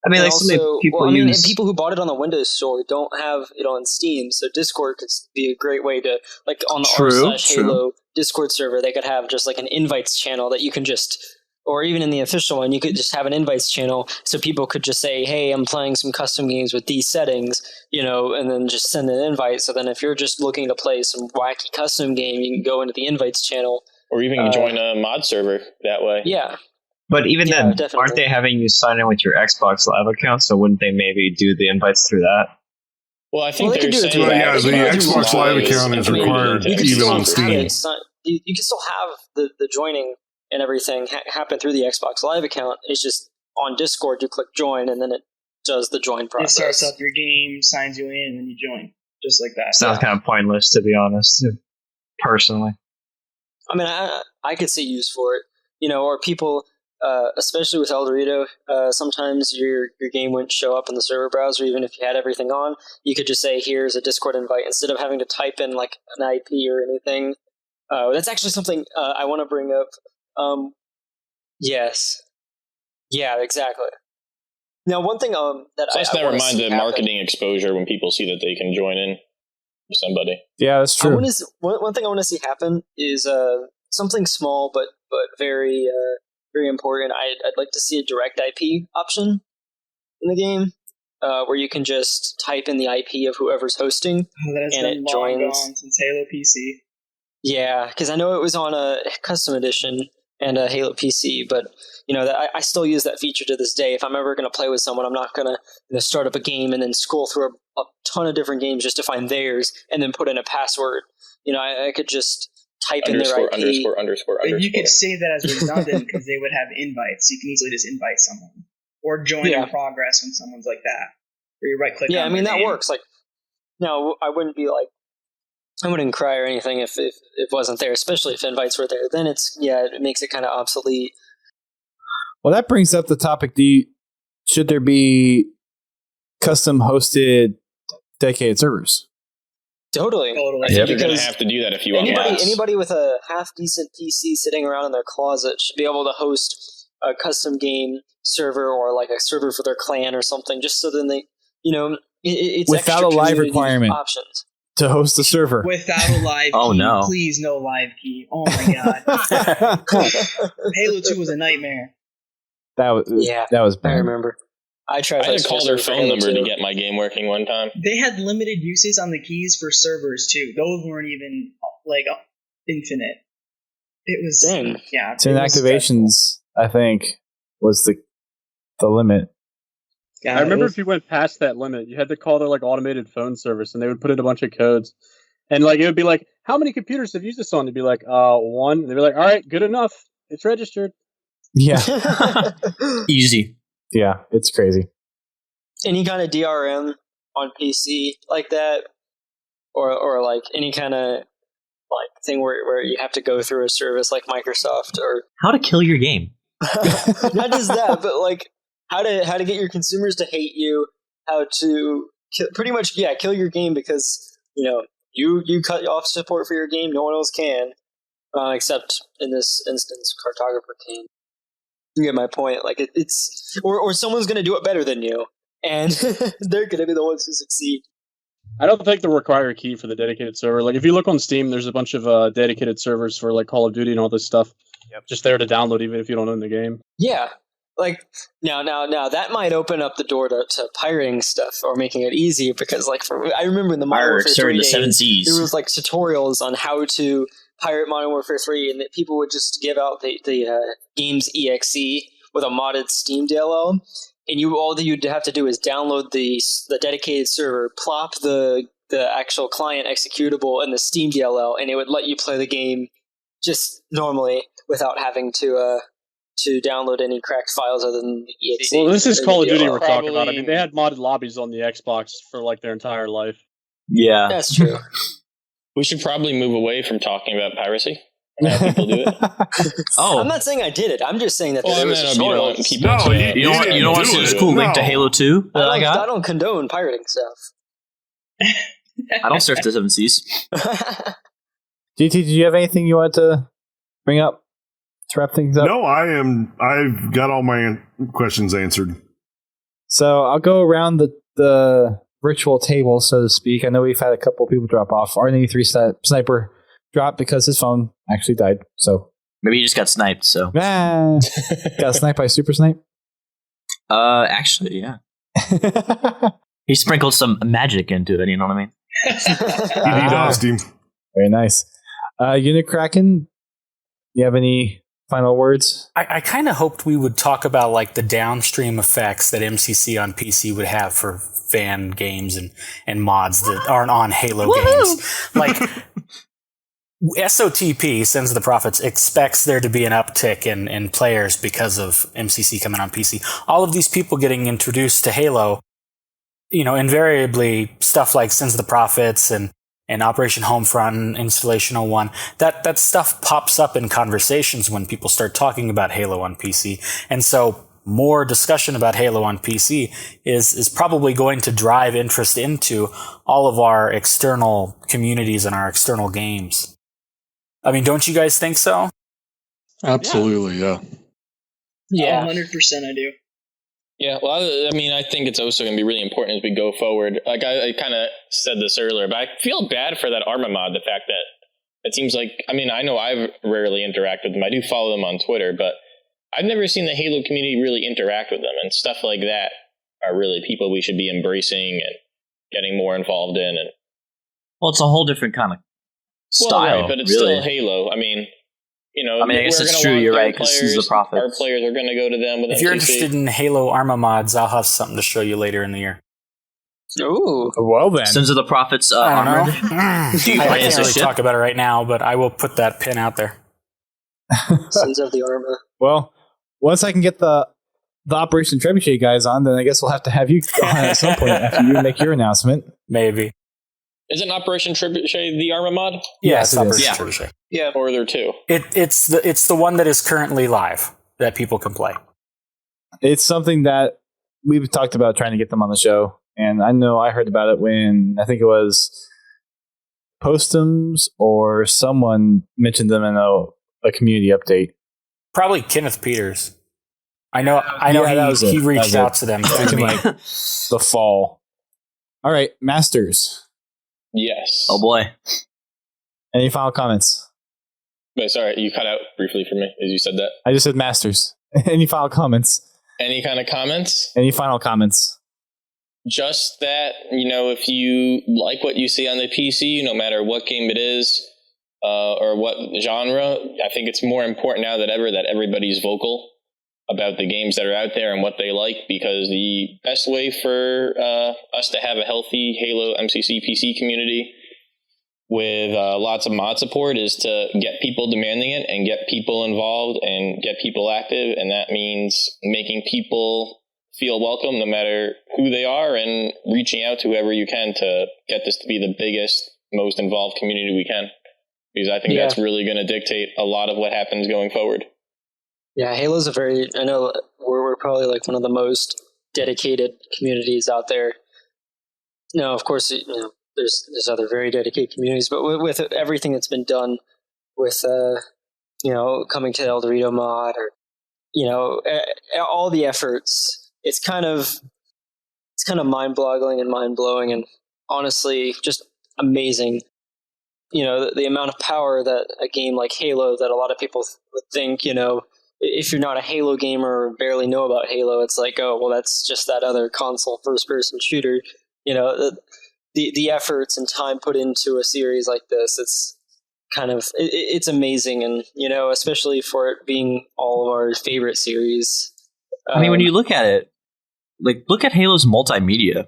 I mean, And like so many also, people and use. people who bought it on the Windows Store don't have it on Steam, so Discord could be a great way to, like, on the r/Halo Discord server, they could have just like an invites channel that you can just, or even in the official one, you could just have an invites channel so people could just say, "Hey, I'm playing some custom games with these settings," and then just send an invite. So then if you're just looking to play some wacky custom game, you can go into the invites channel. Or even join a mod server that way. Yeah. But even then, definitely. aren't they having you sign in with your Xbox Live account? So wouldn't they maybe do the invites through that? Well, I think they they're can do it saying through that the Xbox Live account is required even on Steam. You can still have the joining and everything happen through the Xbox Live account. It's just on Discord, you click join, and then it does the join It process. starts up your game, signs you in, and then you join. Just like that. Sounds kind of pointless, to be honest, personally. I mean, I could see use for it, or people, especially with ElDewrito, sometimes your game wouldn't show up in the server browser, even if you had everything on. You could just say, "Here's a Discord invite," instead of having to type in like an IP or anything. That's actually something I want to bring up. Yes. Yeah, exactly. Now, one thing that Plus, never mind the marketing exposure when people see that they can join in with somebody. Yeah, that's true. One thing I want to see happen is something small but very very important. I'd like to see a direct IP option in the game where you can just type in the IP of whoever's hosting and it joins. Gone since Halo PC. Yeah, because I know it was on a custom edition and a Halo PC, but I still use that feature to this day. If I'm ever going to play with someone, I'm not going to start up a game and then scroll through a ton of different games just to find theirs and then put in a password. I could just type in their IP. Underscore. But you could save that as redundant because they would have invites. You can easily just invite someone or join in progress when someone's like that. Where you right click. Yeah, I mean that works. Like, no, I wouldn't be like. I wouldn't cry or anything if it wasn't there, especially if invites were there. Then it makes it kind of obsolete. Well, that brings up the topic. Should there be custom hosted dedicated servers? Totally. I think you're going to have to do that if you want. Anybody with a half decent PC sitting around in their closet should be able to host a custom game server or like a server for their clan or something, just so then they, it's without a live requirement options. To host the server. Without a live key. No. Please, no live key. Oh my god. Halo 2 was a nightmare. That was bad. I remember. I tried. I had to call their phone number to get my game working one time. They had limited uses on the keys for servers too. Those weren't even like infinite. It was 10 activations, I think, was the limit. Yeah, I remember if you went past that limit, you had to call their automated phone service, and they would put in a bunch of codes, and it would be like, "How many computers have used this on?" You'd be like, "1." And they'd be like, "All right, good enough. It's registered." Yeah, easy. Yeah, it's crazy. Any kind of DRM on PC like that, or like any kind of thing where you have to go through a service like Microsoft or how to kill your game. Not just that, but how to get your consumers to hate you, how to pretty much kill your game because you cut off support for your game, no one else can, except in this instance, Cartographer can. You get my point. Like it's or someone's going to do it better than you, and they're going to be the ones who succeed. I don't think they require a key for the dedicated server. Like if you look on Steam, there's a bunch of dedicated servers for like Call of Duty and all this stuff. Yep. Just there to download, even if you don't own the game. Yeah. Like now that might open up the door to pirating stuff or making it easy because I remember in the Modern Warfare 3 days, there was tutorials on how to pirate Modern Warfare 3 and that people would just give out the game's exe with a modded Steam DLL and all that you'd have to do is download the dedicated server, plop the the actual client executable and the Steam DLL, and it would let you play the game just normally without having to download any cracked files other than the exe. Well, this is Call of Duty we're talking about. I mean, they had modded lobbies on the Xbox for like their entire life. Yeah, that's true. We should probably move away from talking about piracy. Have people do it. I'm not saying I did it. I'm just saying that there was tutorials. You don't want to see this cool link to Halo 2 that I got? I don't condone pirating stuff. I don't surf the 7 Seas. DT, did you have anything you wanted to bring up to wrap things up? No, I've got all my questions answered. So I'll go around the virtual table, so to speak. I know we've had a couple people drop off. R93 Sniper dropped because his phone actually died. So maybe he just got sniped. So got sniped by SuperSniper. Actually, yeah. He sprinkled some magic into it. You know what I mean? Very nice. Unikraken, you have any final words? I kind of hoped we would talk about like the downstream effects that MCC on PC would have for fan games and mods that aren't on Halo games. Like SOTP, Sins of the Prophets, expects there to be an uptick in players because of MCC coming on PC. All of these people getting introduced to Halo, invariably stuff like Sins of the Prophets and Operation Homefront and Installation 01, that stuff pops up in conversations when people start talking about Halo on PC. And so more discussion about Halo on PC is probably going to drive interest into all of our external communities and our external games. I mean, don't you guys think so? Absolutely, yeah. Yeah, 100% I do. Yeah, well, I mean, I think it's also going to be really important as we go forward. Like, I kind of said this earlier, but I feel bad for that Arma mod, the fact that it seems like, I mean, I know I've rarely interacted with them. I do follow them on Twitter, but I've never seen the Halo community really interact with them, and stuff like that are really people we should be embracing and getting more involved in. And well, it's a whole different kind of style, right, but it's still Halo. I mean, I guess it's true. You're right, because Sins of the Prophets. Our players are going to go to them. With if you're interested in Halo Arma mods, I'll have something to show you later in the year. Ooh, well then. Sins of the Prophets. I don't know. I can't really talk about it right now, but I will put that pin out there. Sins of the Arma. Well, once I can get the Operation Trebuchet guys on, then I guess we'll have to have you on at some point after you make your announcement. Maybe. Isn't Operation Trebuchet the Arma mod? Yes, Operation Trebuchet. Yeah. Or are there two? It's the one that is currently live that people can play. It's something that we've talked about trying to get them on the show, and I know I heard about it when I think it was Postums or someone mentioned them in a community update. Probably Kenneth Peters. I know he reached out to them back in like the fall. All right, Masterz. Yes. Oh boy. Any final comments? Wait, sorry, you cut out briefly for me as you said that. I just said Masterz. Any final comments? Any kind of comments? Any final comments? Just that, if you like what you see on the PC, no matter what game it is, or what genre, I think it's more important now than ever that everybody's vocal about the games that are out there and what they like, because the best way for us to have a healthy Halo MCC PC community with lots of mod support is to get people demanding it and get people involved and get people active, and that means making people feel welcome no matter who they are and reaching out to whoever you can to get this to be the biggest, most involved community we can, because I think that's really going to dictate a lot of what happens going forward. Yeah, Halo's I know we're probably like one of the most dedicated communities out there. No, of course, there's other very dedicated communities, but with everything that's been done with, coming to the ElDewrito mod or, all the efforts, it's kind of mind-boggling and mind-blowing and honestly just amazing. The amount of power that a game like Halo that a lot of people would think, if you're not a Halo gamer or barely know about Halo, it's like, oh, well, that's just that other console first-person shooter. The efforts and time put into a series like this, it's amazing, and especially for it being all of our favorite series. I mean, when you look at it, look at Halo's multimedia.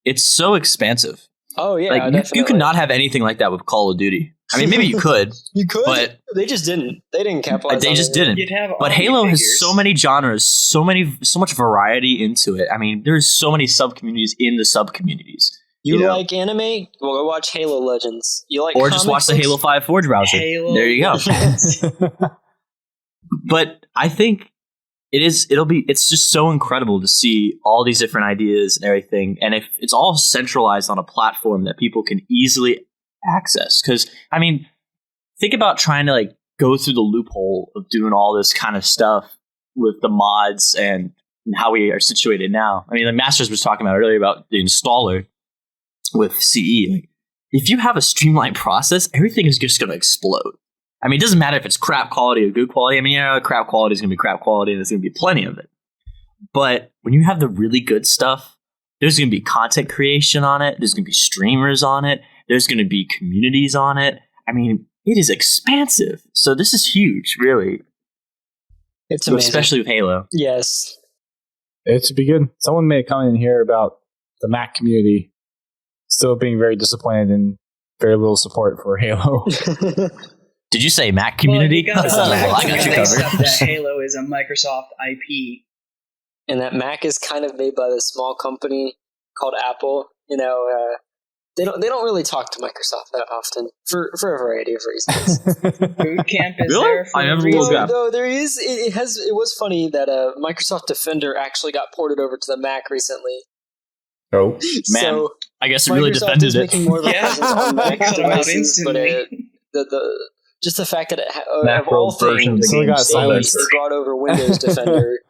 It's so expansive. Oh yeah, like you could not have anything like that with Call of Duty. I mean, maybe you could. You could, but they just didn't. They didn't capitalize. They just didn't. But Halo has so many genres, so much variety into it. I mean, there's so many sub communities in the sub communities. You like anime? Well, go watch Halo Legends. You like, or just watch the Halo 5 Forge browser. There you go. But I think it's just so incredible to see all these different ideas and everything. And if it's all centralized on a platform that people can easily access. Because, I mean, think about trying to like go through the loophole of doing all this kind of stuff with the mods and how we are situated now. I mean, like Masterz was talking about earlier about the installer with CE. Like, if you have a streamlined process, everything is just going to explode. I mean, it doesn't matter if it's crap quality or good quality. I mean, crap quality is going to be crap quality, and there's going to be plenty of it. But when you have the really good stuff, there's going to be content creation on it. There's going to be streamers on it. There's going to be communities on it. I mean, it is expansive. So this is huge, really. It's amazing. Especially with Halo. Yes. It should be good. Someone made a comment in here about the Mac community still being very disappointed and very little support for Halo. Did you say Mac community? Well, I got you covered. That Halo is a Microsoft IP. And that Mac is kind of made by this small company called Apple. You know, they don't really talk to Microsoft that often for a variety of reasons. Boot camp is really? there for I never looked up. No, there is. It was funny that Microsoft Defender actually got ported over to the Mac recently. Oh man, so I guess it really defended it. Making more of a presence on Mac devices, but the just the fact that it of all things, it brought over Windows Defender.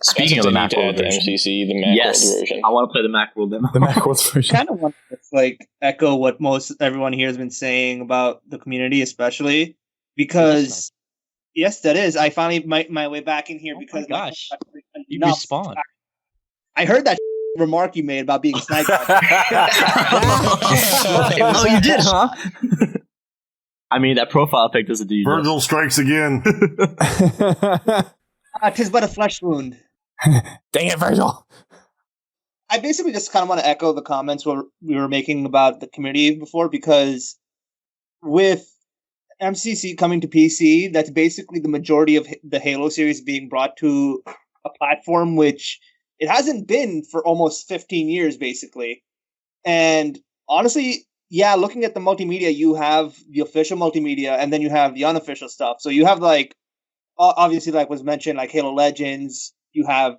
Speaking of the Macworld version, MCC, the Macworld version. I want to play the Macworld demo. The Macworld version. I kind of want to echo what most everyone here has been saying about the community, especially because yes, that is. I finally my way back in here because you respawned. I heard that remark you made about being sniped. Oh, you did, huh? I mean, that profile pic doesn't do you. Virgil strikes again. Tis but a flesh wound. Dang it, Virgil. I basically just kind of want to echo the comments we were making about the community before, because with MCC coming to PC, that's basically the majority of the Halo series being brought to a platform which it hasn't been for almost 15 years, basically. And honestly, yeah, looking at the multimedia, you have the official multimedia, and then you have the unofficial stuff. So you have, like, obviously, like was mentioned, like Halo Legends, you have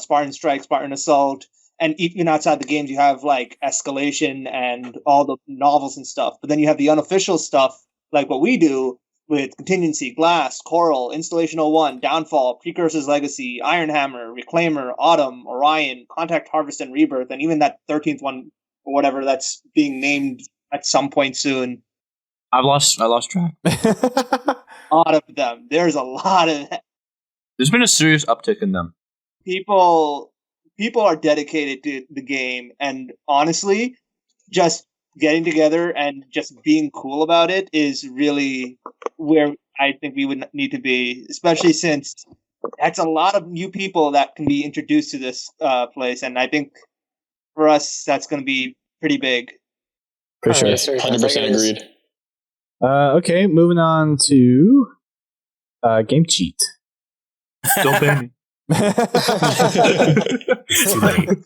Spartan Strike, Spartan Assault, and even outside the games, you have, like, Escalation and all the novels and stuff. But then you have the unofficial stuff, like what we do, with Contingency, Glass, Coral, Installation 01, Downfall, Precursor's Legacy, Iron Hammer, Reclaimer, Autumn, Orion, Contact Harvest, and Rebirth, and even that 13th one, or whatever, that's being named at some point soon. I lost track. A lot of them. There's a lot of them. There's been a serious uptick in them. People are dedicated to the game, and honestly, just getting together and just being cool about it is really where I think we would need to be, especially since that's a lot of new people that can be introduced to this place, and I think for us that's going to be pretty big. For sure. 100% agreed. Okay, moving on to GameCheat. Don't ban me.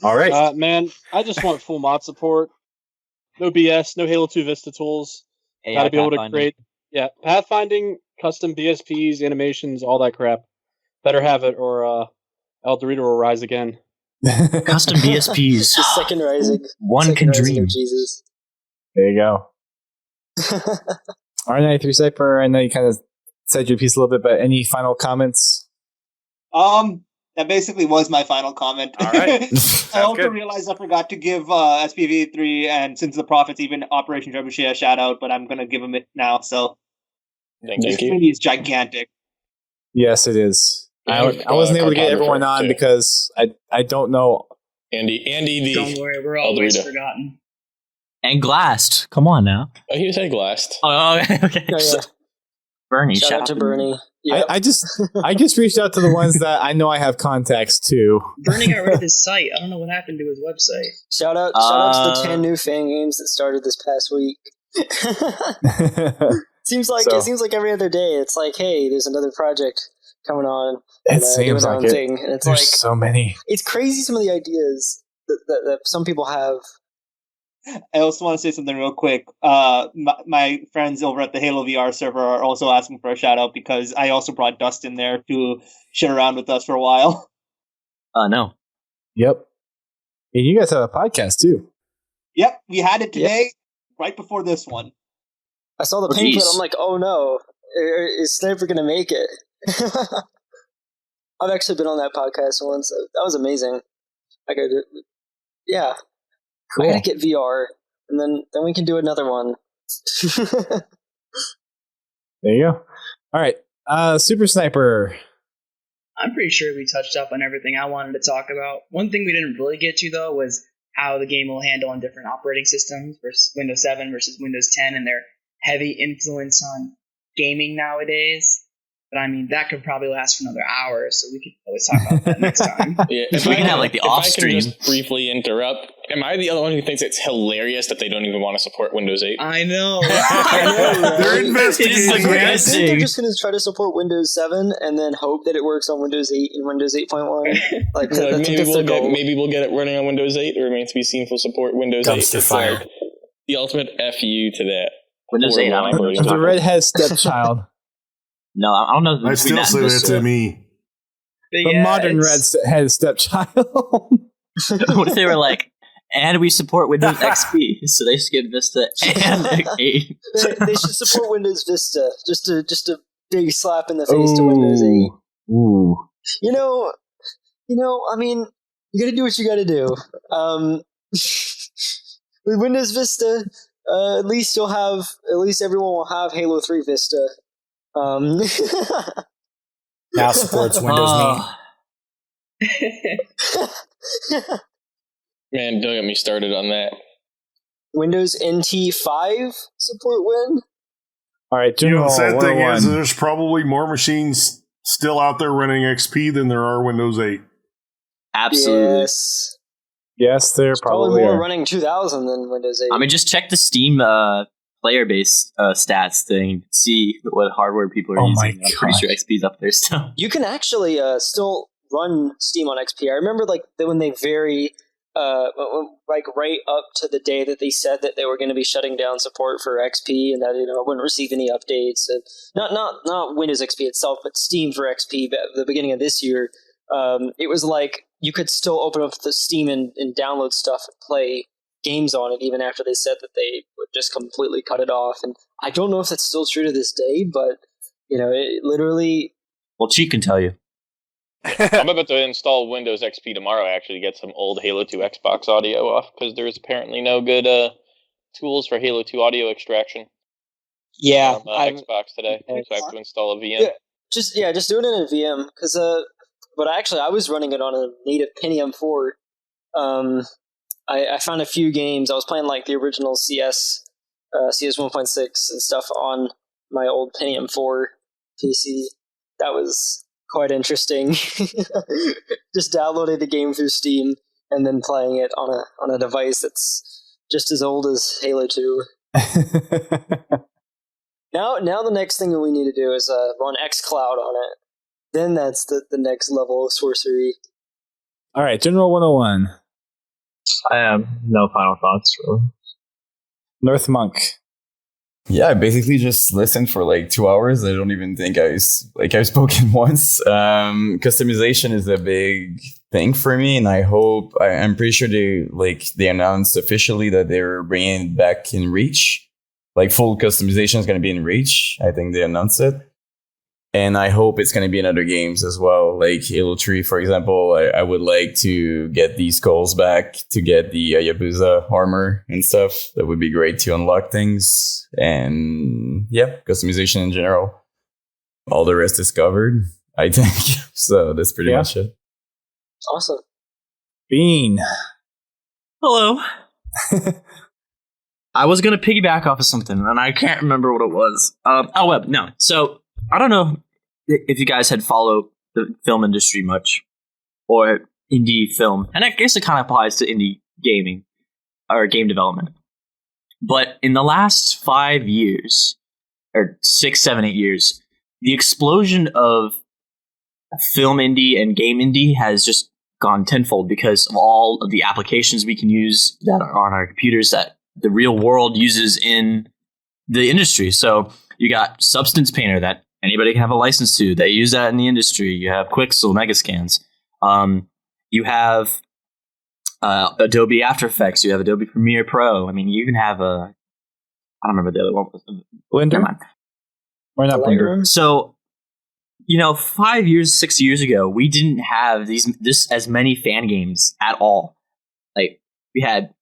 All right. Man, I just want full mod support. No BS, no Halo 2 Vista tools. Gotta be able to create, pathfinding, custom BSPs, animations, all that crap. Better have it, or ElDewrito will rise again. Custom BSPs. The second rising. One can dream. Jesus. There you go. All right, TheChunkierBean, I know you kind of said your piece a little bit, but any final comments? That basically was my final comment. All right. I also realized I forgot to give SPV3 and Sins of the Prophets, even Operation Trebuchet, a shout out, but I'm going to give them it now. So, this community is gigantic. Yes, it is. I wasn't able to get everyone on because I don't know. Andy, the don't worry, we're always forgotten. And Glassed. Come on now. Oh, he said Glassed. Oh, okay. Yeah. Bernie, Shout out to Bernie. Yep. I just reached out to the ones that I know I have contacts to. Bernie got rid of his site. I don't know what happened to his website. Shout out to the 10 new fan games that started this past week. Seems like every other day it's like, hey, there's another project coming on. It seems like it. Thing. And it's There's like so many. It's crazy some of the ideas that some people have. I also want to say something real quick. My friends over at the Halo VR server are also asking for a shout out because I also brought Dustin there to shit around with us for a while. No. Yep. And you guys have a podcast too. Yep, we had it today, right before this one. I saw the ping pad. I'm like, oh no, is Sniper gonna make it? I've actually been on that podcast once. That was amazing. I gotta Cool. I gotta get VR, and then we can do another one. There you go. All right, SuperSniper. I'm pretty sure we touched up on everything I wanted to talk about. One thing we didn't really get to, though, was how the game will handle on different operating systems versus Windows 7 versus Windows 10 and their heavy influence on gaming nowadays. But I mean, that could probably last for another hour, so we could always talk about that next time. Yeah, if we can have like the off stream. If I can just briefly interrupt, am I the other one who thinks it's hilarious that they don't even want to support Windows 8? I know. They're investigating. I think they're just going to try to support Windows 7 and then hope that it works on Windows 8 and Windows 8.1. Maybe we'll get it running on Windows 8. It remains to be seen if we'll support Windows 8. Dumpster fire. Like the ultimate FU to that. Windows 8. The redhead stepchild. No, I don't know. I still say that to me. The modern redhead stepchild. What if they were like, and we support Windows XP, so they skip Vista and 8. They should support Windows Vista. Just a big slap in the face to Windows 8. Ooh. You know. I mean, you got to do what you got to do. With Windows Vista, at least everyone will have Halo 3 Vista. Now supports Windows Me. Man, don't get me started on that. Windows NT 5 support Win. All right, the sad thing is there's probably more machines still out there running XP than there are Windows 8. Absolutely. Yes, there probably more are. running 2000 than Windows 8. I mean, just check the Steam player base stats thing, see what hardware people are using. I'm pretty sure XP's up there still. You can actually still run Steam on XP. I remember when they right up to the day that they said that they were going to be shutting down support for XP and that I wouldn't receive any updates. And not Windows XP itself, but Steam for XP. But at the beginning of this year, it was like you could still open up the Steam and download stuff and play games on it, even after they said that they would just completely cut it off. And I don't know if that's still true to this day, but it literally. Well, Cheat can tell you. I'm about to install Windows XP tomorrow. Actually, get some old Halo 2 Xbox audio off because there's apparently no good tools for Halo 2 audio extraction. Yeah, Xbox today, so I have to install a VM. Just do it in a VM because. But actually, I was running it on a native Pentium 4. I found a few games. I was playing like the original CS 1.6 and stuff on my old Pentium 4 PC. That was quite interesting. Just downloading the game through Steam and then playing it on a device that's just as old as Halo 2. Now the next thing that we need to do is run xCloud on it. Then that's the next level of sorcery. All right, General 101. I have no final thoughts, really. North Monk. Yeah, I basically just listened for like 2 hours. I don't even think I've spoken once. Customization is a big thing for me, and I'm pretty sure they announced officially that they're bringing it back in Reach. Like full customization is going to be in Reach. I think they announced it. And I hope it's going to be in other games as well, like Halo 3, for example. I would like to get these skulls back, to get the Yabusa armor and stuff. That would be great to unlock things. And yeah, customization in general. All the rest is covered, I think. So that's pretty much it. Awesome. Bean. Hello. I was going to piggyback off of something, and I can't remember what it was. So I don't know if you guys had followed the film industry much, or indie film, and I guess it kind of applies to indie gaming or game development. But in the last 5 years, or 6, 7, 8 years, the explosion of film indie and game indie has just gone tenfold because of all of the applications we can use that are on our computers that the real world uses in the industry. So you got Substance Painter that anybody can have a license to. They use that in the industry. You have Quixel, Megascans. You have Adobe After Effects. You have Adobe Premiere Pro. I mean, you even have I don't remember the other one. Blender? Why not Blender? So, 5 years, 6 years ago, we didn't have this as many fan games at all. Like, we had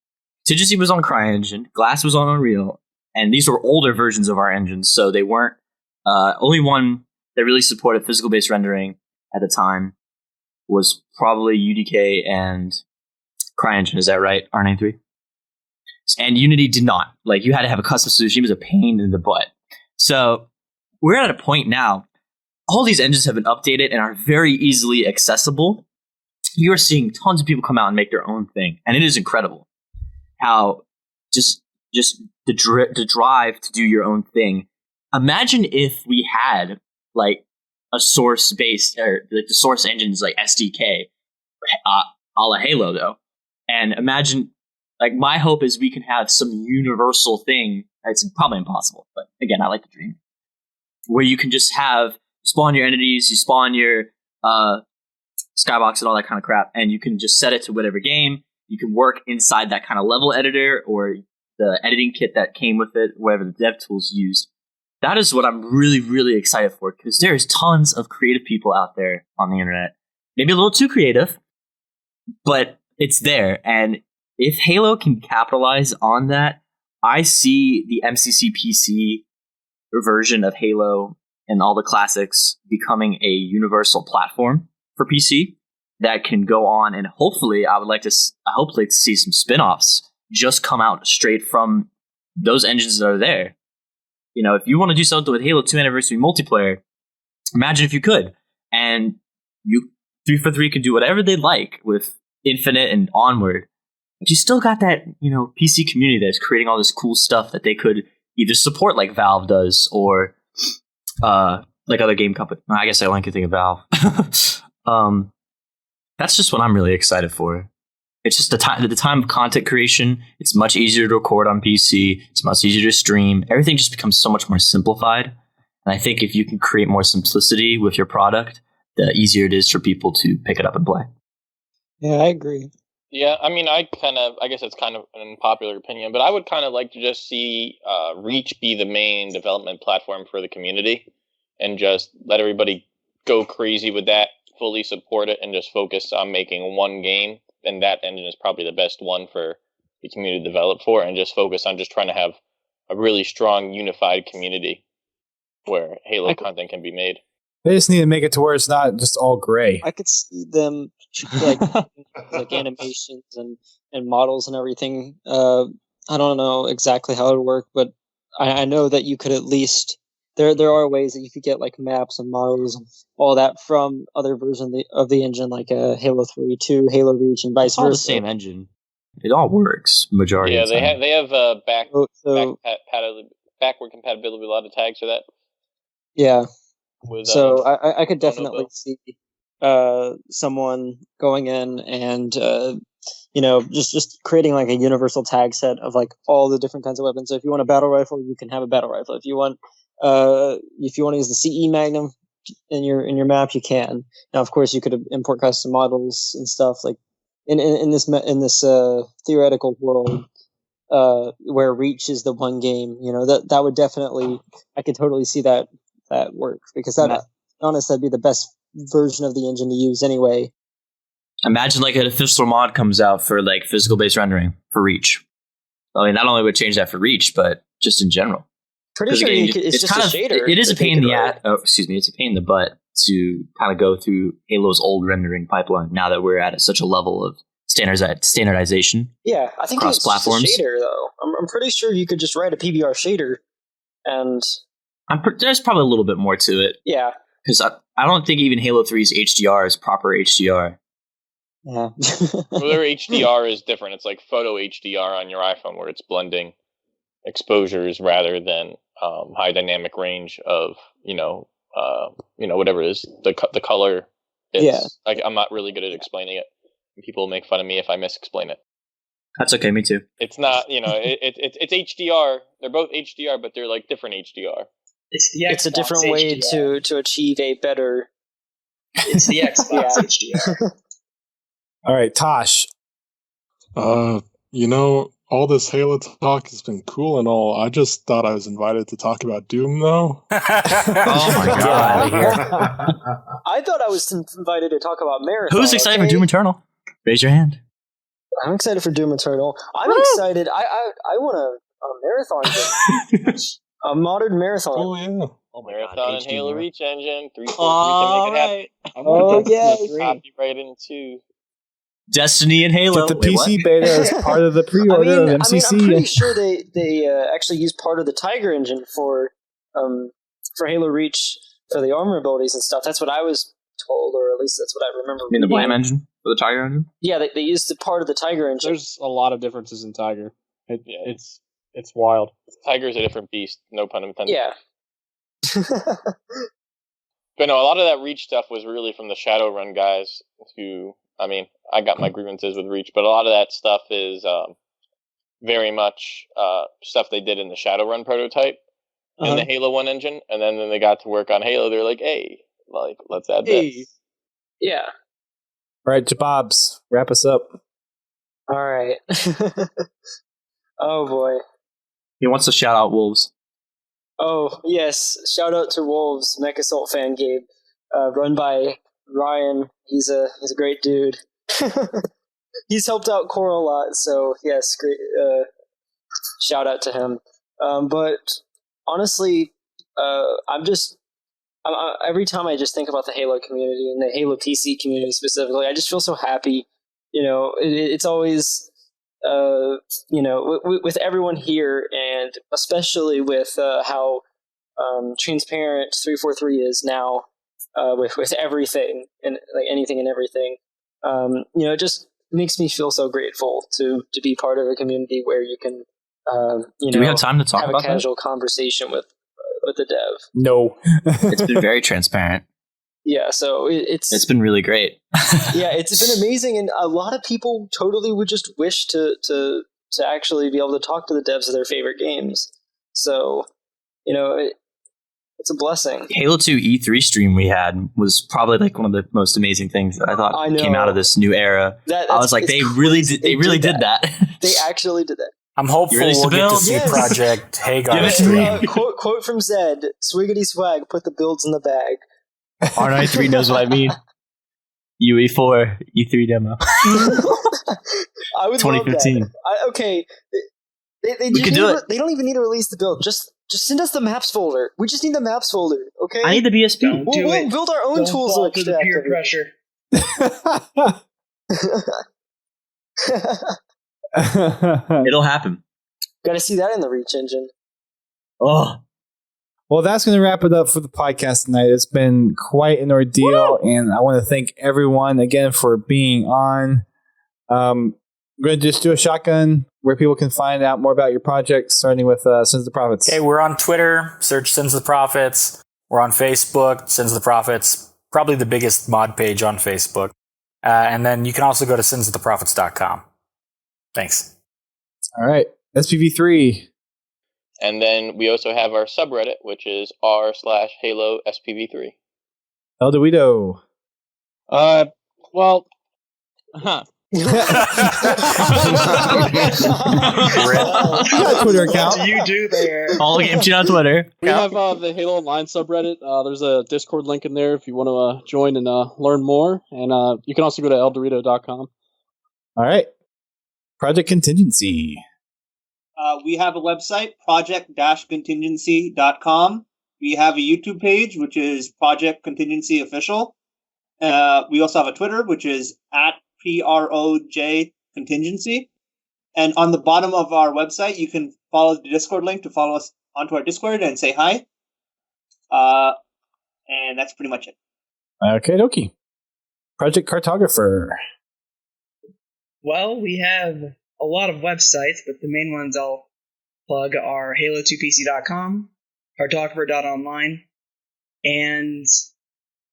Contingency was on CryEngine, Glass was on Unreal, and these were older versions of our engines, so they weren't only one that really supported physical-based rendering at the time was probably UDK and CryEngine. Is that right, R93? And Unity did not. Like, you had to have a custom solution. It was a pain in the butt. So we're at a point now. All these engines have been updated and are very easily accessible. You are seeing tons of people come out and make their own thing, and it is incredible how just the drive to do your own thing. Imagine if we had like a source based or like the source engines like SDK, a la Halo though, and imagine like my hope is we can have some universal thing. It's probably impossible, but again, I like to dream where you can just have spawn your entities, you spawn your skybox and all that kind of crap, and you can just set it to whatever game. You can work inside that kind of level editor or the editing kit that came with it, whatever the dev tools used. That is what I'm really, really excited for because there's tons of creative people out there on the internet. Maybe a little too creative, but it's there. And if Halo can capitalize on that, I see the MCC PC version of Halo and all the classics becoming a universal platform for PC that can go on, and hopefully I would like to see some spin-offs just come out straight from those engines that are there. If you want to do something with Halo 2 Anniversary multiplayer, imagine if you could. And you 343 could do whatever they'd like with Infinite and Onward. But you still got that, PC community that's creating all this cool stuff that they could either support like Valve does or like other game companies. I guess I only can think of Valve. That's just what I'm really excited for. It's just the time of content creation. It's much easier to record on PC. It's much easier to stream. Everything just becomes so much more simplified. And I think if you can create more simplicity with your product, the easier it is for people to pick it up and play. Yeah, I agree. Yeah, I mean, I guess it's kind of an unpopular opinion, but I would kind of like to just see Reach be the main development platform for the community and just let everybody go crazy with that, fully support it, and just focus on making one game. And that engine is probably the best one for the community to develop for, and just focus on just trying to have a really strong, unified community where Halo content can be made. They just need to make it to where it's not just all gray. I could see them like animations and models and everything. I don't know exactly how it would work, but I know that you could at least there are ways that you could get like maps and models and all that from other versions of the engine, like Halo 3 to Halo Reach and vice versa. All the same engine. It all works majority of the time. They have backward compatibility with a lot of tags for that. Yeah. So I could definitely see someone going in and just creating like a universal tag set of like all the different kinds of weapons. So if you want a battle rifle, you can have a battle rifle. If you want to use the CE Magnum in your map, you can. Now, of course, you could import custom models and stuff like in this theoretical world where Reach is the one game. That would definitely, I could totally see that work, because that'd be the best version of the engine to use anyway. Imagine like an official mod comes out for like physical based rendering for Reach. I mean, not only would change that for Reach, but just in general. Pretty sure it's just a shader. It is a pain in the ass. Oh, excuse me. It's a pain in the butt to kind of go through Halo's old rendering pipeline now that we're at such a level of standardization. Yeah, I think across it's platforms. Just a shader, though. I'm pretty sure you could just write a PBR shader and There's probably a little bit more to it. Yeah. Because I don't think even Halo 3's HDR is proper HDR. Yeah. Well, their HDR is different. It's like photo HDR on your iPhone, where it's blending exposures rather than high dynamic range of whatever it is the color. I'm not really good at explaining it. People make fun of me if I misexplain it. That's okay, me too. It's not, it's HDR. They're both HDR, but they're like different HDR. It's a different way to achieve a better. It's the Xbox HDR. All right, Tosh. All this Halo talk has been cool and all. I just thought I was invited to talk about Doom, though. Oh my god! I thought I was invited to talk about Marathon. Who's excited for Doom Eternal? Raise your hand. I'm excited for Doom Eternal. I'm excited. I want a marathon game. A modern marathon. Oh yeah. Oh, marathon and Halo Reach engine. 343 All can make it happen. Oh yeah. Copyright into Destiny and Halo. Get the PC beta as part of the pre-order of MCC. I'm pretty sure they actually used part of the Tiger engine for Halo Reach for the armor abilities and stuff. That's what I was told, or at least that's what I remember. You mean the Blam engine for the Tiger engine? Yeah, they used the part of the Tiger engine. There's a lot of differences in Tiger. It's wild. Tiger's a different beast. No pun intended. Yeah. But no, a lot of that Reach stuff was really from the Shadowrun guys who. I got my grievances with Reach, but a lot of that stuff is very much stuff they did in the Shadowrun prototype in the Halo 1 engine, and then they got to work on Halo. They're like, hey, let's add this. Yeah. All right, JeBobs, wrap us up. All right. Oh, boy. He wants to shout out Wolves. Oh, yes. Shout out to Wolves, Mech Assault fan game, run by Ryan. He's a great dude. He's helped out Coral a lot, so yes, great. Shout out to him. But honestly, every time I just think about the Halo community and the Halo PC community specifically, I just feel so happy. It's always with everyone here, and especially with how transparent 343 is now. With everything and like anything and everything, it just makes me feel so grateful to be part of a community where you can, Do we have time to talk have about a casual conversation with the dev. No, it's been very transparent. Yeah, so it's been really great. Yeah, it's been amazing, and a lot of people totally would just wish to actually be able to talk to the devs of their favorite games. So, it's a blessing. Halo 2 E3 stream we had was probably like one of the most amazing things that I thought came out of this new era. I was like, they really did that. They actually did that. I'm hopeful we'll get to see Project Hagar stream. Quote from Zed, "Swiggity swag, put the builds in the bag." R93 knows what I mean. UE4 E3 demo. I would 2015. love that. Okay, we could do it. They don't even need to release the build. Just send us the maps folder. We just need the maps folder. Okay. I need the BSP. We'll build our own tools to extract the peer pressure. It'll happen. Got to see that in the Reach engine. Oh. Well, that's going to wrap it up for the podcast tonight. It's been quite an ordeal, and I want to thank everyone again for being on. We're going to just do a shotgun where people can find out more about your project, starting with Sins of the Prophets. Okay, we're on Twitter. Search Sins of the Prophets. We're on Facebook, Sins of the Prophets. Probably the biggest mod page on Facebook. And then you can also go to sinsoftheprophets.com. Thanks. All right. SPV3. And then we also have our subreddit, which is r/Halo SPV3. ElDewrito. You got a Twitter account. What do you do there? Follow GameCheat on Twitter. We have the Halo Online subreddit. There's a Discord link in there if you want to join and learn more. And you can also go to ElDewrito.com. All right. Project Contingency. We have a website, project-contingency.com. We have a YouTube page, which is Project Contingency Official. We also have a Twitter, which is @PROJ Contingency. And on the bottom of our website, you can follow the Discord link to follow us onto our Discord and say hi. And that's pretty much it. Okay, dokie. Project Cartographer. Well, we have a lot of websites, but the main ones I'll plug are halo2pc.com, cartographer.online, and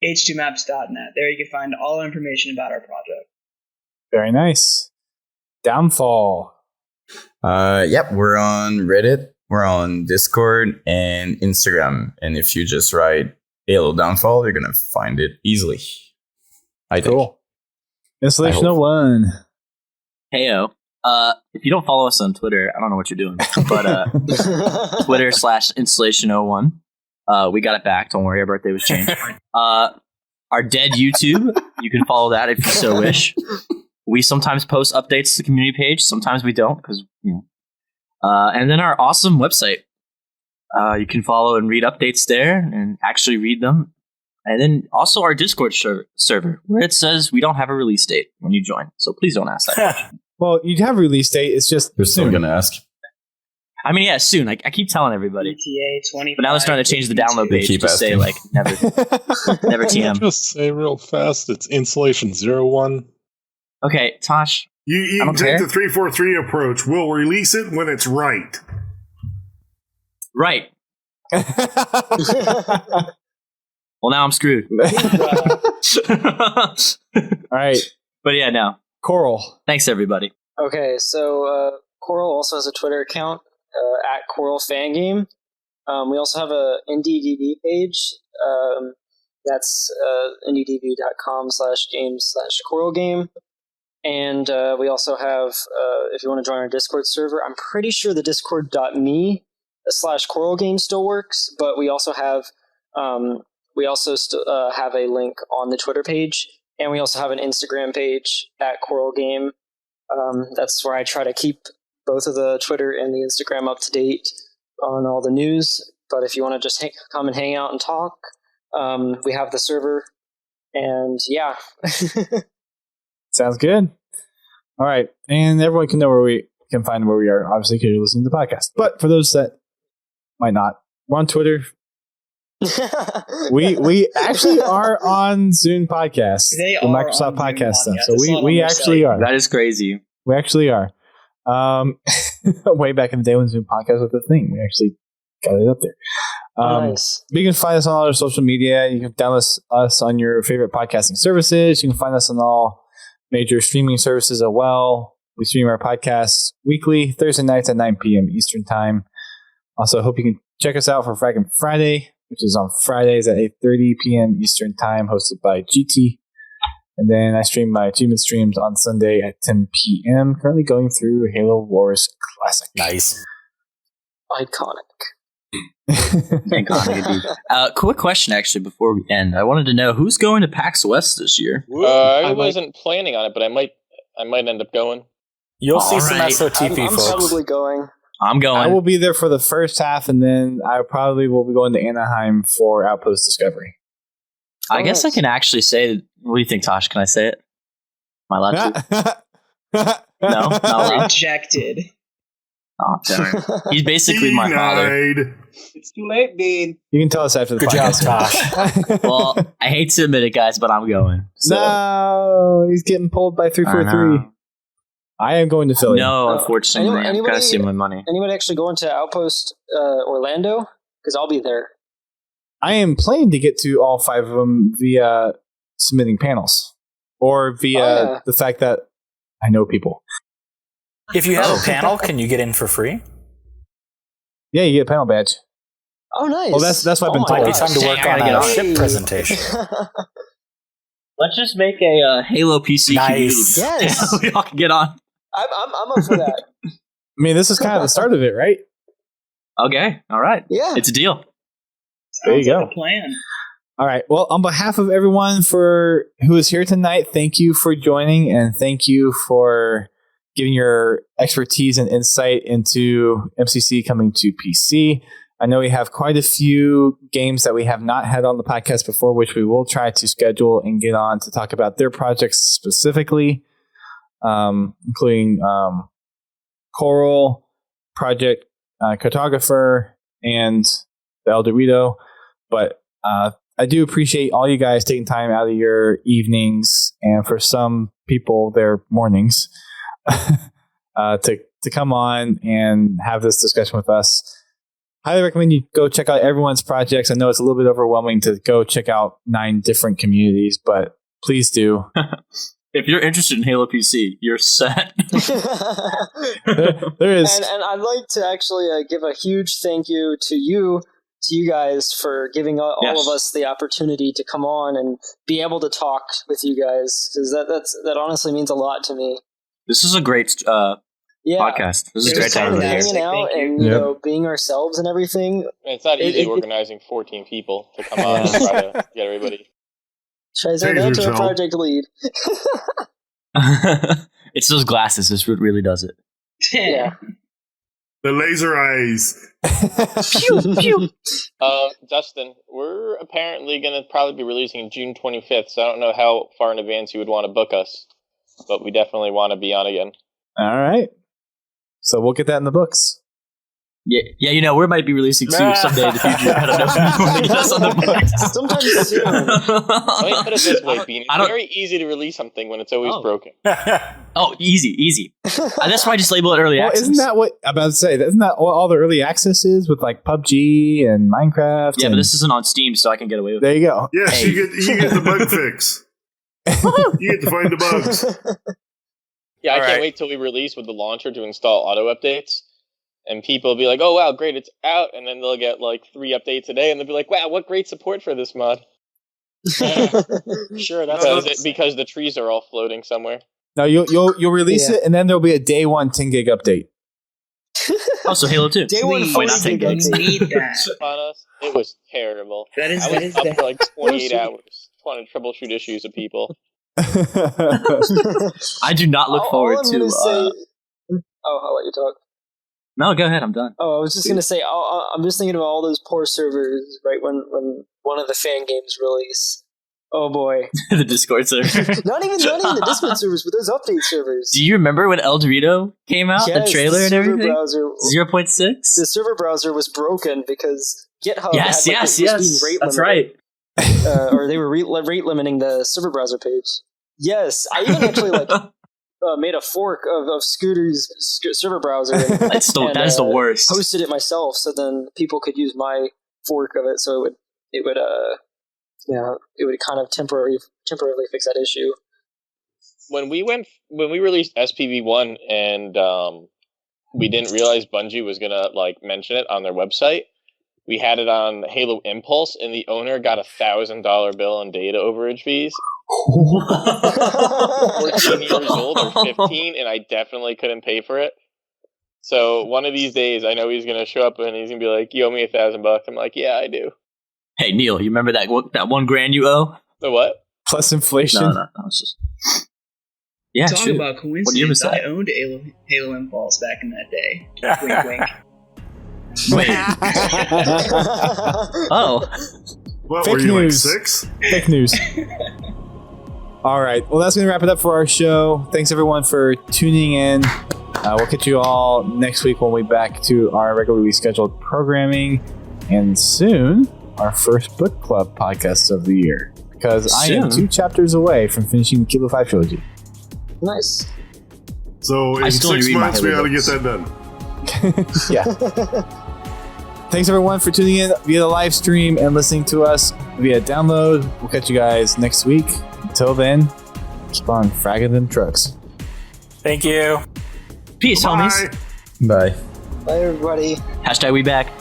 h2maps.net. There you can find all information about our project. Very nice. Downfall. Yep, we're on Reddit, we're on Discord and Instagram. And if you just write Halo Downfall, you're gonna find it easily. I think. Cool. Installation 01. Heyo. If you don't follow us on Twitter, I don't know what you're doing. But Twitter/installation01. We got it back. Don't worry, our birthday was changed. Our dead YouTube, you can follow that if you so wish. We sometimes post updates to the community page. Sometimes we don't, because, and then our awesome website. You can follow and read updates there and actually read them. And then also our Discord server, where it says we don't have a release date when you join. So please don't ask that. Well, you have a release date. It's just they're still going to ask. I mean, yeah, soon. I keep telling everybody. ETA 25. But now they're starting to change the download page to say, like, never TM. Just say real fast, it's installation 01. Okay, Tosh. You take the 343 approach. We'll release it when it's right. Right. Well, now I'm screwed. All right. But yeah, no. Coral. Thanks, everybody. Okay, so Coral also has a Twitter account at Coral Fangame. We also have a NDDB page. That's nddb.com/game/coralgame. And we also have, if you want to join our Discord server, I'm pretty sure the discord.me/coralgame still works, but we also have have a link on the Twitter page, and we also have an Instagram page at Coral Game. That's where I try to keep both of the Twitter and the Instagram up to date on all the news. But if you want to just come and hang out and talk, we have the server. And yeah. Sounds good. All right. And everyone can know where we can find where we are, obviously, because you're listening to the podcast. But for those that might not, we're on Twitter. we actually are on Zoom Podcast, the Microsoft podcast stuff. So we actually are. That is crazy. We actually are. Way back in the day when Zoom Podcast was a thing, we actually got it up there. Nice. You can find us on all our social media. You can download us on your favorite podcasting services. You can find us on all major streaming services as well. We stream our podcasts weekly, Thursday nights at 9 p.m. Eastern Time. Also, hope you can check us out for Fragging Friday, which is on Fridays at 8:30 p.m. Eastern Time, hosted by GT. And then I stream my achievement streams on Sunday at 10 p.m. Currently going through Halo Wars Classic. Nice. Iconic. Quick question, actually, before we end. I wanted to know who's going to PAX West this year. I wasn't planning on it, but I might end up going. You'll see some SOTP folks. I'm probably going. I'm going. I will be there for the first half, and then I probably will be going to Anaheim for Outpost Discovery. I guess I can actually say. What do you think, Tosh? Can I say it? Am I allowed to? No, not allowed. Rejected. Oh, darn. He's basically my father. It's too late, Bean. You can tell us after the podcast. Good job, Tosh. Well, I hate to admit it, guys, but I'm going. So. No, he's getting pulled by 343. I am going to Philly. No, unfortunately, I've got to see my money. Anybody actually going to Outpost Orlando? Because I'll be there. I am planning to get to all 5 of them via submitting panels or via the fact that I know people. If you have a panel, can you get in for free? Yeah, you get a panel badge. Oh, nice. Well, that's what I've been told. Might be time to work on a ship presentation. Let's just make a Halo PC community. Yes. We all can get on. I'm up for that. I mean, this is kind of the start of it, right? Okay. All right. Yeah. It's a deal. There you go. Like a plan. All right. Well, on behalf of everyone who is here tonight, thank you for joining, and thank you for giving your expertise and insight into MCC coming to PC. I know we have quite a few games that we have not had on the podcast before, which we will try to schedule and get on to talk about their projects specifically, including Coral, Project Cartographer, and the ElDewrito. But I do appreciate all you guys taking time out of your evenings, and for some people, their mornings, to come on and have this discussion with us. Highly recommend you go check out everyone's projects. I know it's a little bit overwhelming to go check out 9 different communities, but please do. If you're interested in Halo PC, you're set. there is. And I'd like to actually give a huge thank you to you guys for giving all of us the opportunity to come on and be able to talk with you guys, because that honestly means a lot to me. This is a great podcast. This is a great time of the year. Hanging out and you know, being ourselves and everything. It's not easy organizing 14 people to come on and try to get everybody. Should I say that to a project lead? It's those glasses. This really does it. Yeah. The laser eyes. Pew, pew. Dustin, we're apparently going to probably be releasing June 25th, so I don't know how far in advance you would want to book us, but we definitely want to be on again. All right. So we'll get that in the books. Yeah, you know, we might be releasing too someday in the future. I don't know if you want to get us on the books. Sometime soon. Let me put it this way, Bean. It's very easy to release something when it's always broken. Oh, easy. That's why I just label it early access. Isn't that what I'm about to say? Isn't that what all the early access is with like PUBG and Minecraft? Yeah, but this isn't on Steam, so I can get away with it. There you go. Yes, you get the bug fix. You get to find the bugs. Yeah, I can't wait till we release with the launcher to install auto updates. And people will be like, oh, wow, great, it's out. And then they'll get like 3 updates a day. And they'll be like, wow, what great support for this mod. Sure, that's because the trees are all floating somewhere. No, you'll release it, and then there'll be a day 1 10 gig update. Also, Halo 2. Day 1 40 gig need that. On us, it was terrible. That is up for like 28 hours trying to troubleshoot issues of people. I do not look forward to... I'll let you talk. No, go ahead. I'm done. Oh, I was just going to say, I'm just thinking about all those poor servers, right, when one of the fan games release. Oh, boy. The Discord server. not even the Discord servers, but those update servers. Do you remember when ElDewrito came out? Yes, the trailer and everything? Browser, 0.6? The server browser was broken because GitHub yes. That's right. Or they were rate limiting the server browser page. Yes, I even actually made a fork of Scooter's server browser. That is the worst. Posted it myself, so then people could use my fork of it. So it would kind of temporarily fix that issue. When we released SPV1 and we didn't realize Bungie was gonna mention it on their website, we had it on Halo Impulse, and the owner got $1,000 bill in data overage fees. 14 years old or 15, and I definitely couldn't pay for it. So one of these days, I know he's going to show up and he's going to be like, "You owe me $1,000." I'm like, "Yeah, I do." Hey Neil, you remember that $1,000 you owe? The what? Plus inflation. No, it's just... Yeah, talk about coincidence. I owned Halo Impulse back in that day. Wink, wink. Wait. Oh. What, Fake were you news. 6? Fake news. All right. Well, that's going to wrap it up for our show. Thanks, everyone, for tuning in. We'll catch you all next week when we're back to our regularly scheduled programming. And soon, our first book club podcast of the year. Because I am 2 chapters away from finishing the Kilo 5 trilogy. Nice. So in 6 months, we ought to get that done. Yeah. Thanks, everyone, for tuning in via the live stream and listening to us via download. We'll catch you guys next week. Until then, keep on fragging them trucks. Thank you. Peace, homies. Bye. Bye, everybody. #we back.